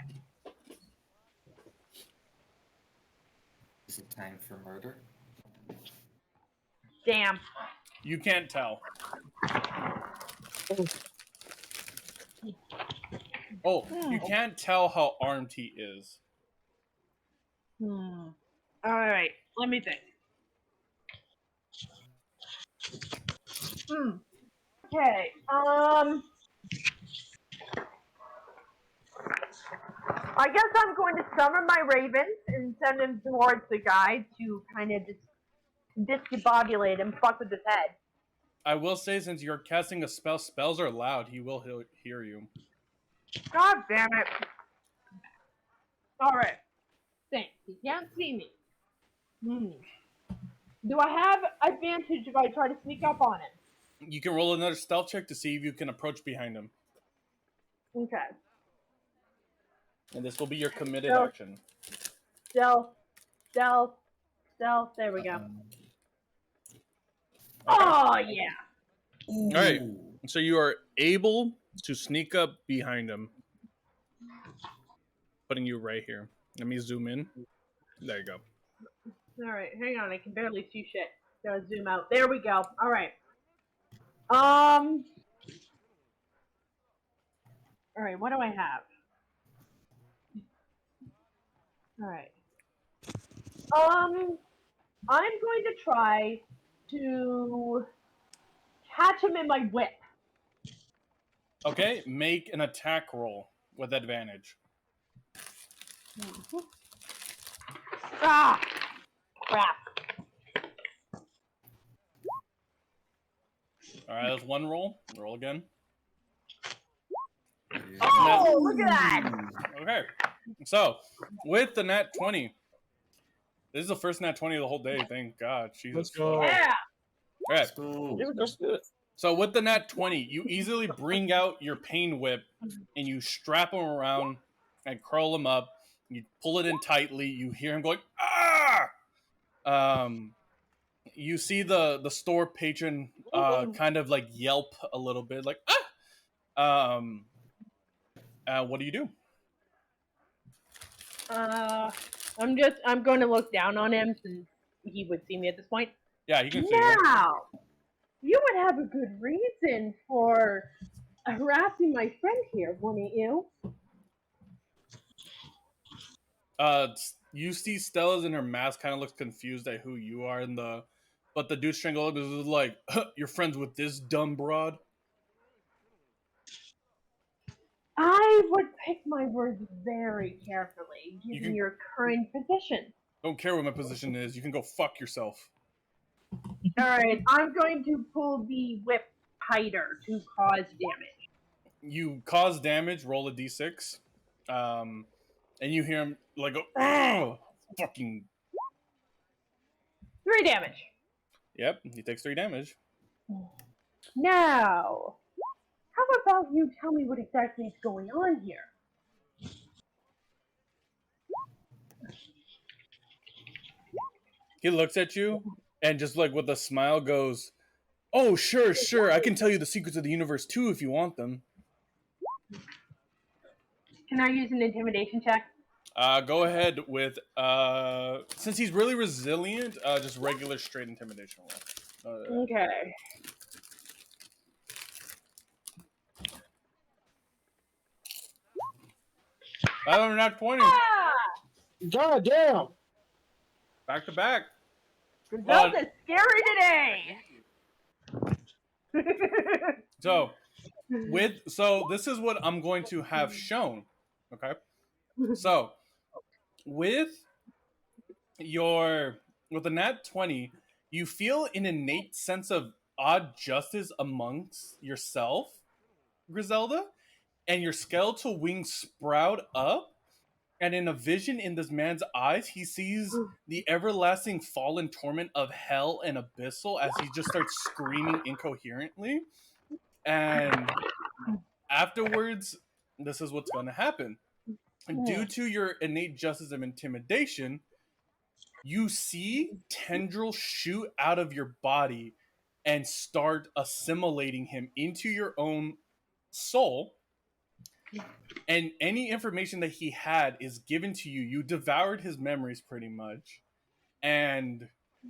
Is it time for murder? Damn. You can't tell. Oh, you can't tell how armed he is. All right. Let me think. Okay. I guess I'm going to summon my ravens and send him towards the guy to kind of just discombobulate him, fuck with his head. I will say, since you're casting a spell, spells are loud. He will hear you. God damn it. Alright. Thanks. He can't see me. Do I have advantage if I try to sneak up on him? You can roll another stealth check to see if you can approach behind him. Okay. And this will be your committed Stealth. action. Stealth. There we go. Okay. Oh, yeah. Ooh. All right. So you are able to sneak up behind him. Putting you right here. Let me zoom in. There you go. Alright, hang on. I can barely see shit. Gotta zoom out. There we go. Alright. Alright, what do I have? Alright. I'm going to try to catch him in my whip. Okay, make an attack roll with advantage. Ah! Crap. Alright, that's one roll. Roll again. Oh, look at that! Okay. So, with the nat 20, this is the first nat 20 of the whole day, thank God. Jesus. Let's go. Yeah! Alright. Let's do it. So with the nat 20, you easily bring out your pain whip and you strap him around and curl him up. You pull it in tightly. You hear him going, ah! You see the store patron kind of like yelp a little bit, like, ah! What do you do? I'm going to look down on him since he would see me at this point. Yeah, he can see you. Now, you would have a good reason for harassing my friend here, wouldn't you? You see Stella's in her mask kind of looks confused at who you are, but the dude strangled is like, you're friends with this dumb broad? I would pick my words very carefully, given your current position. Don't care what my position is. You can go fuck yourself. Alright, I'm going to pull the whip tighter to cause damage. You cause damage, roll a d6. And you hear him like go, oh, fucking. 3 damage. Yep, he takes 3 damage. Now, how about you tell me what exactly is going on here? He looks at you and just like with a smile goes, oh, sure. I can tell you the secrets of the universe too if you want them. Can I use an intimidation check? Go ahead with, since he's really resilient, just regular straight intimidation roll. Okay. I'm not 20. Ah! God damn! Back to back. Griselda's scary today! So this is what I'm going to have shown. Okay. So with Your with a nat 20, you feel an innate sense of odd justice amongst yourself, Griselda, and your skeletal wings sprout up. And in a vision in this man's eyes, he sees the everlasting fallen torment of hell and abyssal as he just starts screaming incoherently. And afterwards, this is what's going to happen. Due to your innate justice of intimidation, you see tendrils shoot out of your body and start assimilating him into your own soul. And any information that he had is given to you. You devoured his memories pretty much. And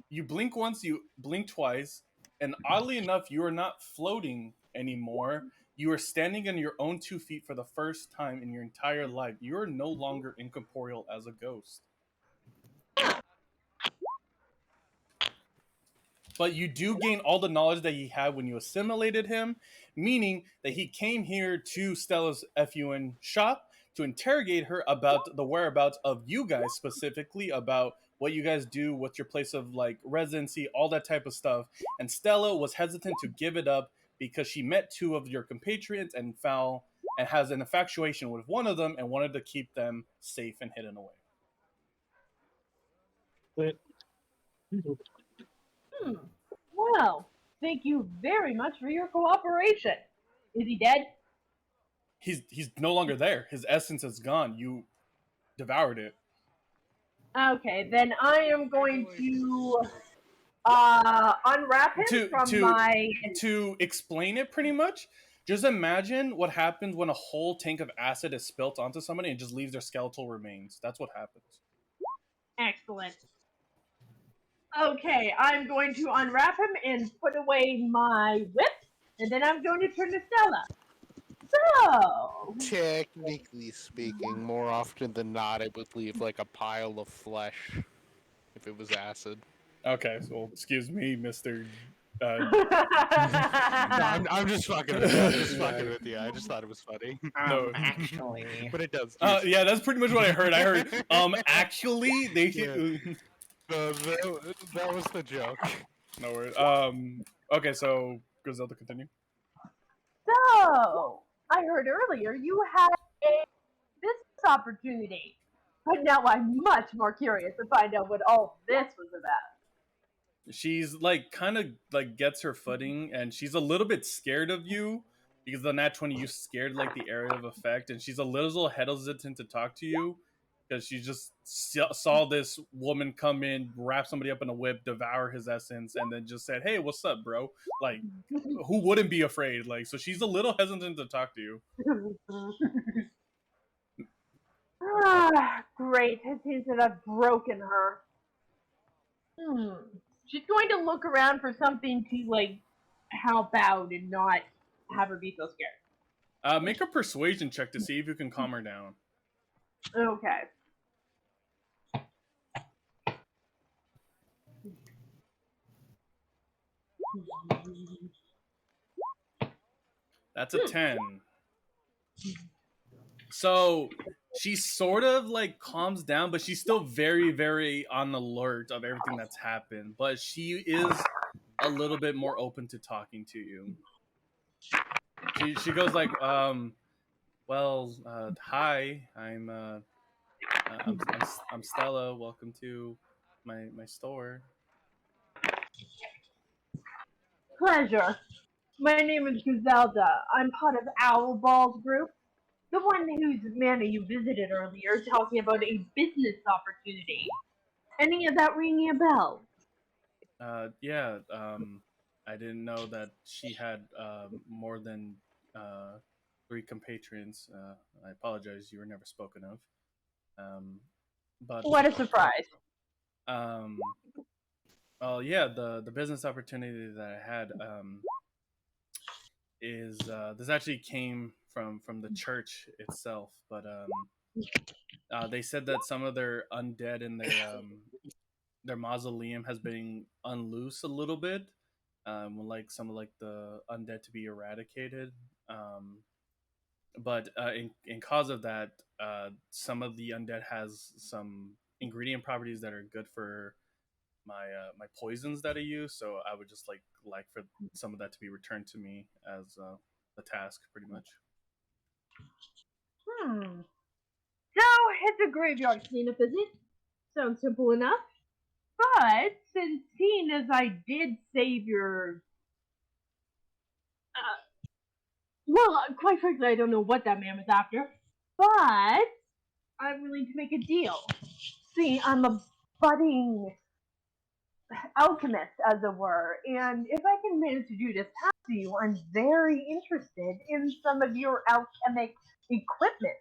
you blink once, you blink twice. And oddly enough, you are not floating anymore. You are standing on your own 2 feet for the first time in your entire life. You are no longer incorporeal as a ghost. But you do gain all the knowledge that he had when you assimilated him, meaning that he came here to Stella's FUN shop to interrogate her about the whereabouts of you guys, specifically about what you guys do, what's your place of like residency, all that type of stuff. And Stella was hesitant to give it up because she met two of your compatriots and found and has an infatuation with one of them and wanted to keep them safe and hidden away. Well, thank you very much for your cooperation. Is he dead? He's no longer there. His essence is gone. You devoured it. Okay, then I am going to unwrap him from my. To explain it pretty much, just imagine what happens when a whole tank of acid is spilt onto somebody and just leaves their skeletal remains. That's what happens. Excellent. Okay, I'm going to unwrap him and put away my whip, and then I'm going to turn to Stella. So, Technically speaking, more often than not, it would leave like a pile of flesh if it was acid. Okay, so excuse me, Mr. No, I'm just fucking with you. I'm just fucking with you. I just thought it was funny. No. Actually, But it does. Yeah, that's pretty much what I heard. I heard, actually, they. Yeah. That was the joke. No worries. Okay, so Griselda, continue. so I heard earlier you had a business opportunity, but now I'm much more curious to find out what all this was about. She's like kind of like gets her footing, and she's a little bit scared of you because the nat 20 you scared like the area of effect, and she's a little hesitant to talk to you because she just saw this woman come in, wrap somebody up in a whip, devour his essence, and then just said, "Hey, what's up, bro?" Like, who wouldn't be afraid? Like, so she's a little hesitant to talk to you. Great. It seems that I've broken her. She's going to look around for something to like help out and not have her be so scared. Make a persuasion check to see if you can calm her down. Okay. That's a 10. So she sort of like calms down, but she's still very, very on alert of everything that's happened. But she is a little bit more open to talking to you. She goes like, well, hi, I'm Stella. Welcome to my store. Pleasure. My name is Griselda. I'm part of Owlball's group. The one whose manor you visited earlier, talking about a business opportunity. Any of that ringing a bell? Yeah. I didn't know that she had more than 3 compatriots. I apologize. You were never spoken of. But what a surprise! Well, yeah, the business opportunity that I had is this actually came from the church itself, but they said that some of their undead in their mausoleum has been unloose a little bit, like some of like the undead to be eradicated. But in cause of that, some of the undead has some ingredient properties that are good for my poisons that I use. So I would just like for some of that to be returned to me as the task, pretty much. So it's a graveyard cleanup, is it? Sounds simple enough. But since seeing as I did save your, quite frankly, I don't know what that man was after. But I'm willing to make a deal. See, I'm a budding alchemist, as it were, and if I can manage to do this past you, I'm very interested in some of your alchemic equipment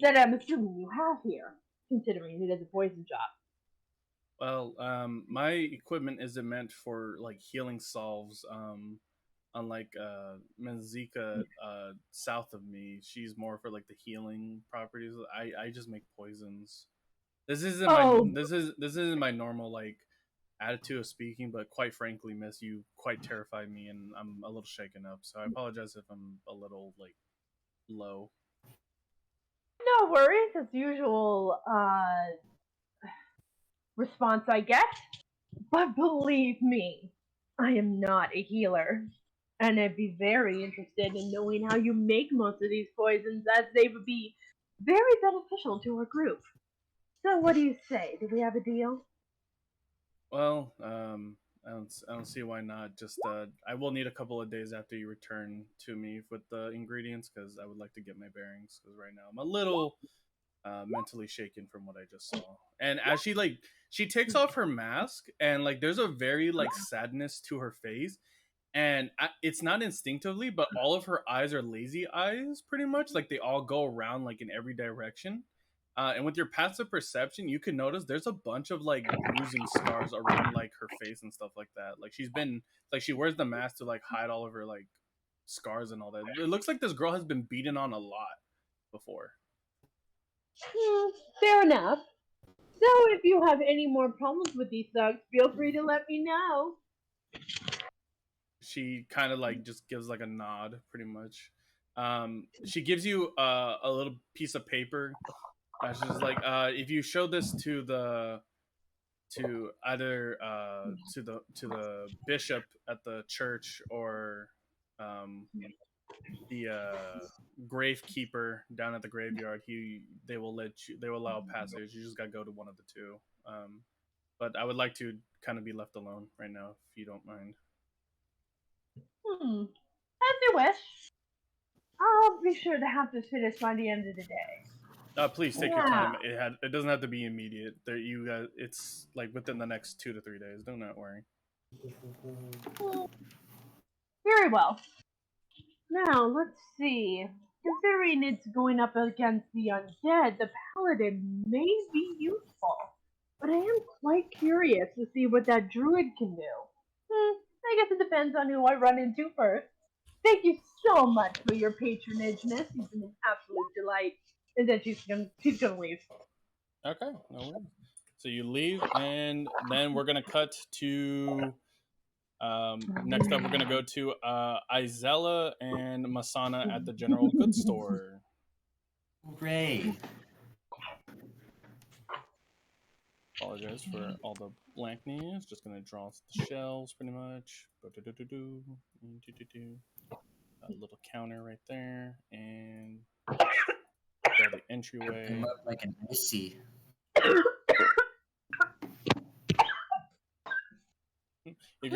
that I'm assuming you have here, considering it is a poison shop. Well, my equipment isn't meant for like healing salves. Unlike Menzika south of me, she's more for like the healing properties. I just make poisons. This isn't my Oh, this isn't my normal like attitude of speaking, but quite frankly, Miss, you quite terrify me, and I'm a little shaken up. So I apologize if I'm a little like low. no worries, as usual, response, I guess. But believe me, I am not a healer. And I'd be very interested in knowing how you make most of these poisons, as they would be very beneficial to our group. So, what do you say? Do we have a deal? Well, I don't see why not. Just I will need a couple of days after you return to me with the ingredients because I would like to get my bearings. Because right now I'm a little mentally shaken from what I just saw. And as she takes off her mask and like there's a very like sadness to her face, and it's not instinctively, but all of her eyes are lazy eyes, pretty much. Like they all go around like in every direction. And with your passive perception, you can notice there's a bunch of like bruising scars around like her face and stuff like that. Like she wears the mask to like hide all of her like scars and all that. It looks like this girl has been beaten on a lot before. Fair enough. So, if you have any more problems with these thugs, feel free to let me know. She kind of like just gives like a nod, pretty much. She gives you a little piece of paper. She's like, if you show this to the to either to the bishop at the church or um, the gravekeeper down at the graveyard, they will allow passage. You just gotta go to one of the two. But I would like to kind of be left alone right now, if you don't mind. As you wish. I'll be sure to have this finished by the end of the day. Please take your Yeah. time. It doesn't have to be immediate. There, you guys, it's like within the next 2 to 3 days. Do not worry. Very well. Now, let's see. Considering it's going up against the undead, the paladin may be useful. But I am quite curious to see what that druid can do. I guess it depends on who I run into first. Thank you so much for your patronage, Miss. You've been an absolute delight. And then she's gonna leave. Okay, no worries. So you leave, and then we're gonna cut to. Next up, we're gonna go to Izella and Masana at the general goods store. Hooray! Apologize for all the blankness. Just gonna draw the shelves, pretty much. A little counter right there, and draw the entryway. I'm up like an icy. If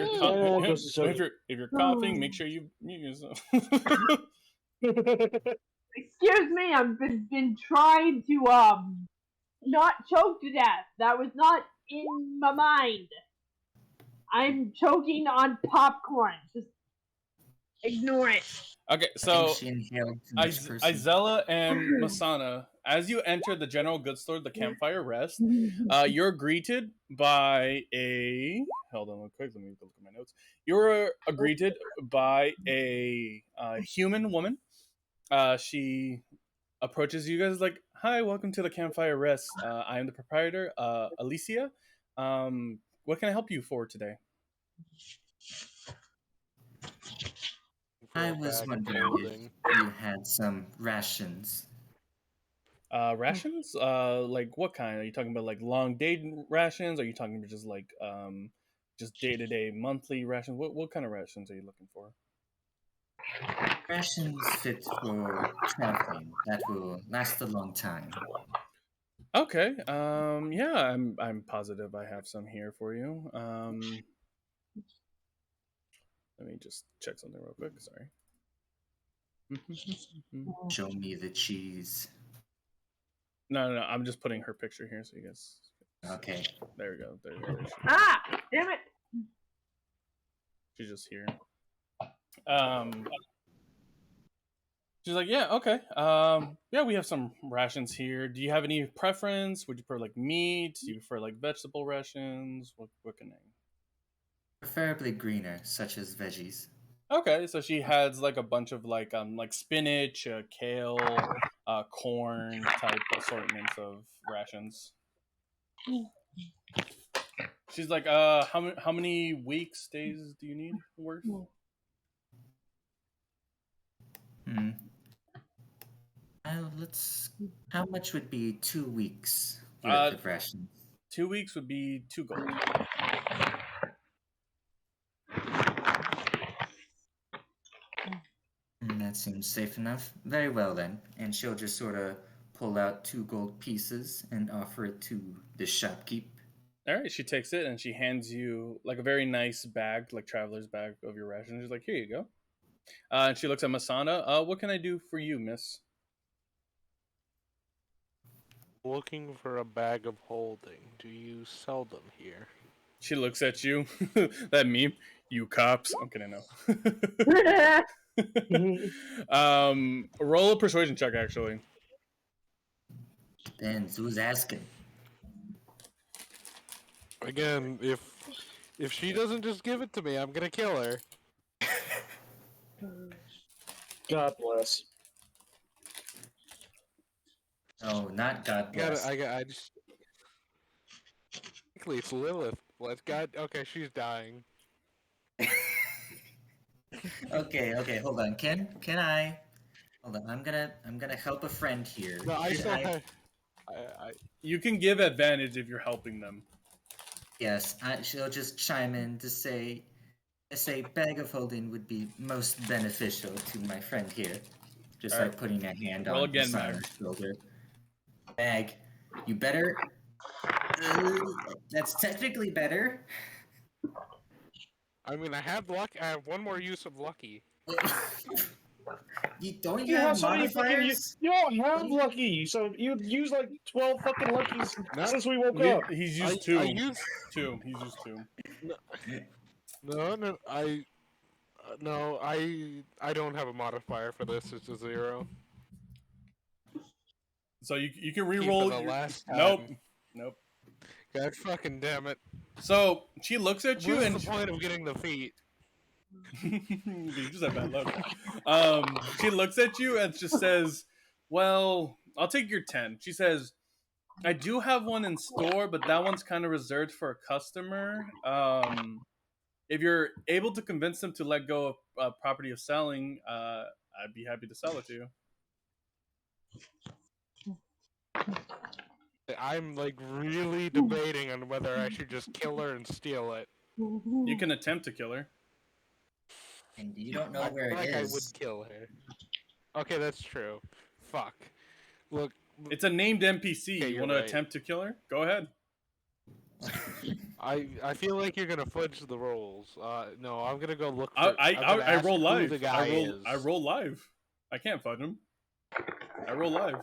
you're, if you're coughing, make sure you mute yourself. Excuse me, I've been trying to not choke to death. That was not in my mind. I'm choking on popcorn. Just ignore it. Okay, so She inhaled too much person. Izella and Masana, as you enter the general goods store, the Campfire Rest, you're greeted by a. Hold on real quick, let me look at my notes. You're greeted by a human woman. She approaches you guys like, "Hi, welcome to the Campfire Rest. I am the proprietor, Alicia. What can I help you for today?" I was wondering if you had some rations. Rations? Like what kind? Are you talking about like long day rations? Are you talking about just day to day monthly rations? What kind of rations are you looking for? Rations fit for traveling that will last a long time. Okay. Yeah, I'm positive I have some here for you. Let me just check something real quick. Sorry. Show me the cheese. No. I'm just putting her picture here so you guys. Okay. There we go. There she is. Ah, damn it! She's just here. Um, she's like, yeah, okay. Yeah, we have some rations here. Do you have any preference? Would you prefer like meat? Do you prefer like vegetable rations? What can I? Preferably greener, such as veggies. Okay, so she has like a bunch of like spinach, kale, corn type assortments of rations. She's like, how many weeks, days do you need worth? Hmm. Let's. How much would be 2 weeks worth of rations? 2 weeks would be 2 gold. That seems safe enough. Very well then. And she'll just sort of pull out 2 gold pieces and offer it to the shopkeep. All right, she takes it and she hands you like a very nice bag, like traveler's bag of your rations. She's like, here you go. And she looks at Masana. What can I do for you, miss? Looking for a bag of holding. Do you sell them here? She looks at you. That meme. You cops. I'm kidding, no. Roll a persuasion check, actually. Depends who's asking. Again, if she doesn't just give it to me, I'm gonna kill her. God bless. Oh, not God bless. I just. Technically, it's Lilith. Let's God. Okay, she's dying. Okay, hold on. Can I? Hold on. I'm gonna help a friend here. No, I Could still have. I You can give advantage if you're helping them. Yes, she'll just chime in to say, bag of holding would be most beneficial to my friend here. Just All like right. putting a hand Roll on again, Masana's shoulder. Bag, you better. That's technically better. I mean, I have luck. I have one more use of lucky. Don't You you have have so many fucking. modifiers? You don't have lucky, so you've used like 12 fucking luckies No. since we woke up. He's used two. I used He's used two. no. No. I don't have a modifier for this. It's a 0. So you can Keep it re-roll. the last time. Nope. God fucking damn it! So she looks at you What's and the point of getting the feet? you just have bad luck. She looks at you and just says, "Well, I'll take your 10." She says, "I do have one in store, but that one's kind of reserved for a customer. If you're able to convince them to let go of property of selling, I'd be happy to sell it to you." I'm like really debating on whether I should just kill her and steal it. You can attempt to kill her. And you don't know I where feel it like I is. would kill her. Okay, that's true. Fuck. Look, It's a named NPC. Okay, You you're want to right. attempt to kill her? Go ahead. I feel like you're gonna fudge the rolls. No, I'm gonna go look for. I roll Who live. the guy is. I roll live. I can't fudge him. I roll live.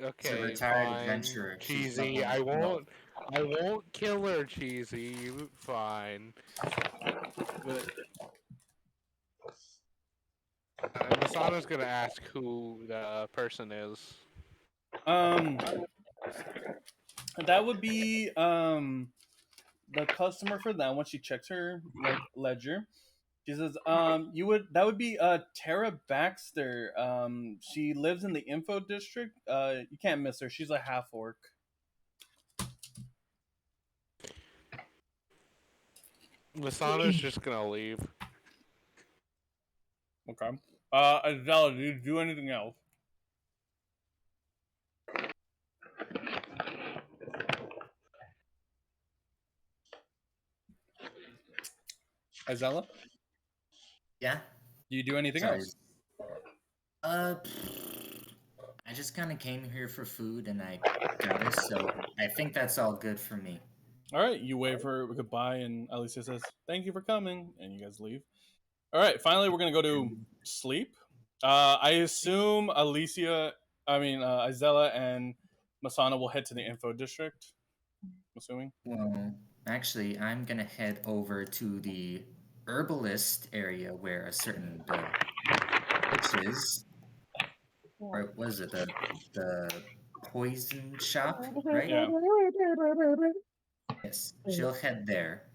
Okay, It's a retired fine. adventurer. She's Cheesy. level 12. I won't kill her, Cheesy. Fine. But Masana's gonna ask who the person is. That would be the customer for that one. She checks her like ledger. She says, that would be Tara Baxter. She lives in the info district. You can't miss her. She's a half orc. Masana's just gonna leave. Okay. Adela, do you do anything else? Isella, Yeah. do you do anything Sorry. else? I just kind of came here for food and I got it, so I think that's all good for me. All right, you wave her goodbye, and Alicia says, "Thank you for coming," and you guys leave. All right, finally, we're gonna go to sleep. I assume Isella and Masana will head to the info district. I'm assuming. Well, actually, I'm gonna head over to the herbalist area where a certain witch is, or was it the poison shop, right? Yeah. Yes, she'll head there.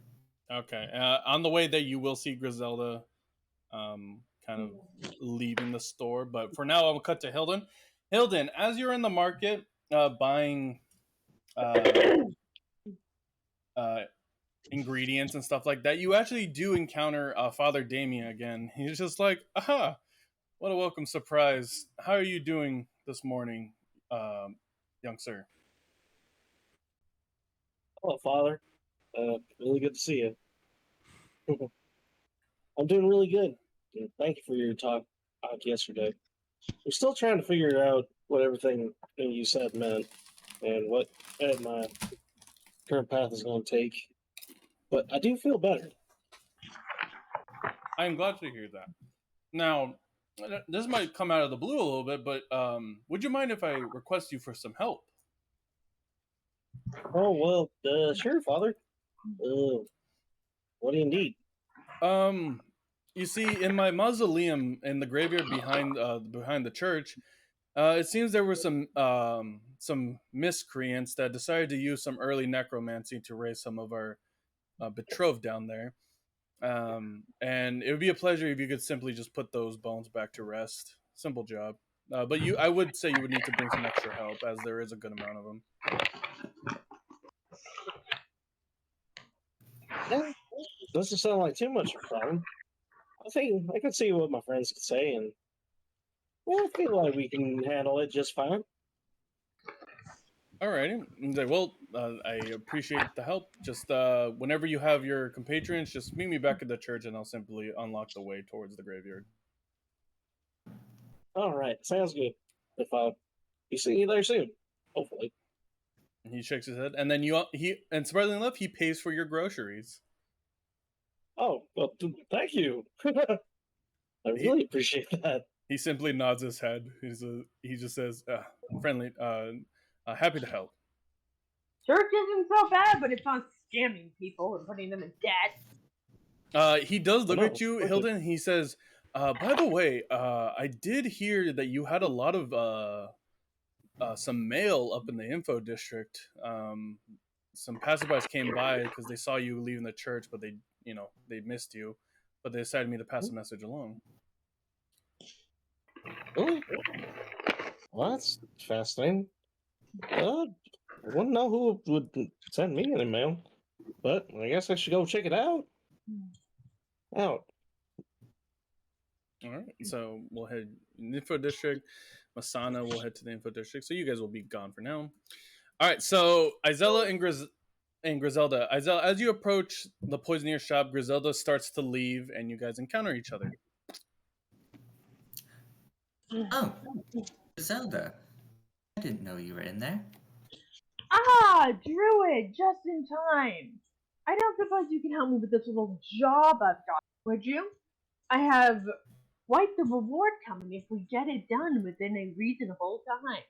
Okay. On the way there, you will see Griselda, kind of leaving the store. But for now, I will cut to Hilden. Hilden, as you're in the market, buying uh, ingredients and stuff like that, you actually do encounter Father Damien again. He's just like, aha, what a welcome surprise. How are you doing this morning, young sir? Hello, Father. Really good to see you. I'm doing really good. Thank you for your talk yesterday. I'm still trying to figure out what everything you said meant and what my current path is going to take. But I do feel better. I am glad to hear that. Now, this might come out of the blue a little bit, but would you mind if I request you for some help? Oh, well, sure, Father. What do you need? You see, in my mausoleum in the graveyard behind the church, it seems there were some miscreants that decided to use some early necromancy to raise some of our betrothed down there. And it would be a pleasure if you could simply just put those bones back to rest. Simple job. But I would say you would need to bring some extra help, as there is a good amount of them. Yeah, doesn't sound like too much of a problem. I think I could see what my friends could say, and I feel like we can handle it just fine. Alrighty. Well, I appreciate the help. Just whenever you have your compatriots, just meet me back at the church, and I'll simply unlock the way towards the graveyard. All right, sounds good. If I'll be seeing you there soon, hopefully. And he shakes his head, and then and surprisingly enough, he pays for your groceries. Oh, well, thank you. I really appreciate that. He simply nods his head. He just says, "Friendly, happy to help." Church isn't so bad, but it's on scamming people and putting them in debt. He does look No, at you, okay. Hilden. He says, "By the way, I did hear that you had a lot of some mail up in the info district. Some passerbys came by because they saw you leaving the church, but they missed you, but they decided me to pass the message along." Really? Well, that's fascinating. I wouldn't know who would send me an email, but I guess I should go check it out. Out. All right, so we'll head in the info district. Masana will head to the info district, so you guys will be gone for now. All right, so Isella and Griselda. Isella, as you approach the poisoneer shop, Griselda starts to leave, and you guys encounter each other. Oh, Zelda. I didn't know you were in there. Ah, Druid, just in time. I don't suppose you can help me with this little job I've got, would you? I have quite the reward coming if we get it done within a reasonable time.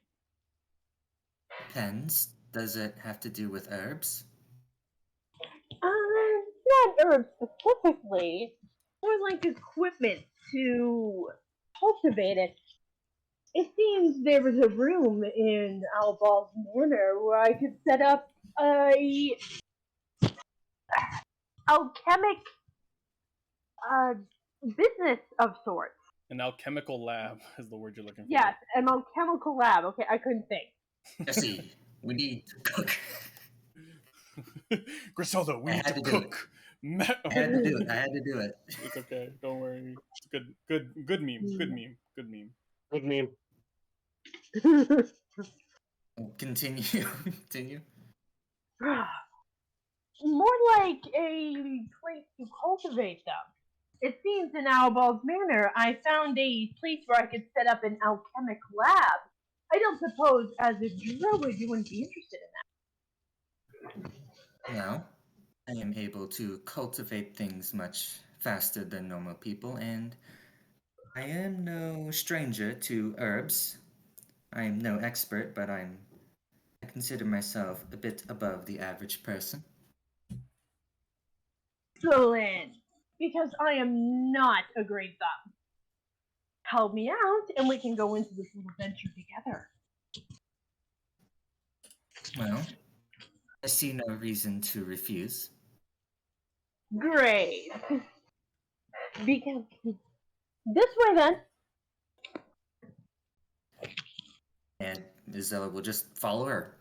Depends. Does it have to do with herbs? Not herbs specifically, more like equipment to cultivate it. It seems there was a room in Owlball's Manor where I could set up a alchemic business of sorts. An alchemical lab is the word you're looking for. Yes, an alchemical lab. Okay, I couldn't think. Jesse, we need to cook. Griselda, we need to cook. I had to do it. I had to do it. It's okay. Don't worry. It's good meme. Good meme. Good meme. Continue. Continue. More like a place to cultivate them. It seems in Owlball's Manor I found a place where I could set up an alchemic lab. I don't suppose as a druid you wouldn't be interested in Well, I am able to cultivate things much faster than normal people, and I am no stranger to herbs. I am no expert, but I consider myself a bit above the average person. that. Excellent! Because I am not a great thumb. Help me out and we can go into this little venture together. Well, I see no reason to refuse. Great. Because this way then. And Isella will just follow her.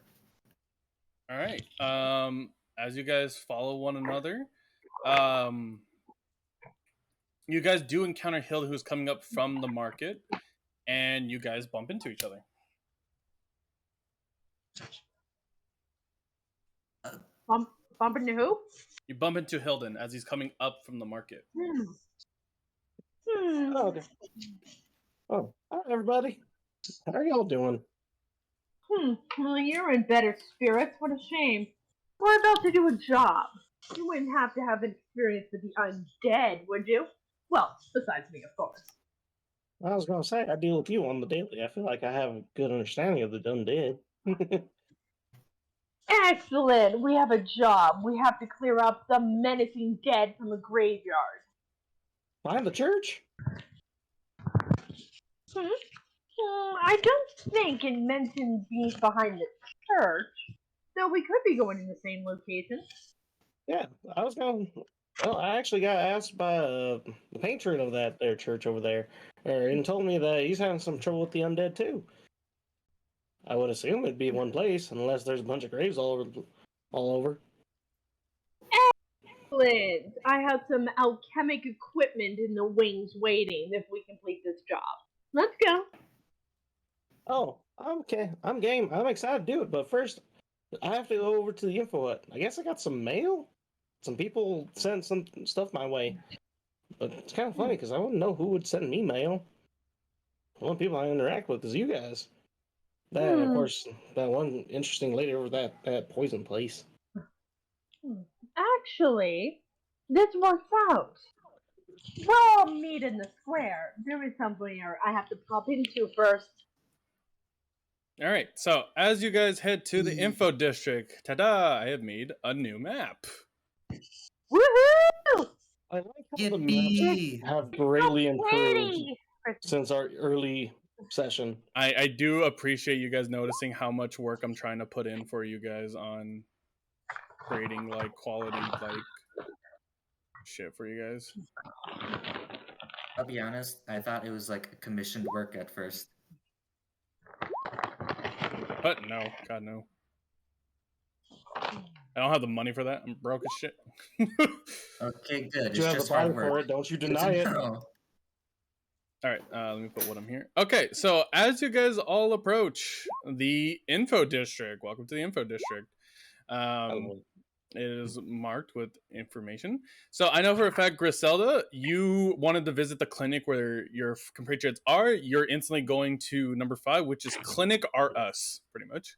All right. As you guys follow one another, um, you guys do encounter Hilda, who's coming up from the market, and you guys bump into each other. Bump into who? You bump into Hilden as he's coming up from the market. Oh, okay. Oh, hi everybody. How are y'all doing? Well, you're in better spirits. What a shame. We're about to do a job. You wouldn't have to have an experience with the undead, would you? Well, besides me, of course. I was gonna say I deal with you on the daily. I feel like I have a good understanding of the undead. Excellent. We have a job. We have to clear up some menacing dead from a graveyard. Find the church? I don't think it mentioned being behind the church, though we could be going in the same location. Yeah, I was going. Well, I actually got asked by the patron of that there church over there, and told me that he's having some trouble with the undead too. I would assume it'd be one place, unless there's a bunch of graves all over. Excellent. I have some alchemic equipment in the wings waiting if we complete this job. Let's go. Oh, okay. I'm game. I'm excited to do it, but first I have to go over to the info hut. I guess I got some mail. Some people sent some stuff my way, but it's kind of funny because I wouldn't know who would send me mail. The only people I interact with is you guys. That, and of course, that one interesting lady over that poison place. Actually, this works out. We'll all meet in the square. There is somewhere I have to pop into first. All right. So as you guys head to the info district, ta-da! I have made a new map. Woohoo! I like how the Yippee! maps have greatly improved Pretty. since our early session. I do appreciate you guys noticing how much work I'm trying to put in for you guys on creating like quality like shit for you guys. I'll be honest, I thought it was like commissioned work at first. But no, God no. I don't have the money for that. I'm broke as shit. Okay, good. You It's have the just body hard work. for it. Don't you Good deny to it. know. All right, let me put what I'm here. Okay, so as you guys all approach the info district, welcome to the info district. It is marked with information. So I know for a fact, Griselda, you wanted to visit the clinic where your compatriots are. You're instantly going to number 5, which is Clinic R Us, pretty much.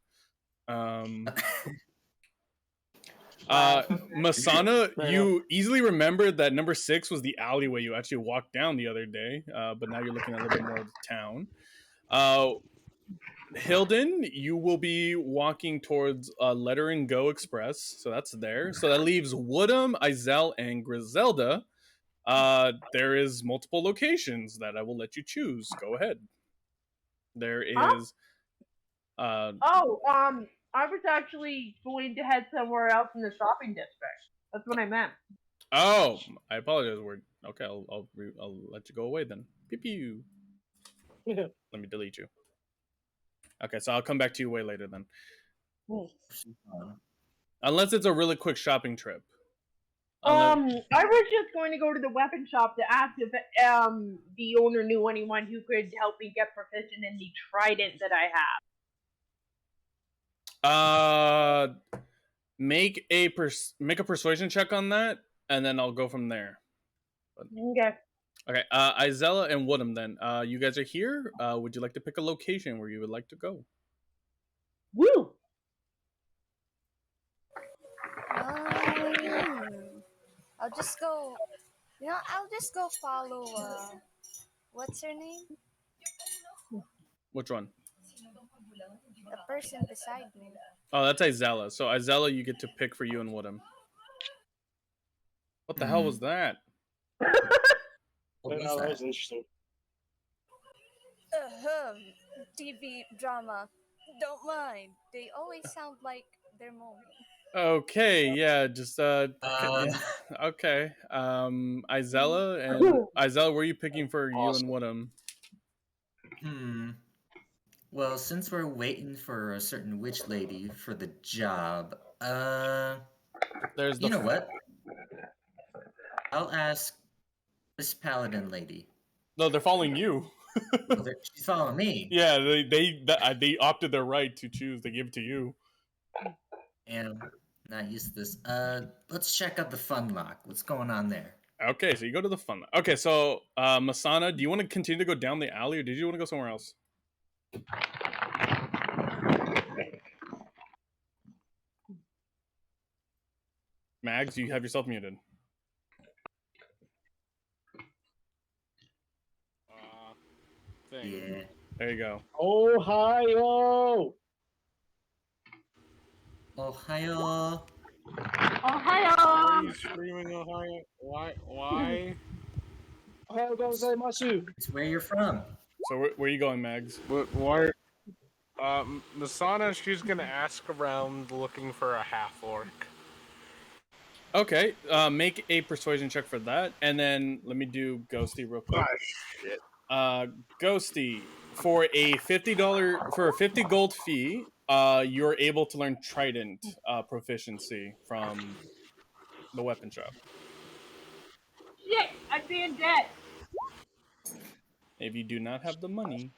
Masana, you easily remembered that number 6 was the alleyway you actually walked down the other day, but now you're looking at a little bit more of the town. Hilden, you will be walking towards Letter and Go Express, so that's there. So that leaves Woodham, Izel, and Griselda. There is multiple locations that I will let you choose. Go ahead. There is. I was actually going to head somewhere else in the shopping district. That's what I meant. Oh, I apologize. Okay. I'll let you go away then. Pew pew. Yeah. Let me delete you. Okay, so I'll come back to you way later then. Unless it's a really quick shopping trip. I was just going to go to the weapon shop to ask if the owner knew anyone who could help me get proficient in the trident that I have. Make a persuasion check on that, and then I'll go from there. Okay. Okay, Izella and Woodham. Then, you guys are here. Would you like to pick a location where you would like to go? Woo! I'll just go. I'll just go follow. What's her name? Which one? The person beside me. Oh, that's Izella. So Izella, you get to pick for you and Woodham. What the hell was that? What that was was interesting. TV drama. Don't mind. They always sound like they're moaning. Okay, yeah, just okay. Izella and Izella, where are you picking for you and Awesome. Woodham? Well, since we're waiting for a certain witch lady for the job, There's the you know what? I'll ask this paladin lady. No, they're following you. She's following me. Yeah, they opted their right to choose. They give it to you. And not used to this. Let's check out the fun lock. What's going on there? Okay, so you go to the fun. Okay, so Masana, do you want to continue to go down the alley, or did you want to go somewhere else? Mags, you have yourself muted. Thing. Yeah. There you go. Ohio! Ohio. Why are Ohio! you screaming Ohio? Why? Ohio gozaimasu! It's where you're from. So where are you going, Mags? But why? Masana, she's gonna ask around looking for a half orc. Okay, make a persuasion check for that, and then let me do Ghosty real quick. Shit. Ghosty, for a $50 gold fee, you're able to learn Trident proficiency from the weapon shop. Shit! I'd be in debt! If you do not have the money,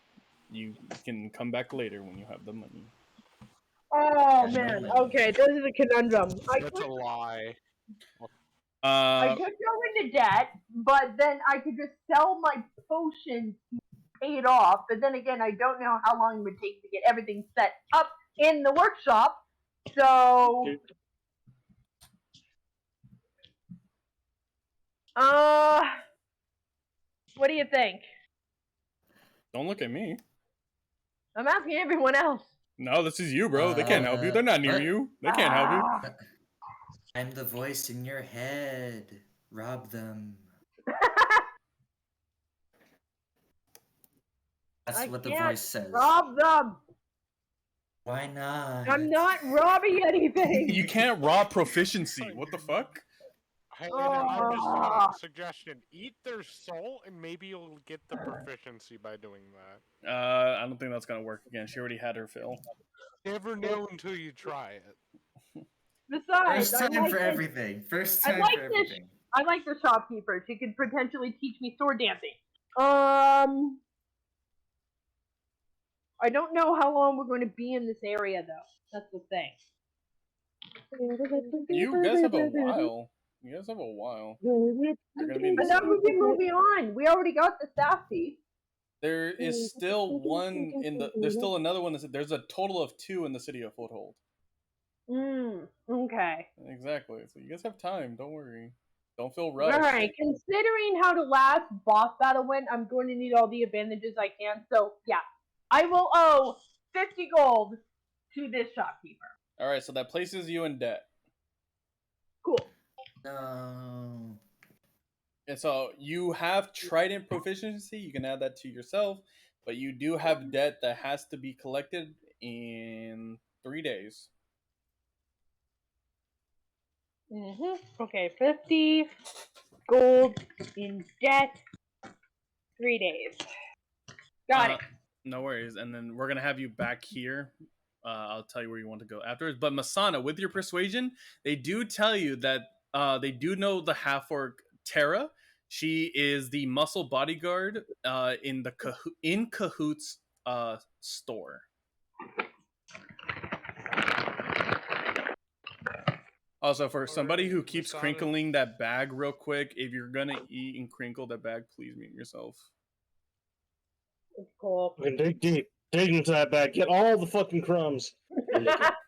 you can come back later when you have the money. Oh man, okay, this is a conundrum. That's a lie. I could go into debt, but then I could just sell my potions paid off, but then again, I don't know how long it would take to get everything set up in the workshop, so... What do you think? Don't look at me. I'm asking everyone else. No, this is you, bro. They can't help you. They're not near what? you. They can't help you. I'm the voice in your head. Rob them. That's what the voice says. Rob them! Why not? I'm not robbing anything! You can't rob proficiency. What the fuck? Hey, I'm just a suggestion. Eat their soul, and maybe you'll get the proficiency by doing that. I don't think that's gonna work again. She already had her fill. Never know until you try it. Besides, First time for everything. First time for everything. I like the shopkeeper. She could potentially teach me sword dancing. I don't know how long we're going to be in this area, though. That's the thing. You guys have a while. You're gonna be in But then we can moving on. We already got the staff piece. There is still one in the. There's still another one. There's a total of 2 in the city of Foothold. Okay. Exactly. So you guys have time. Don't worry. Don't feel rushed. Alright, considering how the last boss battle went, I'm going to need all the advantages I can. So, yeah. I will owe 50 gold to this shopkeeper. Alright, so that places you in debt. Cool. No. And so you have Trident proficiency. You can add that to yourself. But you do have debt that has to be collected in 3 days. Okay, 50 gold in debt. 3 days. Got it. No worries. And then we're going to have you back here. I'll tell you where you want to go afterwards. But Masana, with your persuasion, they do tell you that they do know the half-orc Terra. She is the muscle bodyguard in the Cahoot's store. Also, for somebody who Alright, keeps Masada. crinkling that bag real quick, if you're gonna eat and crinkle that bag, please mute yourself. It's cool. Okay, dig deep. Dig into that bag. Get all the fucking crumbs. And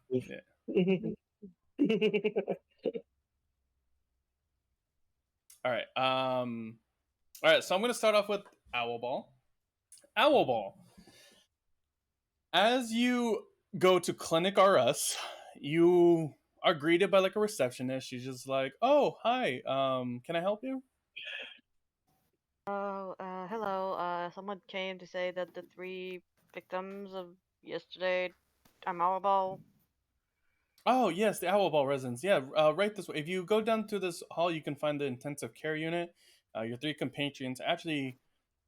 lick it. All right. All right. So I'm gonna start off with Owl Ball. Owl Ball. As you go to Clinic RS, you are greeted by like a receptionist. She's just like, "Oh, hi. Can I help you?" Oh, hello. Someone came to say that the 3 victims of yesterday are Maribel. Oh, yes, the Owl Ball residence. Yeah, right this way. If you go down to this hall, you can find the intensive care unit. Your 3 compatriots actually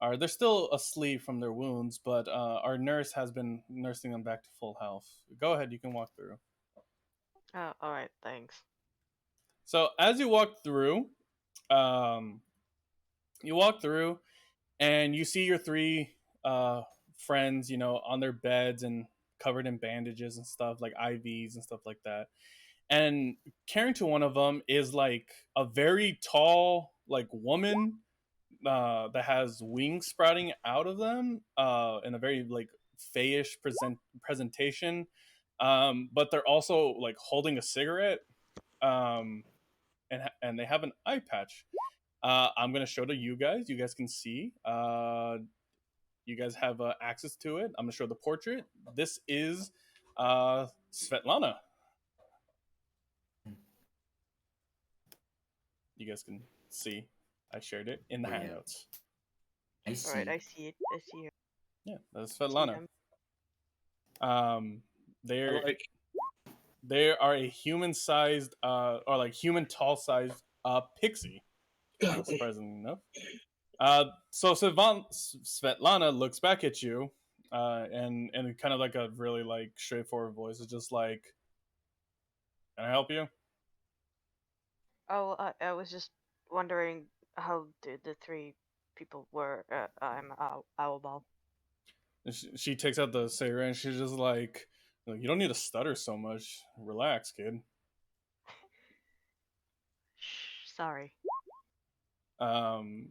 are they're still asleep from their wounds, but our nurse has been nursing them back to full health. Go ahead, you can walk through. Oh, alright, thanks. So as um, you walk through, and you see your 3 uh, friends, you know, on their beds and covered in bandages and stuff, like IVs and stuff like that. And carrying to one of them is like a very tall, like woman that has wings sprouting out of them in a very like fayish presentation. But they're also like holding a cigarette, um, and they have an eye patch. I'm gonna show to you guys. You guys can see. You guys have access to it. I'm gonna show the portrait. This is Svetlana. You guys can see. I shared it in the Oh, yeah. Hangouts. I see. Alright, I see it. I see her. Yeah, that's See Svetlana. him. Um, they're like, they are a human-sized, or like human tall-sized pixie. Surprisingly enough. So Svetlana looks back at you, and kind of like a really like straightforward voice is just like, "Can I help you?" Oh, I was just wondering how the 3 people were. I'm Owlball. And she takes out the cigarette and she's just like, "You don't need to stutter so much. Relax, kid." Shh, sorry.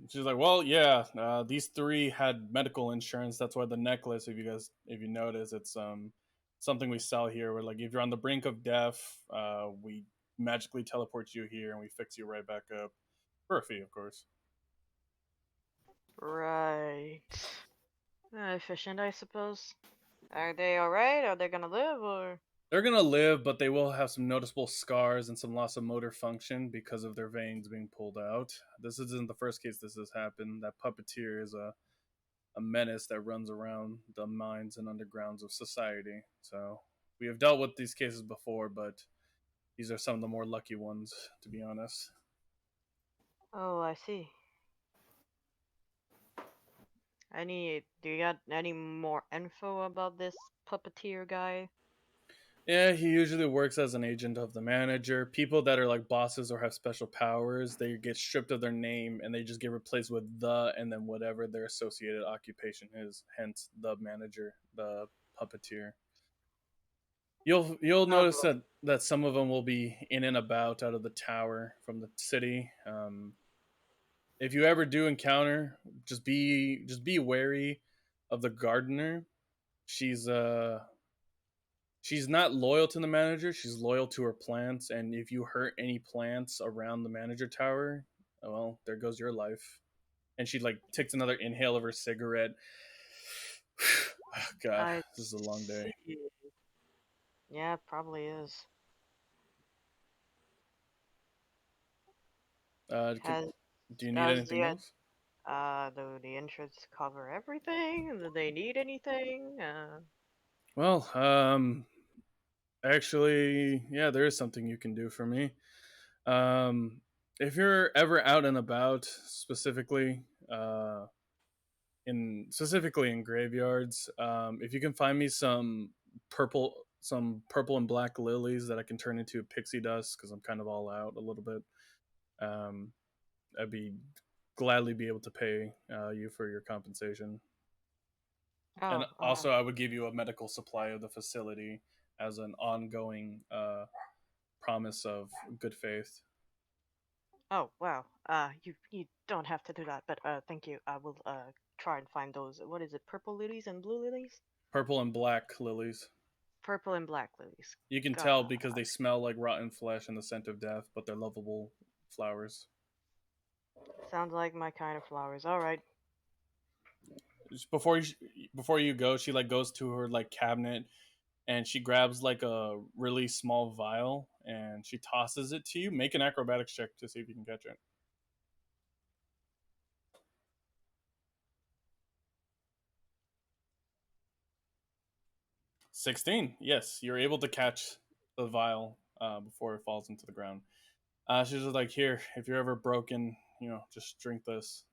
She's like, "Well, yeah, these 3 had medical insurance. That's why the necklace, if you notice, it's something we sell here. Where like if you're on the brink of death, we magically teleport you here and we fix you right back up for a fee, of course." Right. Efficient, I suppose. Are they alright? Are they gonna live, or? They're gonna live, but they will have some noticeable scars and some loss of motor function because of their veins being pulled out. This isn't the first case this has happened. That puppeteer is a menace that runs around the mines and undergrounds of society. So we have dealt with these cases before, but these are some of the more lucky ones, to be honest. Oh, I see. Do you got any more info about this puppeteer guy? Yeah, he usually works as an agent of the manager. People that are like bosses or have special powers, they get stripped of their name and they just get replaced with the and then whatever their associated occupation is, hence the manager, the puppeteer. You'll Oh, notice that some of them will be in and about out of the tower from the city. If you ever do encounter, just be wary of the gardener. She's she's not loyal to the manager. She's loyal to her plants, and if you hurt any plants around the manager tower, well, there goes your life. And she like takes another inhale of her cigarette. Oh, God, I this is a long day. see. Yeah, probably is. Uh, can, Has do you need does anything the else? do the insurance cover everything? Do they need anything? Well, actually, yeah, there is something you can do for me. Um, if you're ever out and about, specifically in graveyards, if you can find me some purple and black lilies that I can turn into pixie dust because I'm kind of all out a little bit, um, I'd be gladly be able to pay you for your compensation. And Oh, also, I would give you a medical supply of the facility as an ongoing promise of good faith. Oh wow. You don't have to do that, but thank you. I will try and find those. What is it? Purple lilies and blue lilies? Purple and black lilies. Purple and black lilies. You can tell because they smell like rotten flesh and the scent of death, but they're lovable flowers. Sounds like my kind of flowers. All right. Just before you go, she like goes to her like cabinet and she grabs like a really small vial and she tosses it to you. Make an acrobatics check to see if you can catch it. 16. Yes, you're able to catch the vial before it falls into the ground. She's just like, here, if you're ever broken, just drink this.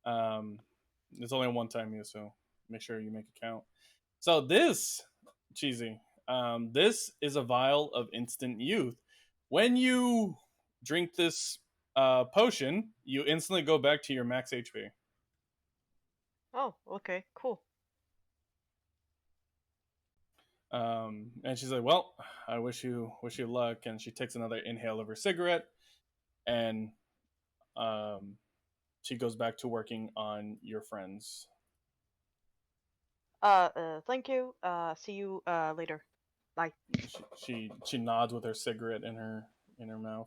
It's only a one-time use, so make sure you make it count. So this, cheesy, this is a vial of instant youth. When you drink this potion, you instantly go back to your max HP. Oh, okay, cool. And she's like, well, I wish you luck. And she takes another inhale of her cigarette, and she goes back to working on your friends. Thank you. See you later. Bye. She nods with her cigarette in her mouth.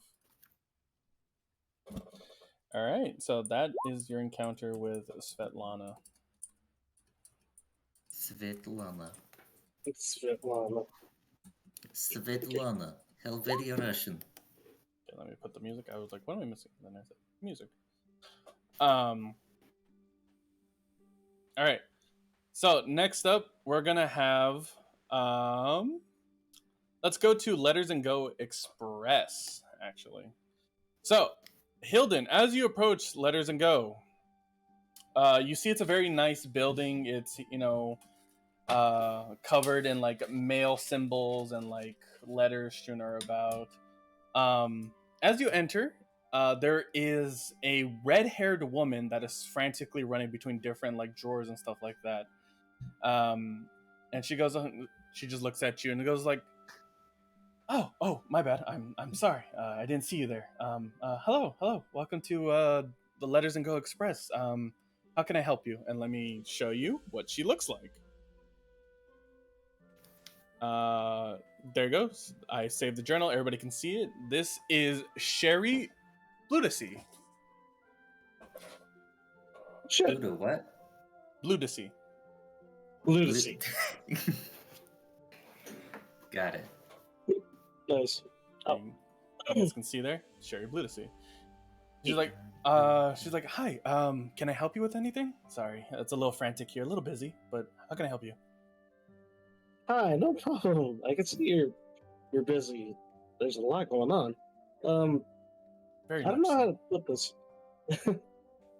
All right, so that is your encounter with Svetlana. Svetlana. Svetlana. Svetlana. Helvetia Russian. Okay, let me put the music. I was like, what am I missing? Then I said music. All right. So next up, we're gonna have let's go to Letters and Go Express, actually. So, Hilden, as you approach Letters and Go, you see it's a very nice building. It's, covered in like mail symbols and like letters strewn about. As you enter, there is a red-haired woman that is frantically running between different like drawers and stuff like that. And she just looks at you and goes like, "Oh, my bad. I'm sorry. I didn't see you there. Hello. Welcome to the Letters and Go Express. How can I help you?" And let me show you what she looks like. There goes. I saved the journal. Everybody can see it. This is Sherry Bludacy. Ludo, what? Bludacy. Lucy. Got it. Nice. Oh. You guys can see there, Sherry Bludacy. She's like, hi. Can I help you with anything? Sorry, it's a little frantic here, a little busy, but how can I help you? Hi, no problem. I can see you're busy. There's a lot going on. Very I don't much know so. how to put this. Of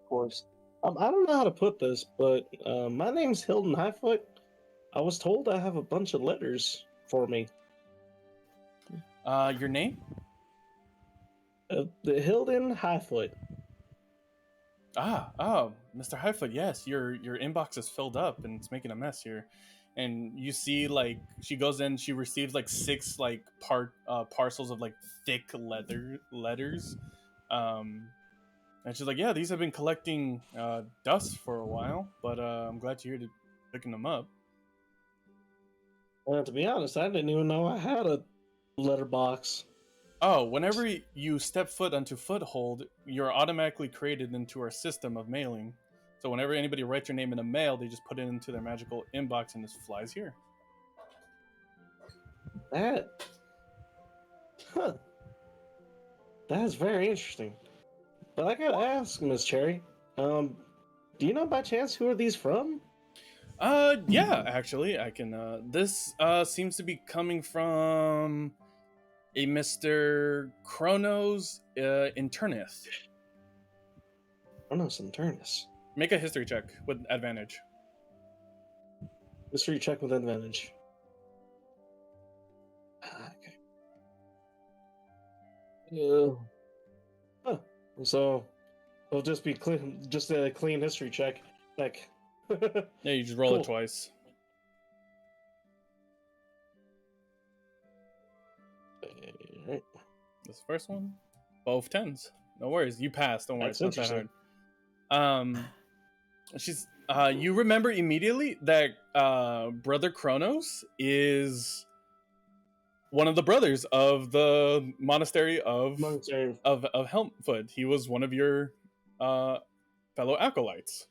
course. I don't know how to put this, but my name's Hilden Highfoot. I was told I have a bunch of letters for me. Your name? The Hilden Highfoot. Mr. Highfoot, yes, your inbox is filled up and it's making a mess here. And you see, like, she goes in, she receives like 6 like parcels of like thick letters. And she's like, yeah, these have been collecting dust for a while, but I'm glad you're here to picking them up. To be honest, I didn't even know I had a letterbox. Oh, whenever you step foot onto Foothold, you're automatically created into our system of mailing. So whenever anybody writes your name in the mail, they just put it into their magical inbox and it flies here. That's very interesting. But I gotta ask, Miss Cherry, do you know by chance who are these from? Yeah, actually, I can. This seems to be coming from a Mr. Kronos Internus. Kronos Internus. Make a history check with advantage. History check with advantage. Okay. So it'll just be just a clean history check. Like, yeah, you just roll cool. it twice. This first one, both 10s. No worries, you passed. Don't worry, That's it's not that interesting. hard. She's you remember immediately that Brother Kronos is one of the brothers of the monastery of Monastery. Helmfoot. He was one of your fellow acolytes.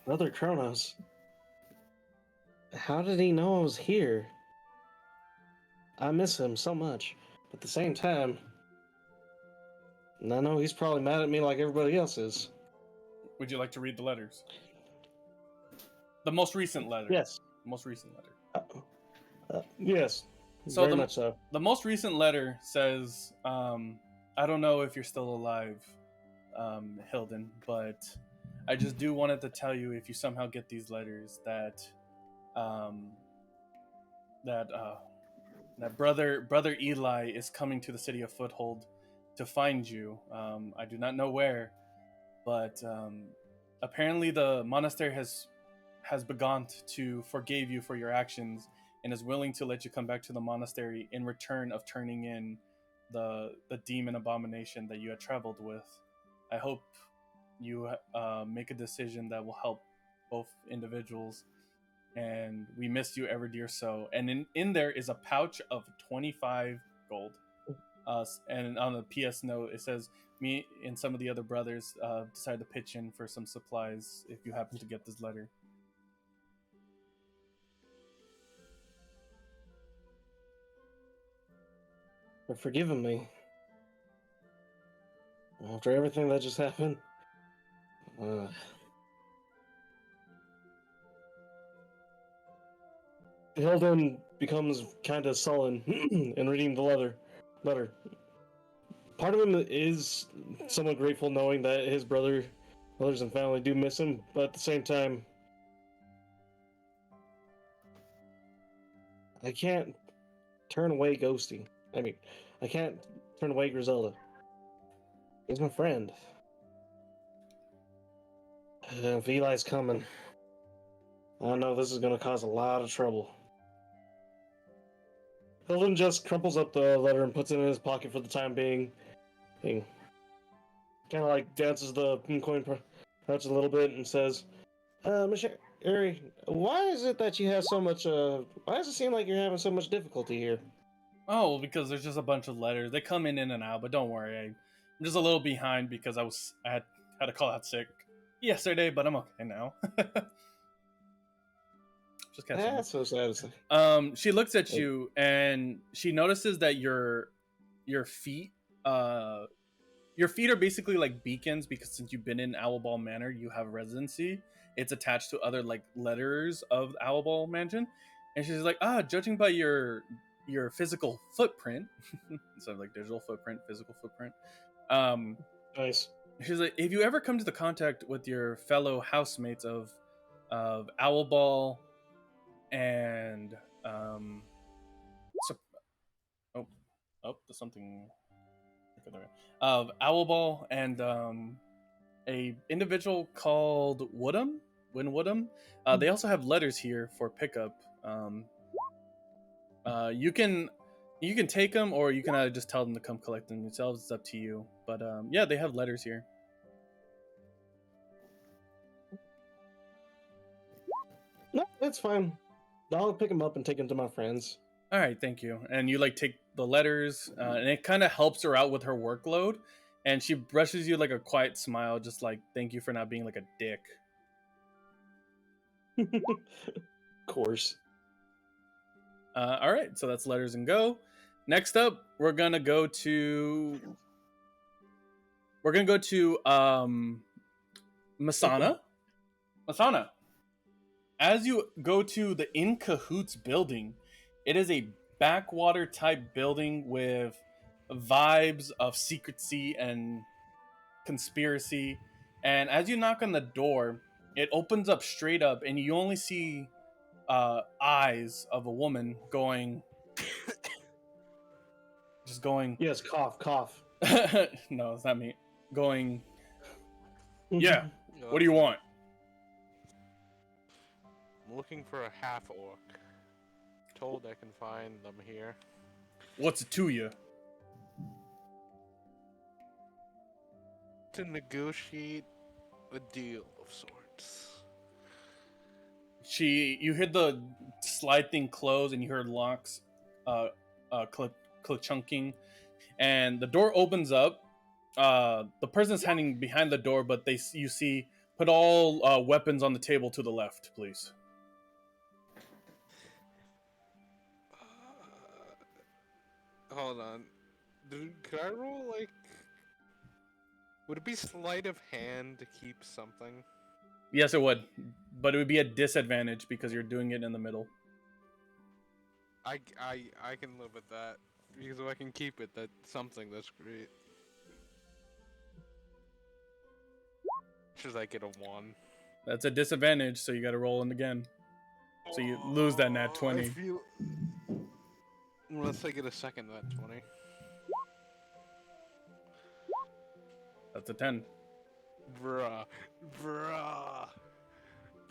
Brother Kronos. How did he know I was here? I miss him so much. But at the same time, I know he's probably mad at me like everybody else is. Would you like to read the letters? The most recent letter. Yes. Most recent letter. Yes. So very much so. The most recent letter says, I don't know if you're still alive, Hilden, but I just do wanted to tell you, if you somehow get these letters, that that brother Eli is coming to the city of Foothold to find you. I do not know where, but apparently the monastery has begun to forgive you for your actions and is willing to let you come back to the monastery in return of turning in the demon abomination that you had traveled with. I hope you make a decision that will help both individuals, and we miss you ever dear so. And in there is a pouch of 25 gold. And on the PS note, it says, me and some of the other brothers decided to pitch in for some supplies if you happen to get this letter. For forgiving me. After everything that just happened. Hilden becomes kind of sullen in reading the letter. Part of him is somewhat grateful knowing that his brothers and family do miss him, but at the same time, I can't turn away Ghosty. I can't turn away Griselda. He's my friend. If Eli's coming, I know this is going to cause a lot of trouble. Hilden just crumples up the letter and puts it in his pocket for the time being. Kind of like dances the coin pouch a little bit and says, Michelle, why is it that you have so much, why does it seem like you're having so much difficulty here? Oh, because there's just a bunch of letters. They come in and out, but don't worry. I'm just a little behind because I had to call out sick yesterday, but I'm okay now. Just catching up. That's so sad. She looks at you and she notices that your feet are basically like beacons, because since you've been in Owlball Manor, you have residency. It's attached to other like letters of Owlball Mansion, and she's like, judging by your physical footprint, instead of like digital footprint, physical footprint. Nice. She's like, if you ever come to the contact with your fellow housemates of Owlball and there's something of Owlball and a individual called Woodham, Win Woodham. They also have letters here for pickup. You can take them, or you can just tell them to come collect them yourselves. It's up to you. But yeah, they have letters here. No, it's fine. I'll pick them up and take them to my friends. All right, thank you. And you like take the letters, and it kind of helps her out with her workload. And she brushes you like a quiet smile, just like, thank you for not being like a dick. Of course. All right, so that's letters and go. Next up, we're gonna go to Masana. Masana, as you go to the In Cahoots building, it is a backwater type building with vibes of secrecy and conspiracy. And as you knock on the door, it opens up straight up, and you only see eyes of a woman going. Yes, cough. No, it's not me. Going. Yeah. What do you want? I'm looking for a half orc. told I can find them here. What's it to you? To negotiate a deal of sorts. You hear the slide thing close, and you hear locks, chunking, and the door opens up. The person's standing behind the door, but you see, put all weapons on the table to the left, please. Hold on. Could I roll, like... Would it be sleight of hand to keep something? Yes, it would, but it would be a disadvantage because you're doing it in the middle. I can live with that. Because if I can keep it, that's something, that's great. Should I get a 1? That's a disadvantage, so you got to roll it again. So you lose that nat 20. I feel... Unless I get a second nat 20. That's a 10. Bruh.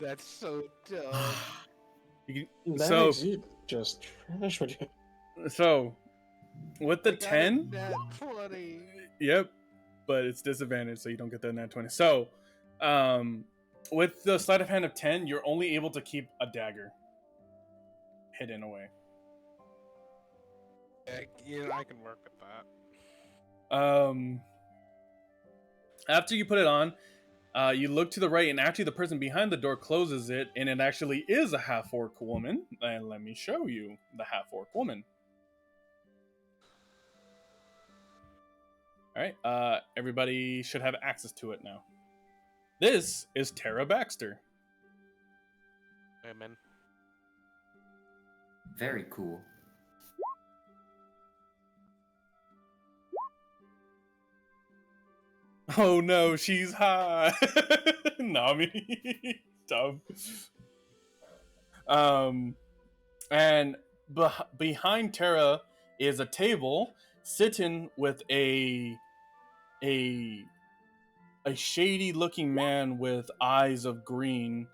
That's so dumb. That makes you just trash. So, with the I got a 10, nat 20. yep, but it's disadvantage, so you don't get that nat 20. So, with the sleight of hand of 10, you're only able to keep a dagger hidden away. Yeah, I can work with that. After you put it on, you look to the right, and actually the person behind the door closes it, and it actually is a half-orc woman. And let me show you the half-orc woman. All right, everybody should have access to it now. This is Tara Baxter. Amen. Very cool. Oh no, she's high. Nami. Dumb. And behind Tara is a table sitting with a shady looking man with eyes of green,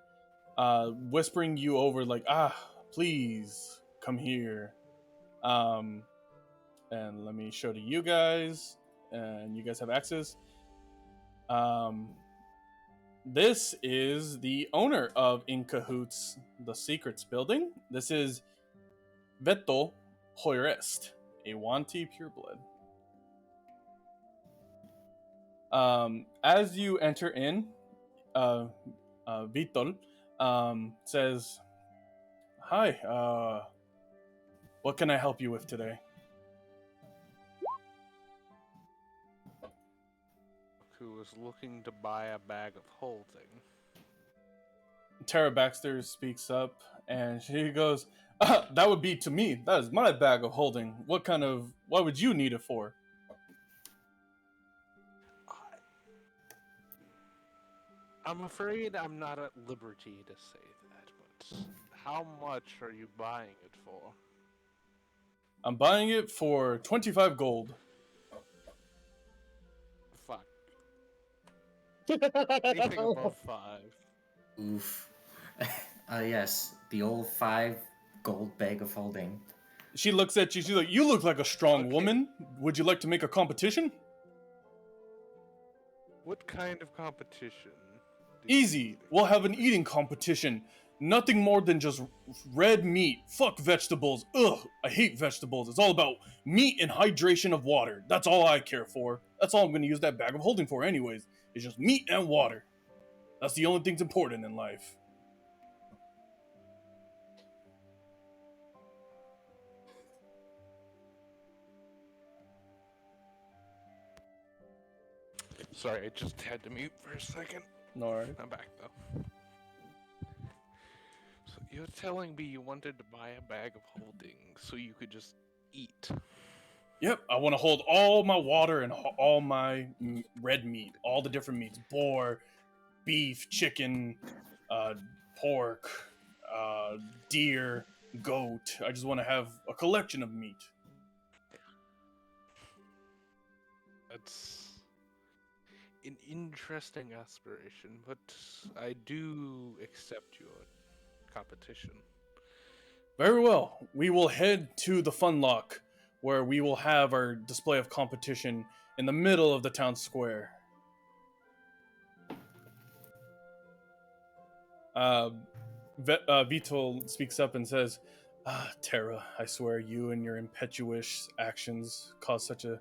whispering you over like, please come here. And let me show to you guys, and you guys have access. This is the owner of In Cahoots, the Secrets building. This is Veto Hoyrest, a Wanti pureblood. As you enter in, Vitol says, "Hi, what can I help you with today?" Who was looking to buy a bag of holding. Tara Baxter speaks up, and she goes, "That would be to me. That is my bag of holding. What would you need it for?" I'm afraid I'm not at liberty to say that, but how much are you buying it for? I'm buying it for 25 gold. Fuck. Anything above 5. Oof. Yes, the old 5 gold bag of holding. She looks at you. She's like, "You look like a strong Okay. woman. Would you like to make a competition?" What kind of competition? do you Easy. need? We'll have an eating competition. Nothing more than just red meat. Fuck vegetables. Ugh, I hate vegetables. It's all about meat and hydration of water. That's all I care for. That's all I'm going to use that bag of holding for anyways. It's just meat and water. That's the only things important in life. Sorry, I just had to mute for a second. Alright. I'm back though. So you're telling me you wanted to buy a bag of holding so you could just eat? Yep, I want to hold all my water and all my red meat. All the different meats. Boar, beef, chicken, pork, deer, goat. I just want to have a collection of meat. That's an interesting aspiration, but I do accept your competition. Very well. We will head to the Fun Lock, where we will have our display of competition in the middle of the town square. Uh, Vital speaks up and says, Terra, I swear you and your impetuous actions caused such a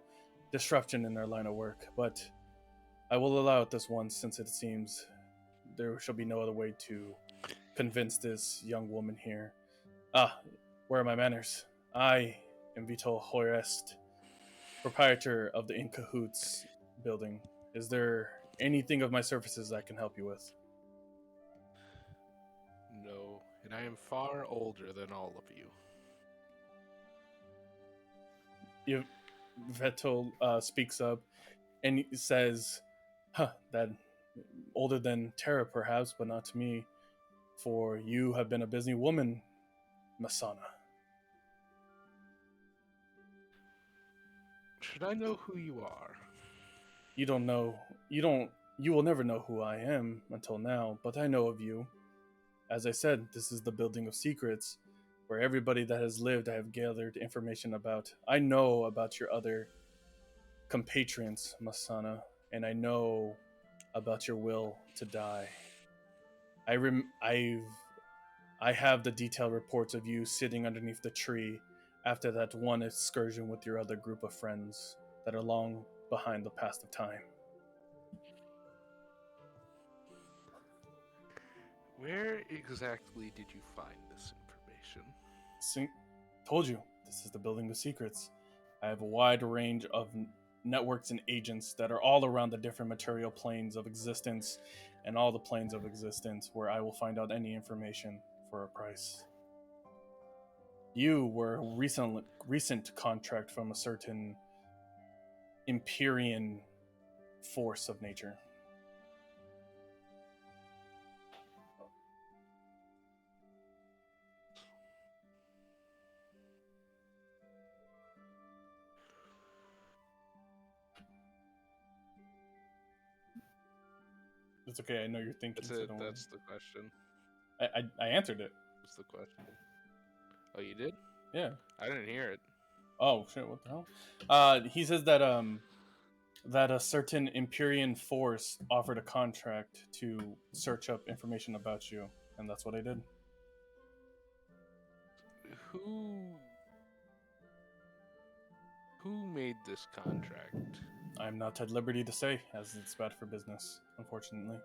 disruption in their line of work, but I will allow it this once since it seems there shall be no other way to convince this young woman here. Where are my manners? I am Vital Hoyest, proprietor of the In Cahoots building. Is there anything of my services I can help you with? No, and I am far older than all of you. Vettel speaks up and he says, that older than Terra perhaps, but not to me, for you have been a busy woman, Masana. Should I know who you are? You don't know, you will never know who I am until now, but I know of you. As I said, this is the building of secrets, where everybody that has lived I have gathered information about. I know about your other compatriots, Masana, and I know about your will to die. I have the detailed reports of you sitting underneath the tree after that one excursion with your other group of friends that are long behind the past of time. Where exactly did you find this information? Told you, this is the building of secrets. I have a wide range of networks and agents that are all around the different material planes of existence and all the planes of existence where I will find out any information for a price. You were a recent contract from a certain Empyrean force of nature. It's okay. I know you're thinking. That's So it. don't That's the question. I answered it. That's the question. Oh, you did? Yeah. I didn't hear it. Oh shit! What the hell? He says that that a certain Empyrean force offered a contract to search up information about you, and that's what I did. Who made this contract? I'm not at liberty to say, as it's bad for business, unfortunately.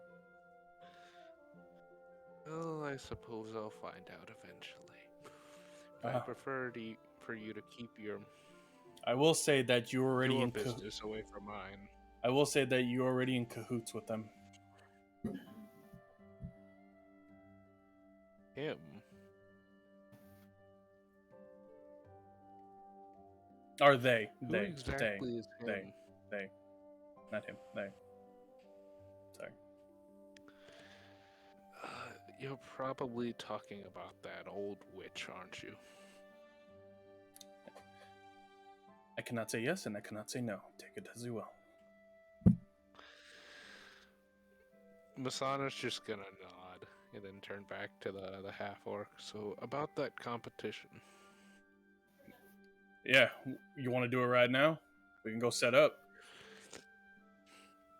Well, I suppose I'll find out eventually. I prefer for you to keep your I will say that you're already in business away from mine. I will say that you're already in cahoots with them. Him? Or they. Who They. exactly is him? They. Not him. They. Sorry. You're probably talking about that old witch, aren't you? I cannot say yes and I cannot say no. Take it as you will. Masana's just gonna nod and then turn back to the half-orc. So, about that competition. Yeah, you want to do it right now? We can go set up.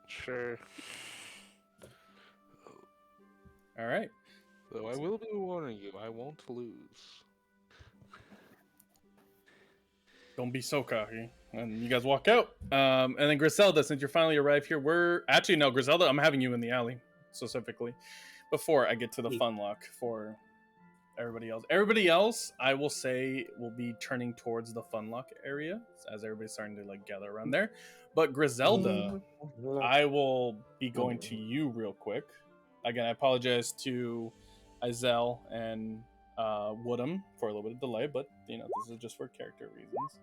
Sure. All right. Though I will be warning you, I won't lose. Don't be so cocky. And you guys walk out. And then Griselda, since you're finally arrived here, Griselda, I'm having you in the alley specifically before I get to the fun lock for everybody else. Everybody else, I will say, will be turning towards the fun lock area as everybody's starting to like gather around there. But Griselda, I will be going to you real quick. Again, I apologize to Izel and Woodham for a little bit of delay, but this is just for character reasons.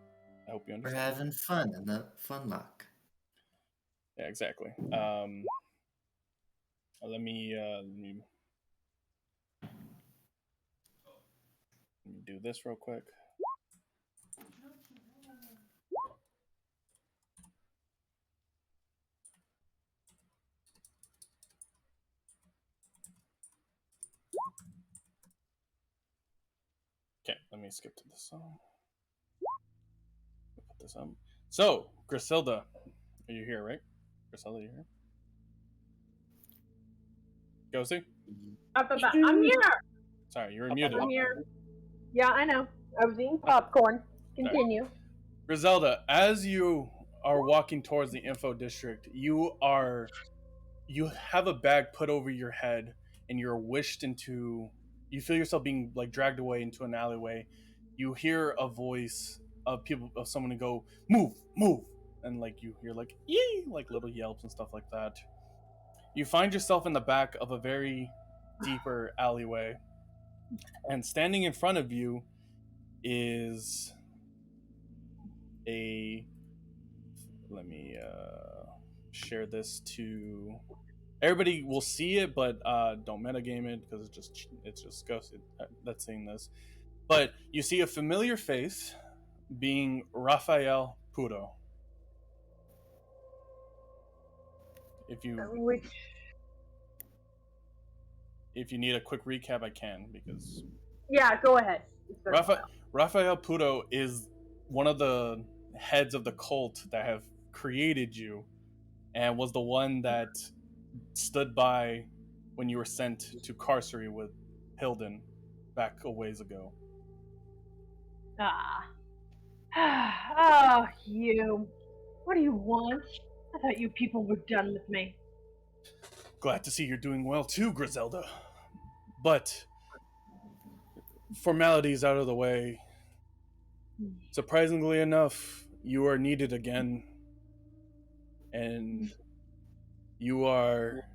I hope you understand. We're having fun in the fun lock. Yeah, exactly. Let me do this real quick. Okay, let me skip to this song. Put this up. So, Griselda, are you here, right? Griselda, you here? Josie? I'm here. Sorry, you were muted. I'm here. Yeah, I know. I was eating popcorn. Continue. Griselda, as you are walking towards the info district, you have a bag put over your head and you're wished into, you feel yourself being like dragged away into an alleyway. You hear a voice of someone to go, move, move, and like you hear like yee, like little yelps and stuff like that. You find yourself in the back of a very deeper alleyway, and standing in front of you is a, let me share this to everybody. Will see it, but don't metagame it because it's just ghost that's seeing this. But you see a familiar face, being Rafael Puro. Which If you need a quick recap, I can, because yeah, go ahead. It's been a while. Rafael Puro is one of the heads of the cult that have created you, and was the one that stood by when you were sent to Carcery with Hilden back a ways ago. Ah. Oh, you. What do you want? I thought you people were done with me. Glad to see you're doing well too, Griselda. But formalities out of the way. Surprisingly enough, you are needed again, and you are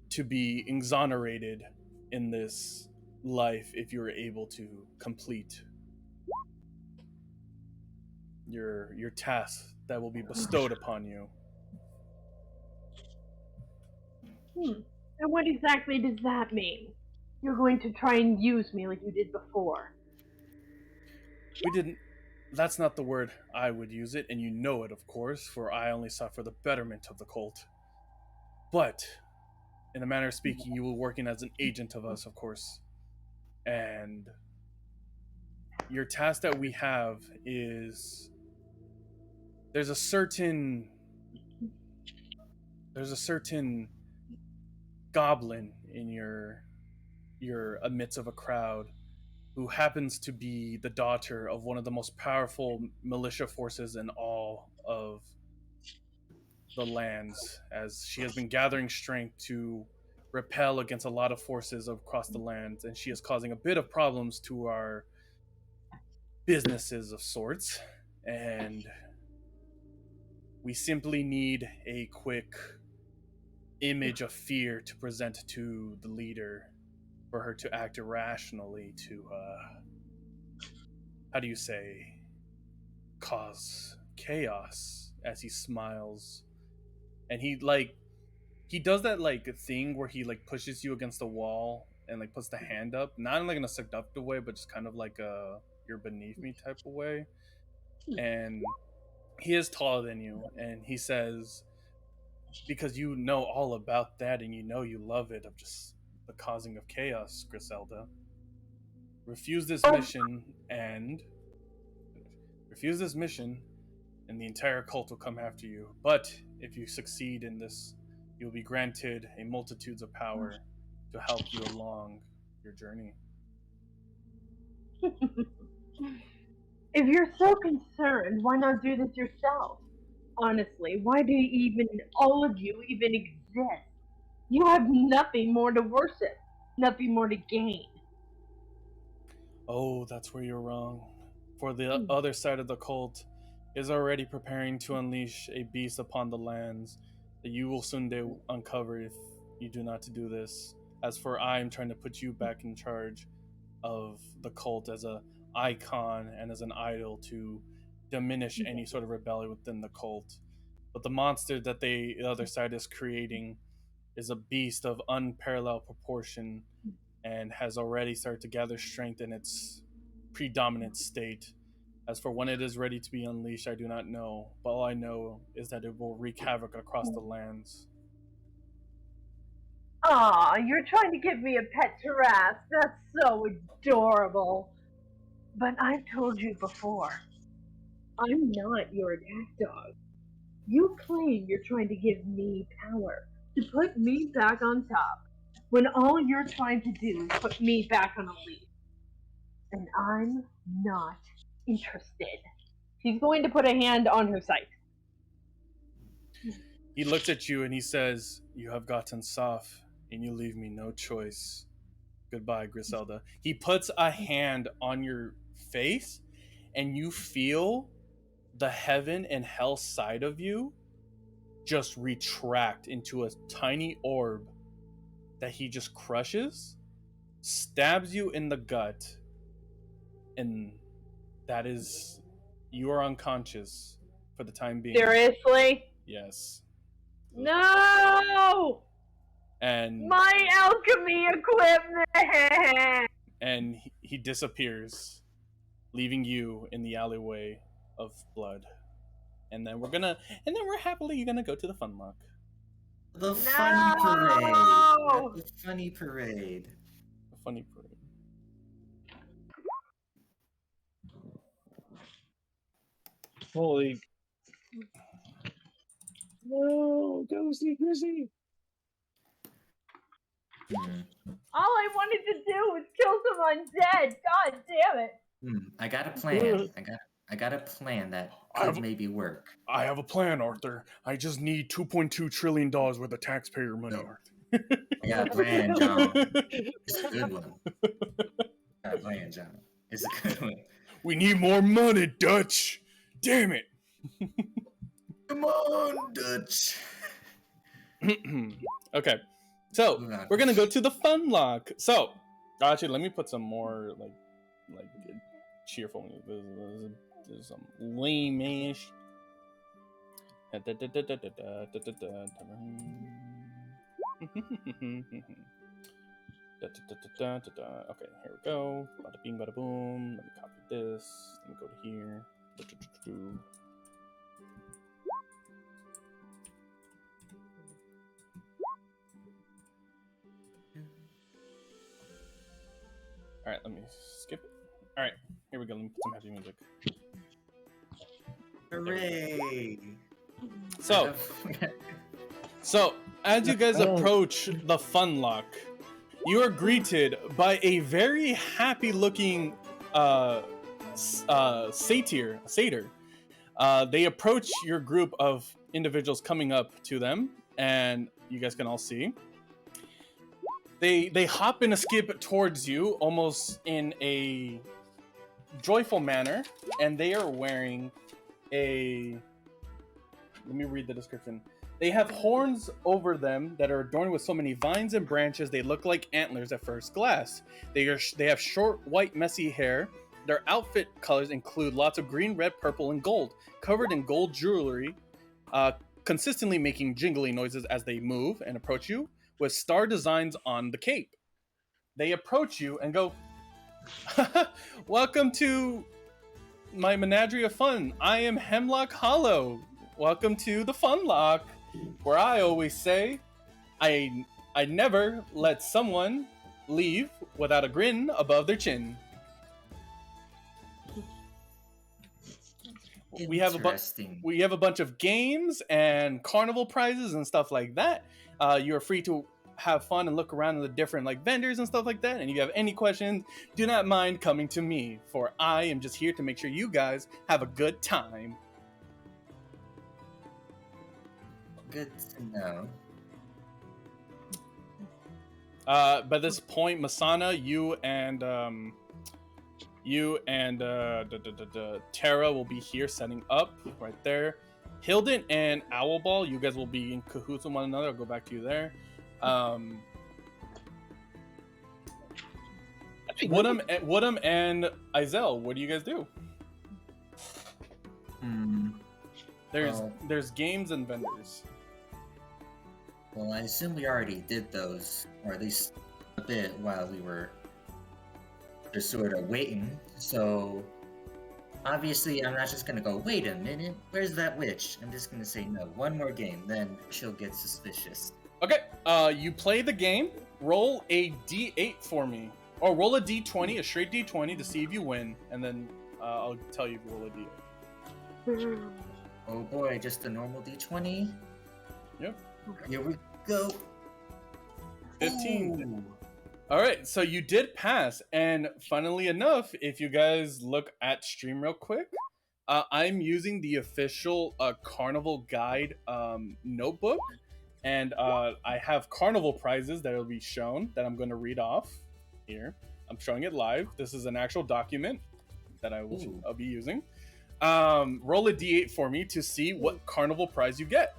to be exonerated in this life if you're able to complete your task that will be bestowed upon you. And what exactly does that mean? You're going to try and use me like you did before. We didn't. That's not the word I would use it, and you know it, of course, for I only sought for the betterment of the cult. But, in a manner of speaking, you were working as an agent of us, of course. And your task that we have is there's a certain goblin in your amidst of a crowd who happens to be the daughter of one of the most powerful militia forces in all of the lands, as she has been gathering strength to repel against a lot of forces across the lands, and she is causing a bit of problems to our businesses of sorts. And we simply need a quick image of fear to present to the leader for her to act irrationally to how do you say, cause chaos. As he smiles, and he does that like thing where he like pushes you against the wall and like puts the hand up, not in like in a seductive way, but just kind of like a you're beneath me type of way. And he is taller than you, and he says, because you know all about that and you know you love it, of just the causing of chaos, Griselda. Refuse this mission and the entire cult will come after you. But if you succeed in this, you'll be granted a multitudes of power to help you along your journey. If you're so concerned, why not do this yourself? Honestly, why do all of you even exist? You have nothing more to worship, nothing more to gain. Oh, that's where you're wrong. For the other side of the cult is already preparing to unleash a beast upon the lands that you will soon uncover if you do not to do this. As for I am trying to put you back in charge of the cult as a icon and as an idol to diminish any sort of rebellion within the cult. But the monster that the other side is creating is a beast of unparalleled proportion and has already started to gather strength in its predominant state. As for when it is ready to be unleashed, I do not know, but all I know is that it will wreak havoc across the lands. Aw, you're trying to give me a pet giraffe. That's so adorable. But I've told you before, I'm not your attack dog. You claim you're trying to give me power, to put me back on top, when all you're trying to do is put me back on a lead. And I'm not interested. She's going to put a hand on her sight. He looks at you and he says, "You have gotten soft, and you leave me no choice. Goodbye, Griselda." He puts a hand on your face, and you feel the heaven and hell side of you just retract into a tiny orb that he just crushes, stabs you in the gut, and that is, you are unconscious for the time being. Seriously? Yes. No! And My alchemy equipment! and he disappears, leaving you in the alleyway of blood. And then we're happily gonna go to the fun lock. The funny parade. No! The funny parade. The funny parade. Holy. No, go see Grizzy. All I wanted to do was kill some undead. God damn it! I got a plan. I got a plan that could maybe work. I have a plan, Arthur. I just need $2.2 trillion worth of taxpayer money, No. Arthur. I got a plan, John. It's a good one. I got a plan, John. It's a good one. We need more money, Dutch. Damn it. Come on, Dutch. Okay, so we're gonna go to the fun lock. So, actually, let me put some more like cheerful music. There's some lame-ish. Okay, here we go. Bada bing, bada boom. Let me copy this. Let me go to here. All right, let me skip it. All right, here we go. Let me put some happy music. Hooray! So as you guys approach the fun lock, you are greeted by a very happy-looking satyr. They approach your group of individuals coming up to them, and you guys can all see. They hop and skip towards you, almost in a joyful manner, and they are wearing a. Let me read the description. They have horns over them that are adorned with so many vines and branches they look like antlers at first glance. They have short, white, messy hair. Their outfit colors include lots of green, red, purple, and gold, covered in gold jewelry, consistently making jingly noises as they move and approach you, with star designs on the cape. They approach you and go, "Welcome to my menagerie of fun. I am Hemlock Hollow. Welcome to the Fun Lock, where I always say, I never let someone leave without a grin above their chin." We have a bunch of games and carnival prizes and stuff like that. You're free to have fun and look around at the different vendors and stuff like that. And if you have any questions, do not mind coming to me, for I am just here to make sure you guys have a good time. Good to know. By this point, Masana, you and Tara will be here setting up right there. Hilden and Owlball, you guys will be in cahoots with one another. I'll go back to you there. Woodham and Izel, what do you guys do? There's games and vendors. Well, I assume we already did those, or at least a bit while we were just sort of waiting. So obviously, I'm not just gonna go, "Wait a minute, where's that witch?" I'm just gonna say, "No, one more game." Then she'll get suspicious. Okay. You play the game. Roll a D8 for me, Or roll a d20, a straight d20 to see if you win, and then I'll tell you if you roll a d8. Oh boy, just a normal d20. Yep. Here we go. 15. Ooh. All right, so you did pass, and funnily enough, if you guys look at stream real quick, I'm using the official Carnival Guide notebook, and I have Carnival prizes that will be shown that I'm going to read off here. I'm showing it live. This is an actual document that I'll be using. Roll a d8 for me to see what Carnival prize you get.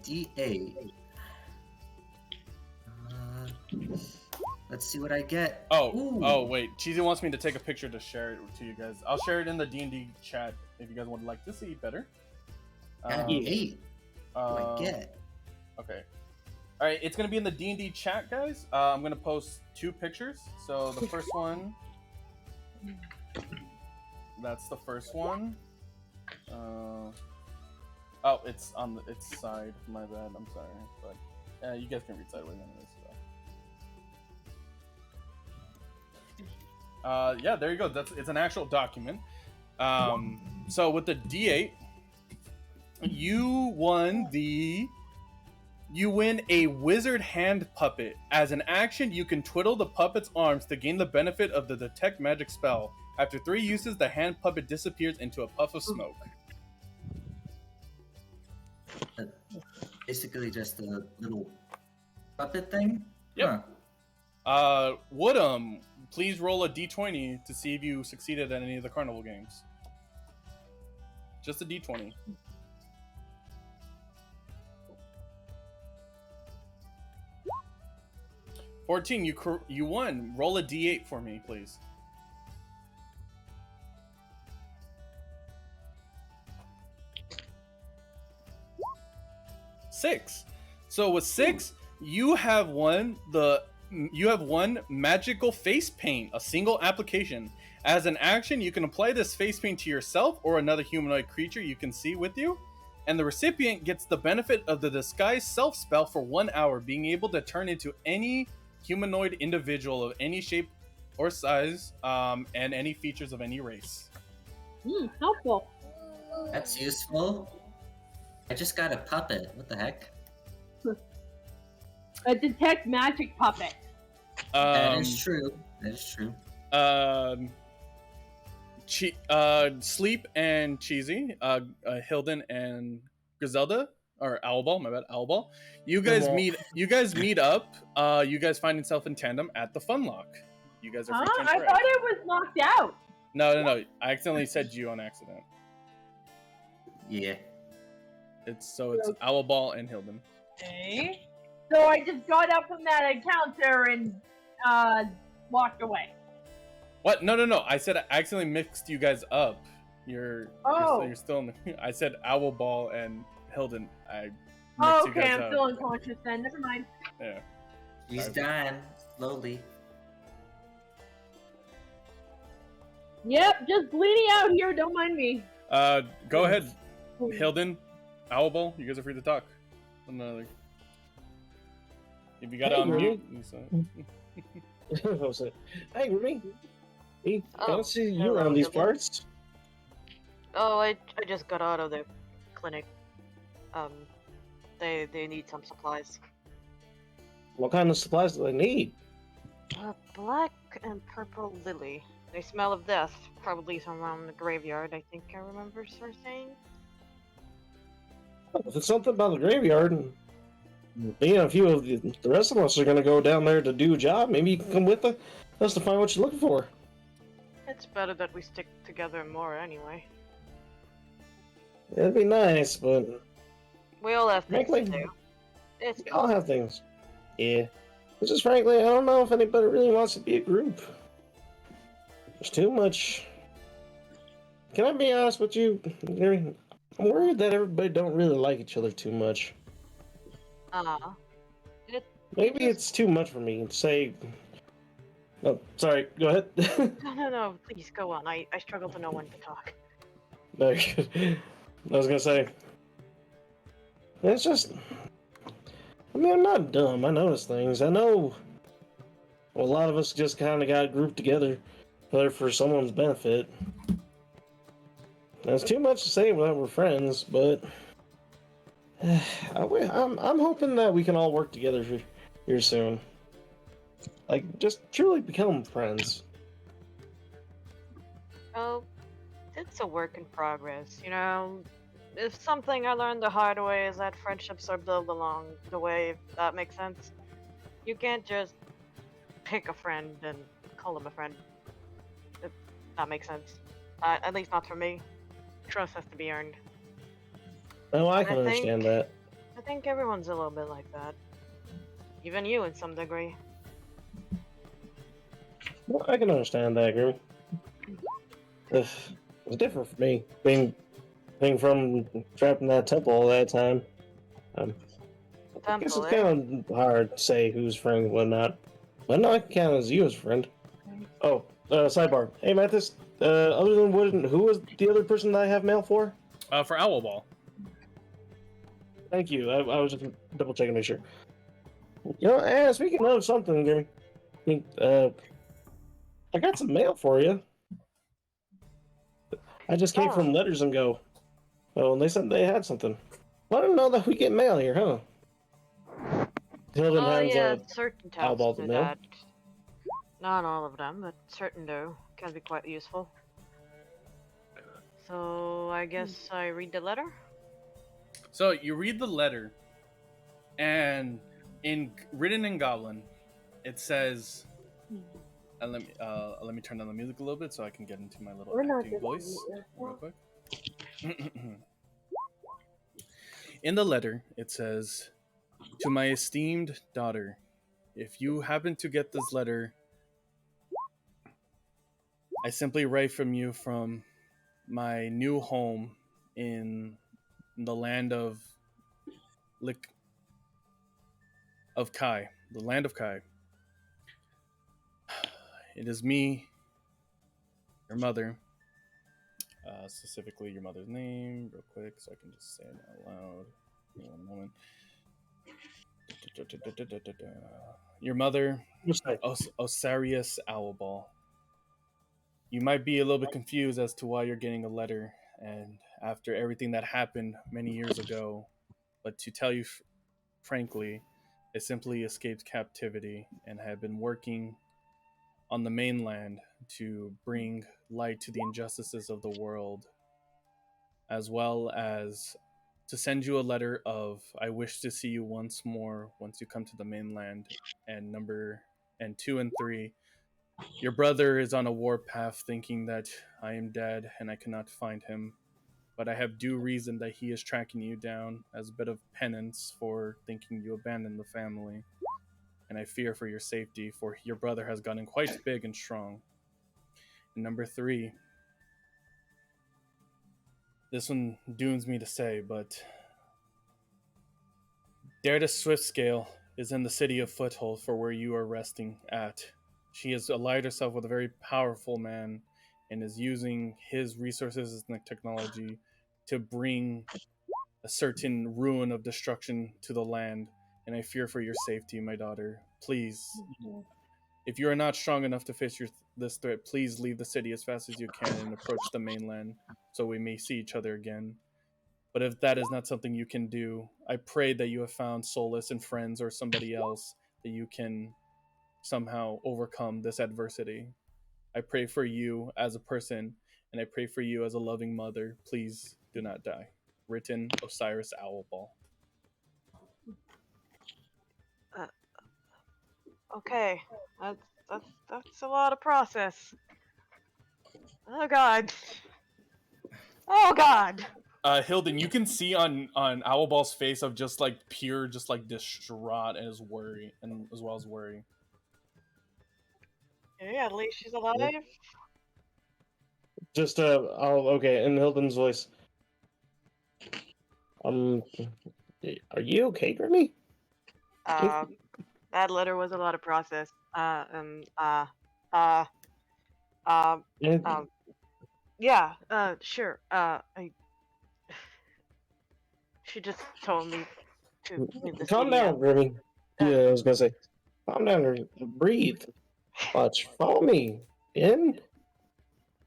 D8. Let's see what I get. Oh, wait. Cheesy wants me to take a picture to share it to you guys. I'll share it in the D&D chat if you guys would like to see it better. 8. What do I get? Okay. All right, it's gonna be in the D&D chat, guys. I'm gonna post 2 pictures. So the first one, that's the first one. Oh, it's on its side. My bad. I'm sorry, but you guys can read sideways anyways. So. Yeah, there you go. It's an actual document. So with the D8, you win a wizard hand puppet. As an action, you can twiddle the puppet's arms to gain the benefit of the detect magic spell. After 3 uses, the hand puppet disappears into a puff of smoke. Basically just a little puppet thing? Yep. Huh. Woodham, please roll a d20 to see if you succeeded at any of the carnival games. Just a d20. $14, you won. Roll a d8 for me, please. $6. So with 6, you have won magical face paint, a single application. As an action, you can apply this face paint to yourself or another humanoid creature you can see with you, and the recipient gets the benefit of the disguise self spell for 1 hour, being able to turn into any humanoid individual of any shape or size, and any features of any race. Helpful. That's useful. I just got a puppet. What the heck? A detect magic puppet. That is true. That is true. Sleep and Cheesy, Hilden and Griselda, or Owlball, my bad, Owlball. You guys meet up. You guys find yourself in tandem at the Funlock. You guys are free to I interact. thought it was knocked out. No. I accidentally said you on accident. Yeah. It's Owlball and Hilden. Okay. So I just got up from that encounter and walked away. What? No. I said I accidentally mixed you guys up. You're still in the... I said Owlball and Hilden. I mixed you guys I'm up. still unconscious then. Never mind. Yeah. He's dying slowly. Yep, just bleeding out here. Don't mind me. Go ahead, Hilden, Owlball. You guys are free to talk. If you got to unmute. Hey, Remy. Hey, I don't see you hello, around these Hilden. parts. Oh, I just got out of the clinic. They need some supplies. What kind of supplies do they need? A black and purple lily. They smell of death. Probably from around the graveyard, I think I remember her saying. If it's something about the graveyard, and being a few of the rest of us are going to go down there to do a job, maybe you can come with us to find what you're looking for. It's better that we stick together more anyway. It'd be nice, but We all have things to frankly, do. It's we all have things. Yeah. It's just frankly, I don't know if anybody really wants to be a group. There's too much. Can I be honest with you, Gary? I'm worried that everybody don't really like each other too much. Maybe it's too much for me to say. Oh, sorry. Go ahead. No, please go on. I struggle to know when to talk. No, you're good. I was gonna say. It's just. I mean, I'm not dumb. I notice things. I know. Well, a lot of us just kind of got grouped together, for someone's benefit. That's too much to say that we're friends, but I'm hoping that we can all work together here soon. Like, just truly become friends. Oh, it's a work in progress, you know. If something I learned the hard way is that friendships are built along the way, if that makes sense. You can't just pick a friend and call them a friend. If that makes sense. At least not for me. Trust has to be earned. Oh, I And can understand that. I think everyone's a little bit like that. Even you, in some degree. Well, I can understand that, Grim. It's different for me, being from trapped in that temple all that time. I guess Temple, it's eh? kind of hard to say who's friend and whatnot. But no, I can count as you as a friend. Oh, sidebar. Hey, Mathis, other than Wooden, who was the other person that I have mail for? For Owlball. Thank you. I was just double checking to make sure. You know, speaking of something, Grimmy, I got some mail for you. I just came from Oh. Letters and Go. Oh, and they said they had something. Well, I didn't know that we get mail here, huh? Hilden Oh hands yeah, certain towns Owlball the do mail. that. Not all of them, but certain do. Can be quite useful. So I guess I read the letter? So you read the letter, and written in Goblin, it says. Let me turn down the music a little bit so I can get into my little We're not acting just voice on real quick. In the letter, it says, "To my esteemed daughter, if you happen to get this letter, I simply write from you from my new home in the land of Kai, the land of Kai. It is me, your mother, specifically your mother's name, real quick, so I can just say it out loud. Give me one moment. Your mother, Osarius Owlball. You might be a little bit confused as to why you're getting a letter, and after everything that happened many years ago, but to tell you frankly, I simply escaped captivity and have been working on the mainland to bring light to the injustices of the world, as well as to send you a letter of I wish to see you once more once you come to the mainland. And number and 2 and 3, your brother is on a warpath thinking that I am dead and I cannot find him. But I have due reason that he is tracking you down as a bit of penance for thinking you abandoned the family. And I fear for your safety, for your brother has gotten quite big and strong. And number 3, this one dooms me to say, but Dare the Swiftscale is in the city of Foothold for where you are resting at. She has allied herself with a very powerful man and is using his resources and technology to bring a certain ruin of destruction to the land. And I fear for your safety, my daughter. Please, if you are not strong enough to face this threat, please leave the city as fast as you can and approach the mainland so we may see each other again. But if that is not something you can do, I pray that you have found solace in friends or somebody else that you can somehow overcome this adversity. I pray for you as a person, and I pray for you as a loving mother. Please do not die. Written, Osiris Owlball. Uh, okay. That's a lot of process. Oh god. Oh god. Hilden, you can see on Owlball's face of just like pure, just like distraught and his worry, and as well as worry. Yeah, at least she's alive. Just okay, in Hilden's voice. Are you okay, Grimmy? That letter was a lot of process. Uh, um, um, yeah, sure. She just told me the Calm down, CDM. Grimmy. Yeah, I was gonna say, calm down and breathe. Watch, follow me. In,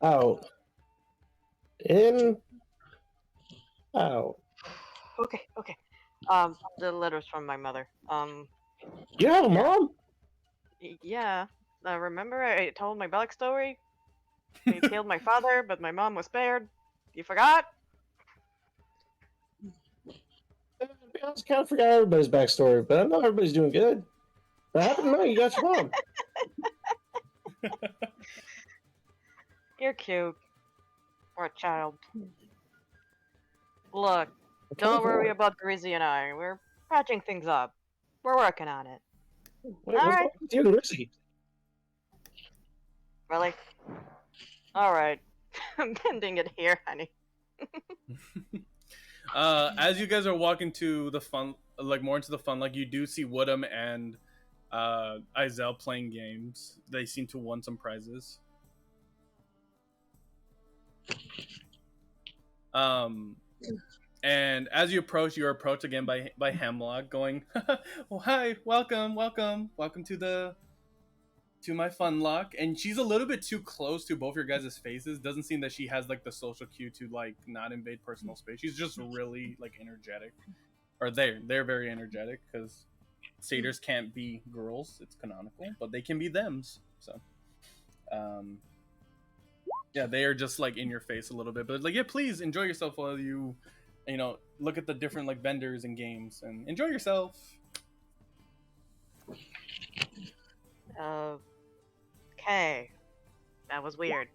out, in, out. Okay, okay. The letters from my mother. You have a Yeah. mom? Yeah. Remember I told my backstory? They killed my father, but my mom was spared. You forgot? To be honest, I kind of forgot everybody's backstory, but I know everybody's doing good. But I happen to know you got your mom. You're cute. For a child. Look, I'm don't worry 24. about Grizzy and I. We're patching things up. We're working on it. Wait, what's Alright. going on with you and Rissy? Really? Alright. I'm ending it here, honey. As you guys are walking to the fun, like more into the fun, like you do see Woodham and Izel playing games. They seem to won some prizes. And as you approach, you're approached again by Hemlock, going, "Well, hi, welcome to my fun lock." And she's a little bit too close to both your guys' faces. Doesn't seem that she has like the social cue to like not invade personal space. She's just really like energetic, or they're very energetic because satyrs can't be girls. It's canonical, but they can be thems. So, yeah, they are just like in your face a little bit, but like, yeah, please enjoy yourself while you look at the different like vendors and games and enjoy yourself. Okay. That was weird.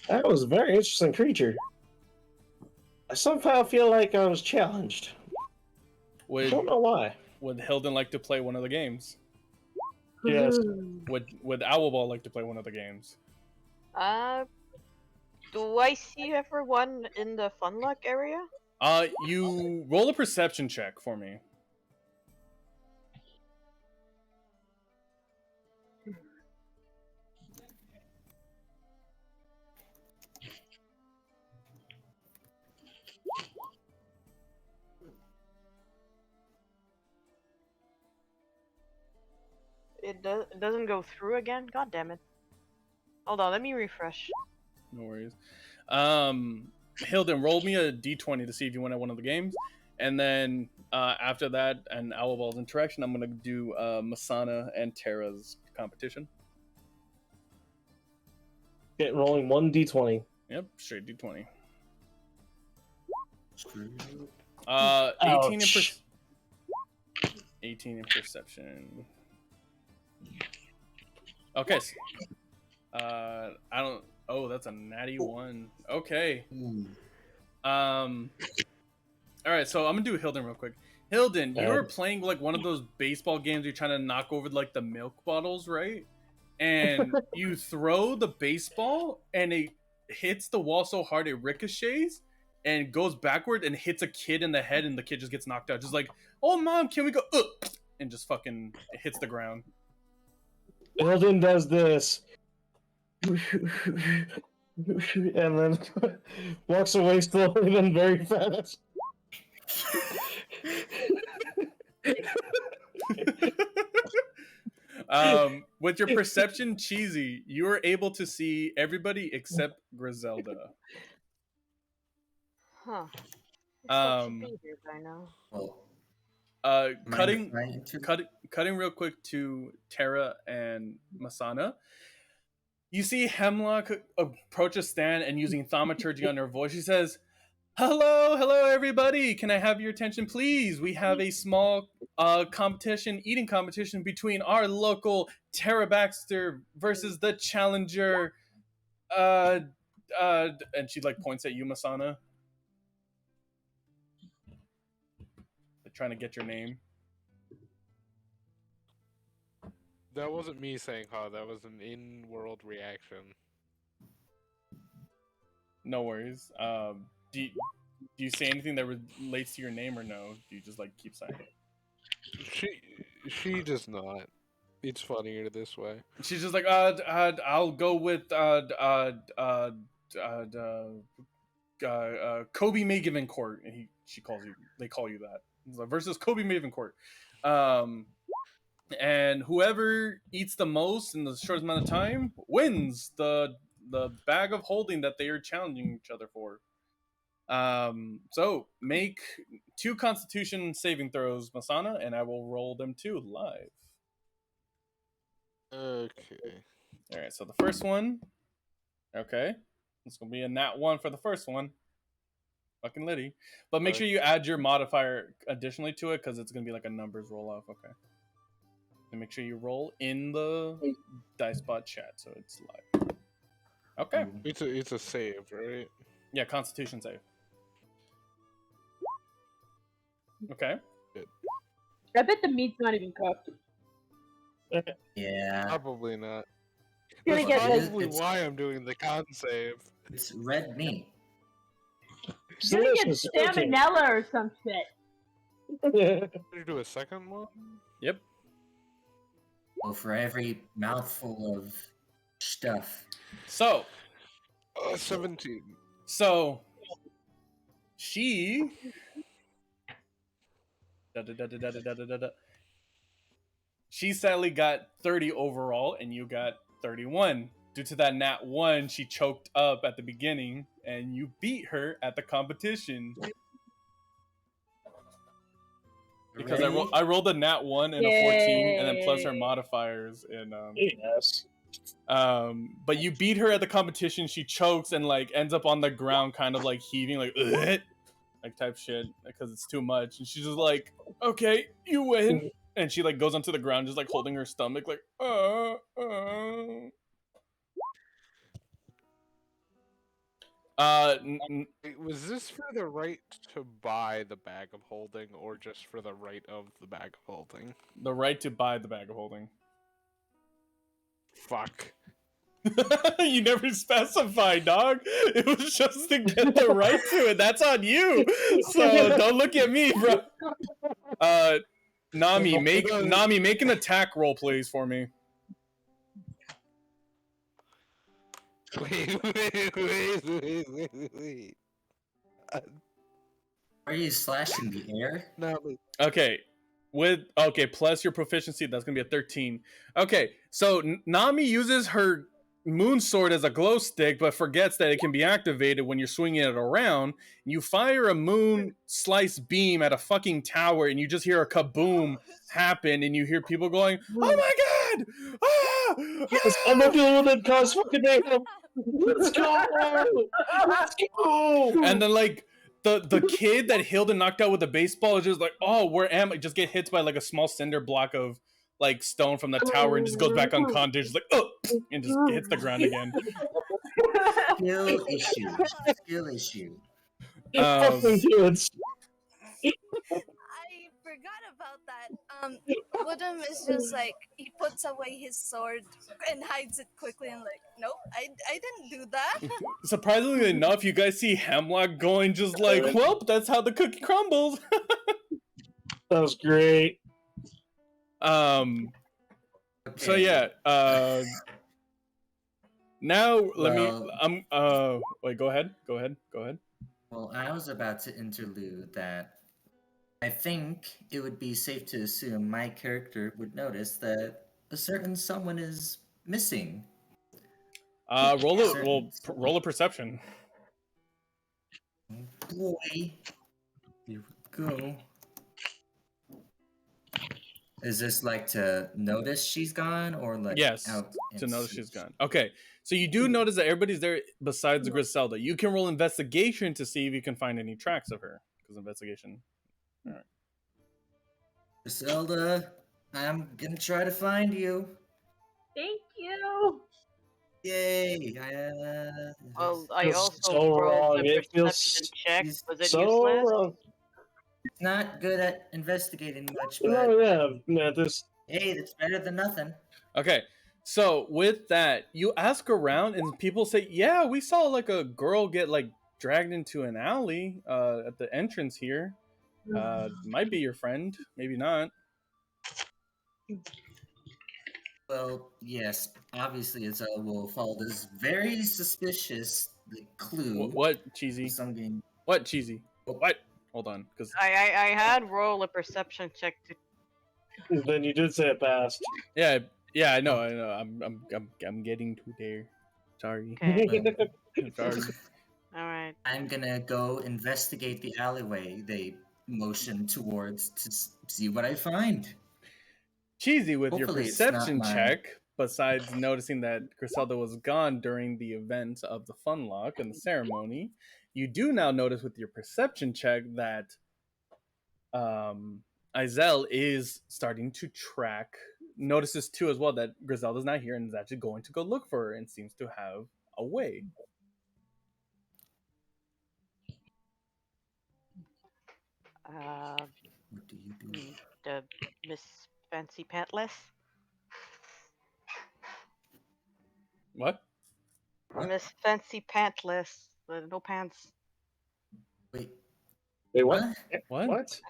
That was a very interesting creature. I somehow feel like I was challenged. I don't know why. Would Hilden like to play one of the games? Yes. Would Owlball like to play one of the games? Do I see everyone in the Funlock area? You roll a perception check for me. It doesn't go through again? God damn it. Hold on, let me refresh. No worries. Hilden, roll me a d20 to see if you win at one of the games. And then after that and Owlball's interaction, I'm going to do Masana and Terra's competition. Get rolling 1d20. Yep, straight d20. Screw. 18 in Ouch. 18 in perception. Okay. I don't. Oh, that's a natty 1. Okay. Ooh. All right, so I'm gonna do Hilden real quick. Hilden, you were Alright. playing like one of those baseball games. You're trying to knock over like the milk bottles, right? And you throw the baseball, and it hits the wall so hard it ricochets and goes backward and hits a kid in the head, and the kid just gets knocked out. Just like, oh mom, can we go? And just fucking hits the ground. Hilden does this. And then walks away slowly, then very fast. With your perception cheesy, you are able to see everybody except Griselda. Huh. Um, Be here by now. Well, cutting mind if I cutting real quick to Terra and Masana. You see Hemlock approach a stand and using thaumaturgy on her voice, she says, hello everybody, can I have your attention please? We have a small eating competition between our local Terra Baxter versus the challenger and she like points at you, Masana. They're trying to get your name. That wasn't me saying "ha." That was an in-world reaction. No worries. Do you say anything that relates to your name or no? Do you just like keep silent? She does not. It's funnier this way. She's just like, I'll go with Kobe Mavencourt. They call you that. Versus Kobe Mavencourt. And whoever eats the most in the shortest amount of time wins the bag of holding that they are challenging each other for. So make 2 Constitution saving throws, Masana, and I will roll them too live. Okay. All right. So the first one, okay, it's gonna be a nat 1 for the first one. Fucking litty. But make sure you add your modifier additionally to it because it's gonna be like a numbers roll off. Okay. And make sure you roll in the DiceBot chat so it's live. Okay. It's a save, right? Yeah, Constitution save. Okay. I bet the meat's not even cooked. Yeah. Probably not. Gonna That's get probably this- why I'm doing the con save. It's red meat. You're gonna get Delicious. Okay. salmonella or some shit. Did you do a second one? Yep. Well, for every mouthful of stuff. So 17. So she she sadly got 30 overall and you got 31. Due to that nat 1, she choked up at the beginning and you beat her at the competition. Because Really? I rolled a nat 1 and a 14 and then plus her modifiers and Yes. but you beat her at the competition. She chokes and like ends up on the ground kind of like heaving like ugh, like type shit because it's too much and she's just like, okay, you win, and she like goes onto the ground just like holding her stomach like Was this for the right to buy the bag of holding or just for the right of the bag of holding? the right to buy the bag of holding. Fuck. You never specified, dog. It was just to get the right to it. That's on you. So don't look at me, bro. Nami, make an attack roll, please, for me. Wait. Are you slashing the air? No, Okay. Plus your proficiency, that's gonna be a 13. Okay, so Nami uses her moon sword as a glow stick, but forgets that it can be activated when you're swinging it around. You fire a moon slice beam at a fucking tower, and you just hear a kaboom happen, and you hear people going, "Oh my god! Ah! Yes, I'm not dealing with it, cause fucking mayhem. Let's go! Let's go! And then like the kid that healed and knocked out with the baseball is just like, oh, where am I? Just get hit by like a small cinder block of like stone from the tower and just goes back unconscious, just like, oh, and just hits the ground again. Skill issue. Skill issue. Fucking kids. I forgot about that. Woodham is just like he puts away his sword and hides it quickly and like, nope, I didn't do that. Surprisingly enough, you guys see Hemlock going just like, well, that's how the cookie crumbles. That was great. So yeah, now let me wait, go ahead. Well, I was about to interlude that I think it would be safe to assume my character would notice that a certain someone is missing. Roll a perception. Boy. Here we go. Is this like to notice she's gone or like Yes, out to and notice see? she's gone. Okay, so you do notice that everybody's there besides Griselda. You can roll investigation to see if you can find any tracks of her. Because investigation. All right. Griselda, I'm gonna try to find you. Thank you. Yay! Well, I Feels also so rolled wrong. the It feels perception check. Was it So useless? wrong. Not good at investigating much, but No, yeah, this. hey, it's better than nothing. Okay, so with that, you ask around, and people say, "Yeah, we saw like a girl get like dragged into an alley at the entrance here. Might be your friend, maybe not." Well, yes, obviously Azella will follow this very suspicious the clue. What cheesy? Something. What cheesy? Oh, What? Hold on, because I had roll a perception check to. Then you did say it passed. yeah, I know. I'm getting to there. Sorry. Okay. I'm sorry. All right. I'm gonna go investigate the alleyway they motion towards to see what I find. Cheesy, with your Hopefully it's not perception my- check, besides noticing that Griselda was gone during the event of the fun lock and the ceremony, you do now notice with your perception check that Izel is starting to track. Notices too as well that Griselda's not here and is actually going to go look for her and seems to have a way. What do you do? The Miss Fancy Pantless. What? What? Miss Fancy Pantless. No pants. Wait, Wait, what? What? What?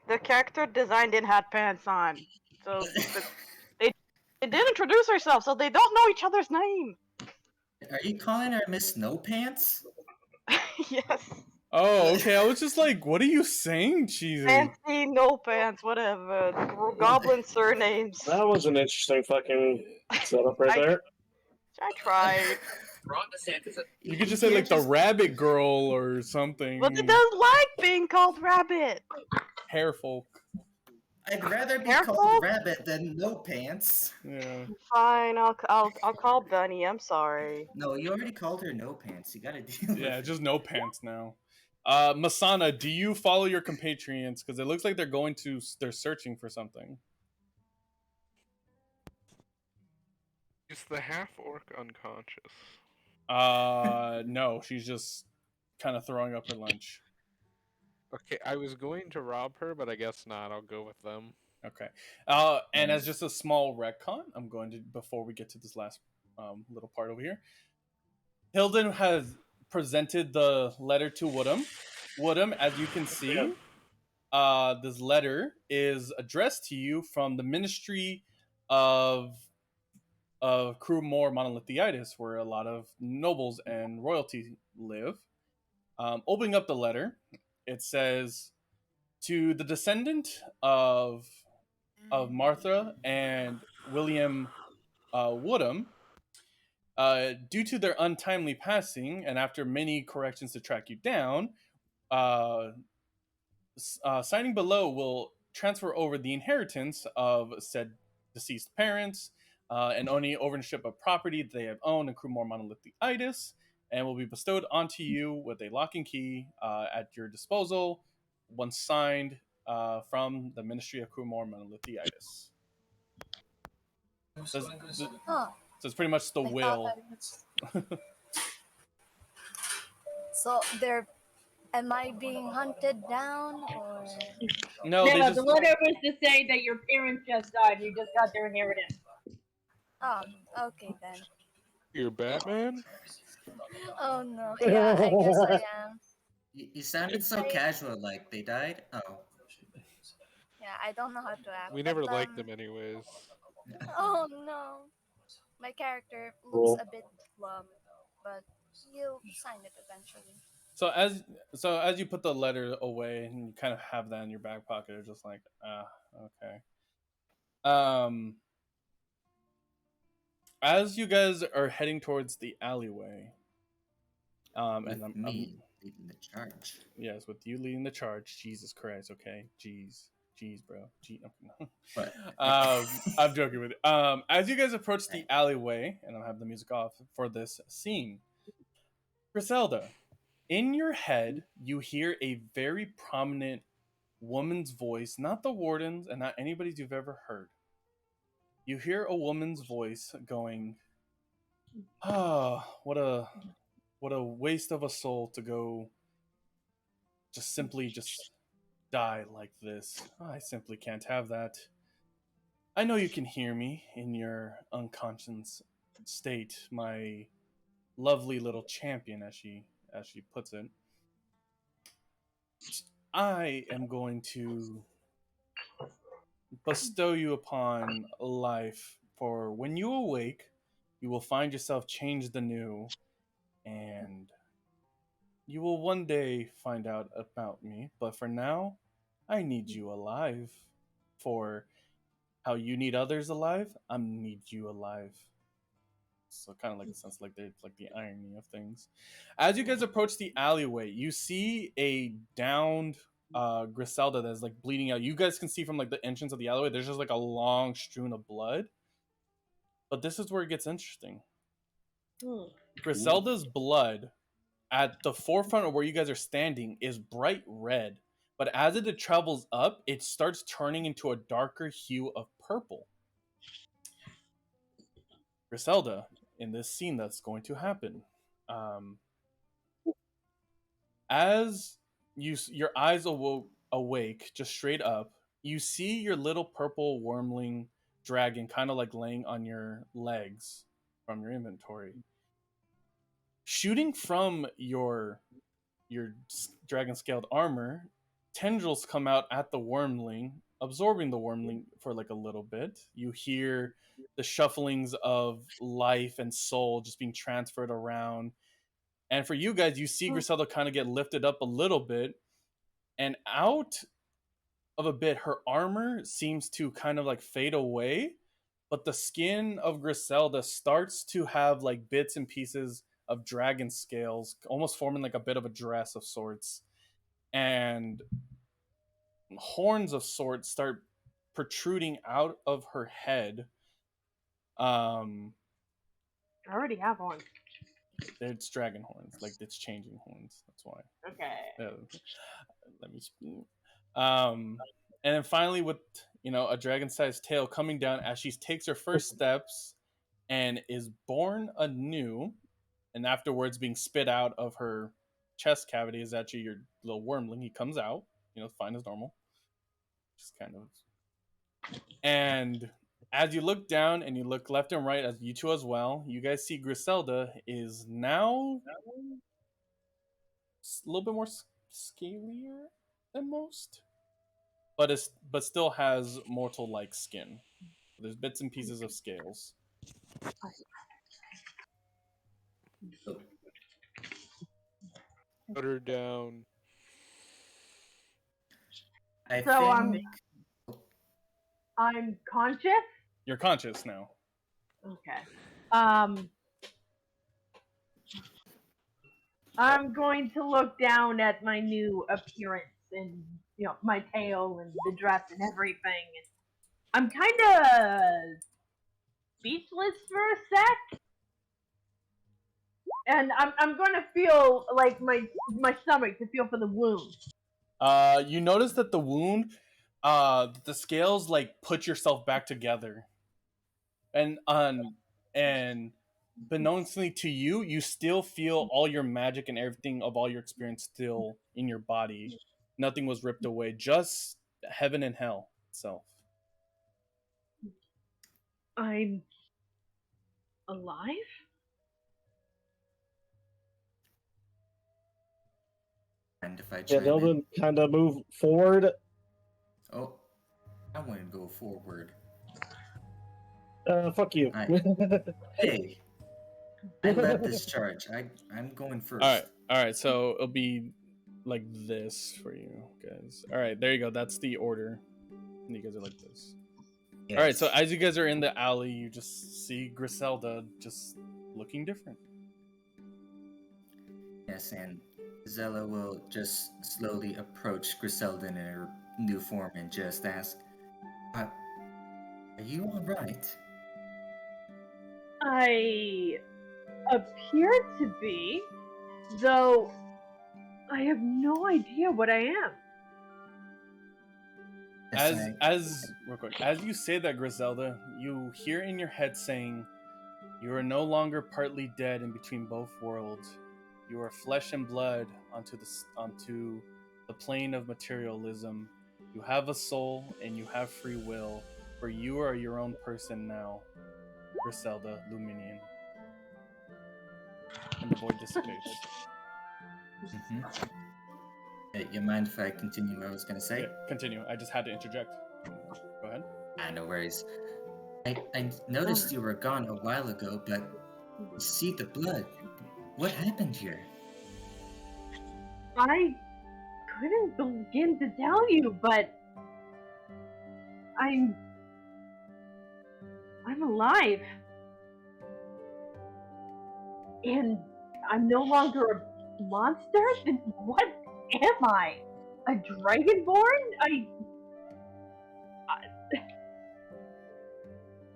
The character design didn't have pants on, so they did introduce herself, so they don't know each other's name. Are you calling her Miss No Pants? Yes. Oh, okay. I was just like, what are you saying, Cheesy? Fancy no pants, whatever. Goblin surnames. That was an interesting fucking setup right I- there. I tried. You could just say like the Rabbit Girl or something. But it doesn't like being called Rabbit. Hair folk. I'd rather be Careful. called Rabbit than No Pants. Yeah. Fine, I'll call Bunny. I'm sorry. No, you already called her No Pants. You gotta deal with Yeah, it. just no pants now. Masana, do you follow your compatriots? Because it looks like they're searching for something. Is the half orc unconscious? No, she's just kind of throwing up her lunch. Okay, I was going to rob her, but I guess not. I'll go with them. Okay. And as just a small retcon, I'm going to, before we get to this last little part over here, Hilden has presented the letter to Woodham. Woodham, as you can see, this letter is addressed to you from the Ministry of Crewmore Monolithiitis, where a lot of nobles and royalty live. Opening up the letter, it says, to the descendant of Martha and William Woodham, due to their untimely passing, and after many corrections to track you down, signing below will transfer over the inheritance of said deceased parents and any ownership of property that they have owned in Crewmore Monolithiitis, and will be bestowed onto you with a lock and key at your disposal once signed from the Ministry of Crewmore Monolithiitis. So it's pretty much the will. So they're. Am I being hunted down or? No, they just... the letter was to say that your parents just died. You just got their inheritance. Oh, okay then. You're Batman? Oh no. Yeah, I guess I am. You sounded so casual, like they died. Oh. Yeah, I don't know how to act. We but, never liked them anyways. Oh no. My character looks Cool. a bit glum, but you'll sign it eventually. So as you put the letter away and you kind of have that in your back pocket, you're just like, okay. As you guys are heading towards the alleyway, With and me leading the charge. Yes, with you leading the charge. Jesus Christ, okay, jeez, bro. But I'm joking with you. As you guys approach the alleyway, and I'll have the music off for this scene, Griselda, in your head, you hear a very prominent woman's voice, not the Wardens and not anybody's you've ever heard. You hear a woman's voice going, what a waste of a soul to go simply die like this. I simply can't have that. I know you can hear me in your unconscious state, my lovely little champion, as she puts it. I am going to bestow you upon life, for when you awake, you will find yourself changed anew, and You will one day find out about me, but for now, I need you alive. For how you need others alive, I need you alive. So kind of like a sense like they like the irony of things. As you guys approach the alleyway, you see a downed Griselda that's like bleeding out. You guys can see from like the entrance of the alleyway, there's just like a long strewn of blood. But this is where it gets interesting. Griselda's blood at the forefront of where you guys are standing is bright red, but as it travels up, it starts turning into a darker hue of purple. Griselda, in this scene that's going to happen, as your eyes awake just straight up, you see your little purple wormling dragon kind of like laying on your legs from your inventory, shooting from your dragon scaled armor. Tendrils come out at the wormling, absorbing the wormling for like a little bit. You hear the shufflings of life and soul just being transferred around. And for you guys, you see Griselda kind of get lifted up a little bit, and out of a bit, her armor seems to kind of like fade away, but the skin of Griselda starts to have like bits and pieces of dragon scales, almost forming like a bit of a dress of sorts. And horns of sorts start protruding out of her head. I already have one. It's dragon horns, like it's changing horns. That's why. Okay. Let me. And then finally, with a dragon-sized tail coming down as she takes her first steps and is born anew, and afterwards being spit out of her chest cavity is actually your little wormling. He comes out, fine as normal. Just kind of. And as you look down and you look left and right, as you two as well, you guys see Griselda is now a little bit more scalier than most, but still has mortal-like skin. There's bits and pieces of scales. Put her down. I'm conscious. You're conscious now. Okay. I'm going to look down at my new appearance and my tail and the dress and everything. I'm kind of speechless for a sec, and I'm going to feel like my stomach to feel for the wound. You notice that the wound, the scales like put yourself back together, and beknownstly to you, you still feel all your magic and everything of all your experience still in your body. Nothing was ripped away, just heaven and hell itself. I'm alive? And if I Yeah, chime in, they'll kind of move forward. oh, I want to go forward. Fuck you. Hey, I led this charge. I'm going first. All right. So it'll be like this for you guys. All right, there you go. That's the order. And you guys are like this. Yes. All right. So as you guys are in the alley, you just see Griselda just looking different. Yes, and Zella will just slowly approach Griselda in her new form and just ask, "Are you all right?" I appear to be, though I have no idea what I am. Real quick, as you say that, Griselda, you hear in your head saying, "You are no longer partly dead in between both worlds. You are flesh and blood onto the plane of materialism. You have a soul and you have free will, for you are your own person now, Griselda Luminian." And the void dissipates. You mind if I continue what I was going to say? Yeah, continue. I just had to interject. Go ahead. No worries. I noticed you were gone a while ago, but see the blood. What happened here? I couldn't begin to tell you, but I'm alive. And I'm no longer a monster? Then what am I? A dragonborn?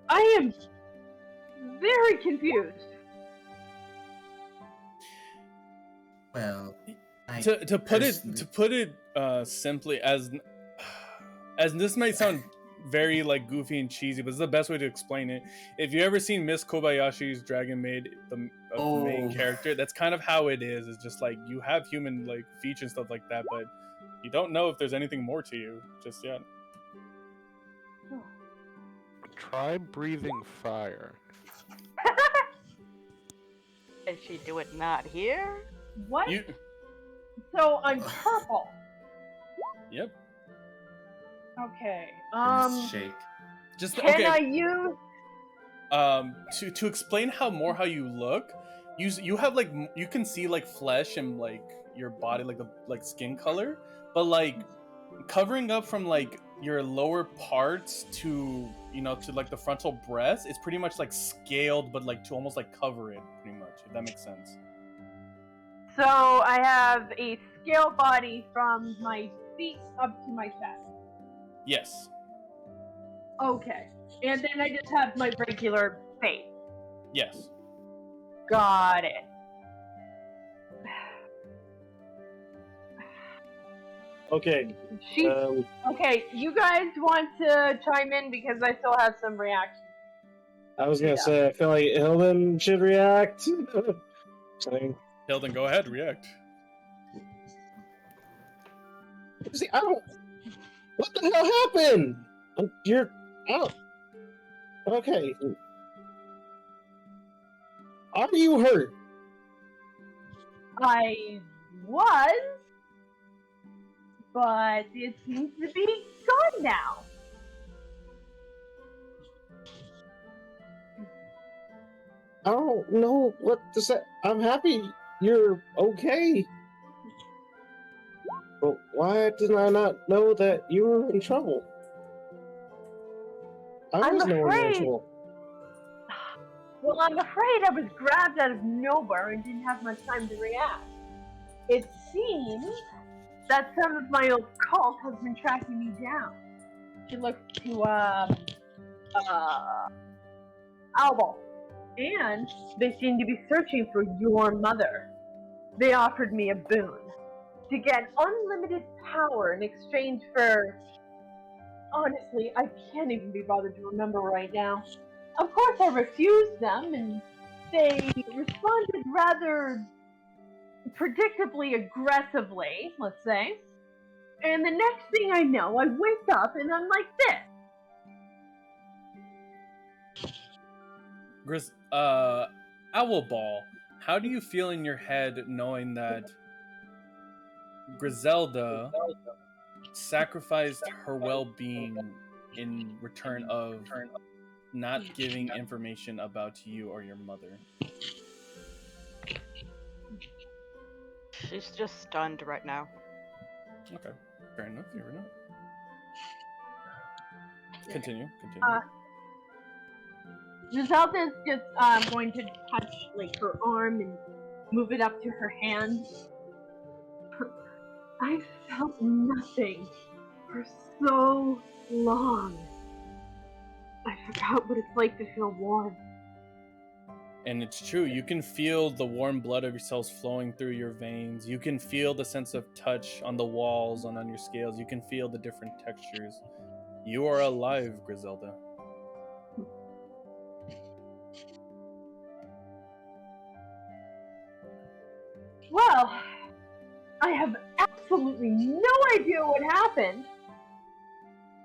I am very confused. Well, To put it simply, as this might sound very like goofy and cheesy, but it's the best way to explain it. If you ever seen Miss Kobayashi's Dragon Maid, the main character, that's kind of how it is. It's just like you have human like features and stuff like that, but you don't know if there's anything more to you just yet. Try breathing fire. Can she do it not here? What? So I'm purple. Yep. Okay. Shake. Just Can okay. I use? To explain how you look, you have like you can see like flesh and like your body like skin color, but like covering up from like your lower parts to to like the frontal breast, it's pretty much like scaled, but like to almost like cover it pretty much, if that makes sense. So I have a scale body from my feet up to my chest. Yes. Okay. And then I just have my regular face. Yes. Got it. Okay. Okay, you guys want to chime in because I still have some reactions. I was gonna say, I feel like Hilden should react. Hilden, go ahead, react. See, I don't. What the hell happened? You're out. Okay. Are you hurt? I was, but it seems to be gone now. I don't know what to say. I'm happy you're okay. But why did I not know that you were in trouble? I was knowing you were in trouble. Well, I'm afraid I was grabbed out of nowhere and didn't have much time to react. It seems that some of my old cult has been tracking me down. She looks to Albal, and they seem to be searching for your mother. They offered me a boon to get unlimited power in exchange for... Honestly, I can't even be bothered to remember right now. Of course I refused them, and they responded rather predictably aggressively, let's say. And the next thing I know, I wake up and I'm like this. Owlball, how do you feel in your head knowing that Griselda sacrificed her well-being in return of not giving information about you or your mother? She's just stunned right now. Okay, fair enough. Continue. Griselda's just going to touch like her arm and move it up to her hand. I felt nothing for so long. I forgot what it's like to feel warm. And it's true, you can feel the warm blood of your cells flowing through your veins. You can feel the sense of touch on the walls and on your scales. You can feel the different textures. You are alive, Griselda. Well, I have absolutely no idea what happened,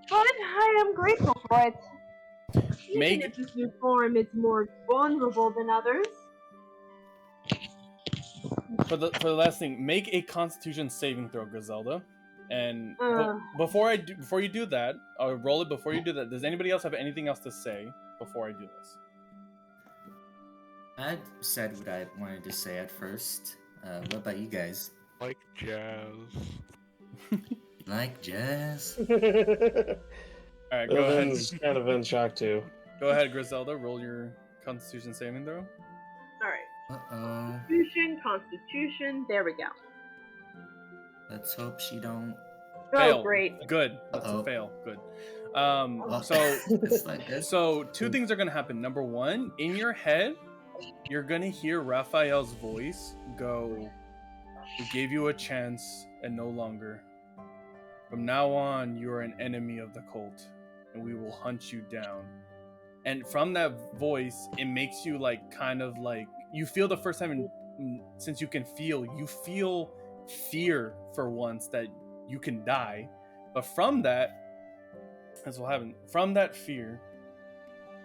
but I am grateful for it. Even if this new form is more vulnerable than others. For the last thing, make a Constitution saving throw, Griselda. And before you do that, I'll roll it before you do that. Does anybody else have anything else to say before I do this? I said what I wanted to say at first. What about you guys? Like jazz. Like jazz. All right, go ahead. Evan's kind of in shock too. Go ahead, Griselda. Roll your Constitution saving throw. Alright. Uh-oh. Constitution. There we go. Let's hope she don't. Fail. Oh, great. Good. That's a Uh-oh. fail. Good. Oh, So it's like this. So two things are gonna happen. Number one, in your head, you're gonna hear Raphael's voice go, "We gave you a chance, and no longer. From now on, you are an enemy of the cult, and we will hunt you down." And from that voice, it makes you like kind of like you feel the first time since you feel fear for once that you can die. But from that, that's what happened. From that fear,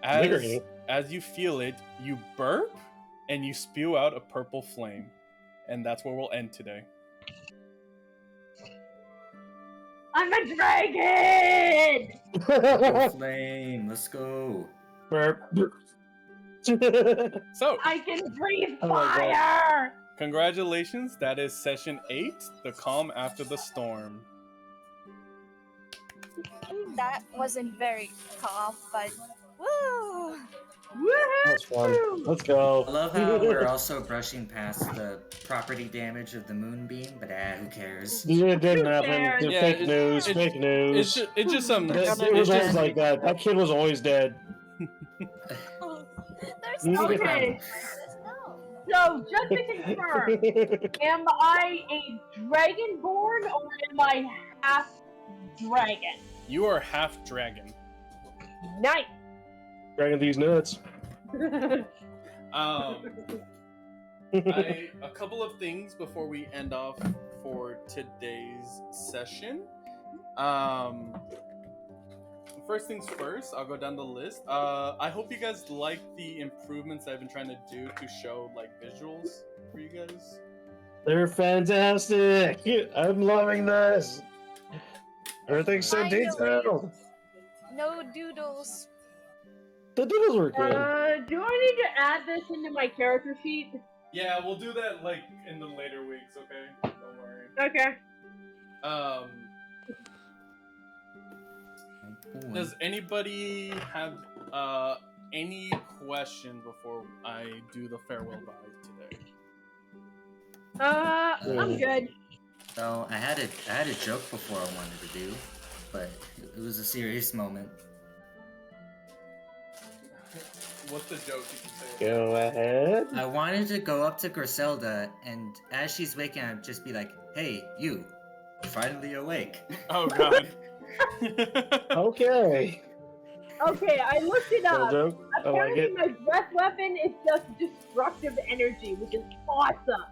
as you feel it, you burp and you spew out a purple flame. And that's where we'll end today. I'm a dragon! Purple flame. Let's go. So, I can breathe Oh my God. fire! congratulations. That is session 8, The Calm After the Storm. That wasn't very calm, but woo! That's fun. Woohoo! Let's go. I love how we're also brushing past the property damage of the moonbeam, but who cares? Yeah, it didn't Who happen. cares? Yeah, Fake news. Fake news. It's just some. It It's was always just, like that. That kid was always dead. There's You no get Okay, no. so just to confirm, am I a dragonborn or am I half dragon? you are half dragon. Nice! Dragging these nuts. A couple of things before we end off for today's session. First things first, I'll go down the list. I hope you guys like the improvements I've been trying to do to show like visuals for you guys. They're fantastic. I'm loving this. Everything's so I know. detailed. No doodles. The doodles were good. Do I need to add this into my character sheet? Yeah, we'll do that like in the later weeks, okay? Don't worry. Okay. Does anybody have any questions before I do the farewell bye today? I'm good. So I had a joke before I wanted to do, but it was a serious moment. What's the joke you can say? Go ahead. I wanted to go up to Griselda and as she's waking up, just be like, "Hey, you, finally awake." Oh god. Okay. Okay, I looked it Cool up. joke. I like Apparently, it. my breath weapon is just destructive energy, which is awesome.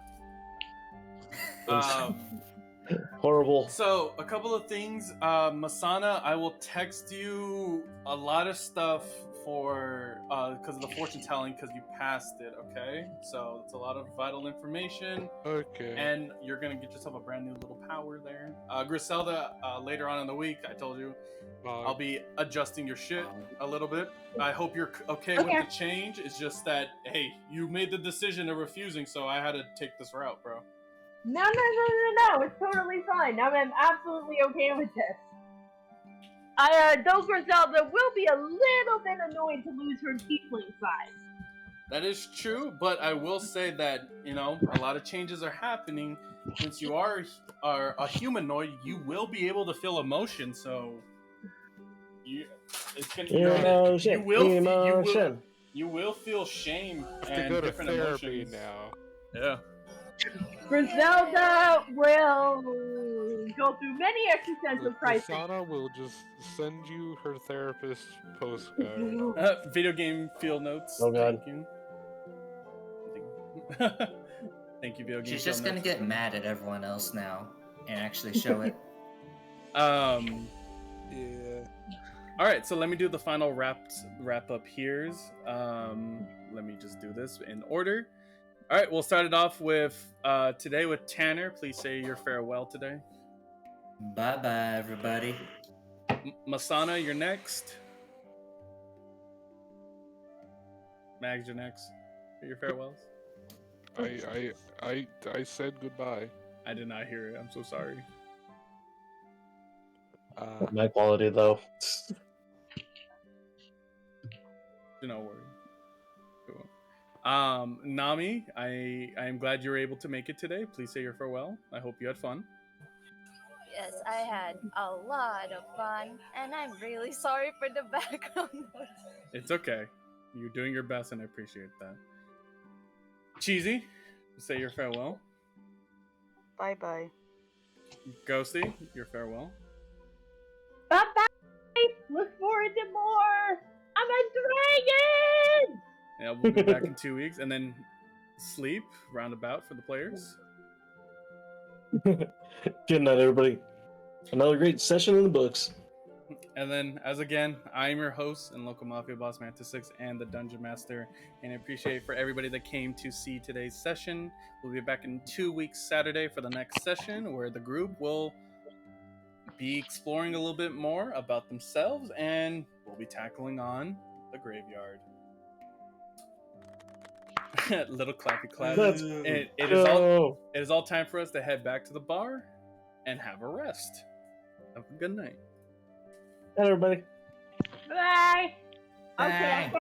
Horrible. So, a couple of things. Masana, I will text you a lot of stuff for because of the fortune telling because you passed it, okay? So it's a lot of vital information. Okay. And you're gonna get yourself a brand new little power there. Griselda, later on in the week, I told you, I'll be adjusting your shit a little bit. I hope you're okay with the change. It's just that, hey, you made the decision of refusing, so I had to take this route, bro. No, it's totally fine. I'm absolutely okay with this. Though Griselda will be a little bit annoyed to lose her tiefling size. That is true, but I will say that, you know, a lot of changes are happening. Since you are a humanoid, you will be able to feel emotion, so you will feel shame and go to different therapy emotions. now. Yeah. Griselda will go through many existential crises. Sana will just send you her therapist postcard. Video game field notes. Oh, God. Thank you. Thank you, video game. She's field just gonna notes. get mad at everyone else now and actually show it. Yeah. All right, so let me do the final wrap up here. Let me just do this in order. All right, we'll start it off with today with Tanner. Please say your farewell today. Bye bye, everybody. Masana, you're next. Mags, you're next. For your farewells. I said goodbye. I did not hear it. I'm so sorry. My quality though. Do not worry. Cool. Nami, I am glad you were able to make it today. Please say your farewell. I hope you had fun. Yes, I had a lot of fun, and I'm really sorry for the background noise. It's okay. You're doing your best, and I appreciate that. Cheesy, say your farewell. Bye bye. Ghosty, your farewell. Bye bye! Look forward to more! I'm a dragon! Yeah, we'll be back in 2 weeks, and then sleep roundabout for the players. Good night, everybody. Another great session in the books. And then, as again, I'm your host and local Mafia Boss Mantis 6 and the Dungeon Master. And I appreciate for everybody that came to see today's session. We'll be back in 2 weeks Saturday for the next session, where the group will be exploring a little bit more about themselves, and we'll be tackling on the graveyard. Little clappy clap. Let's It go. is all time for us to head back to the bar and have a rest. Have a good night. Night, everybody. Bye! Okay, Bye.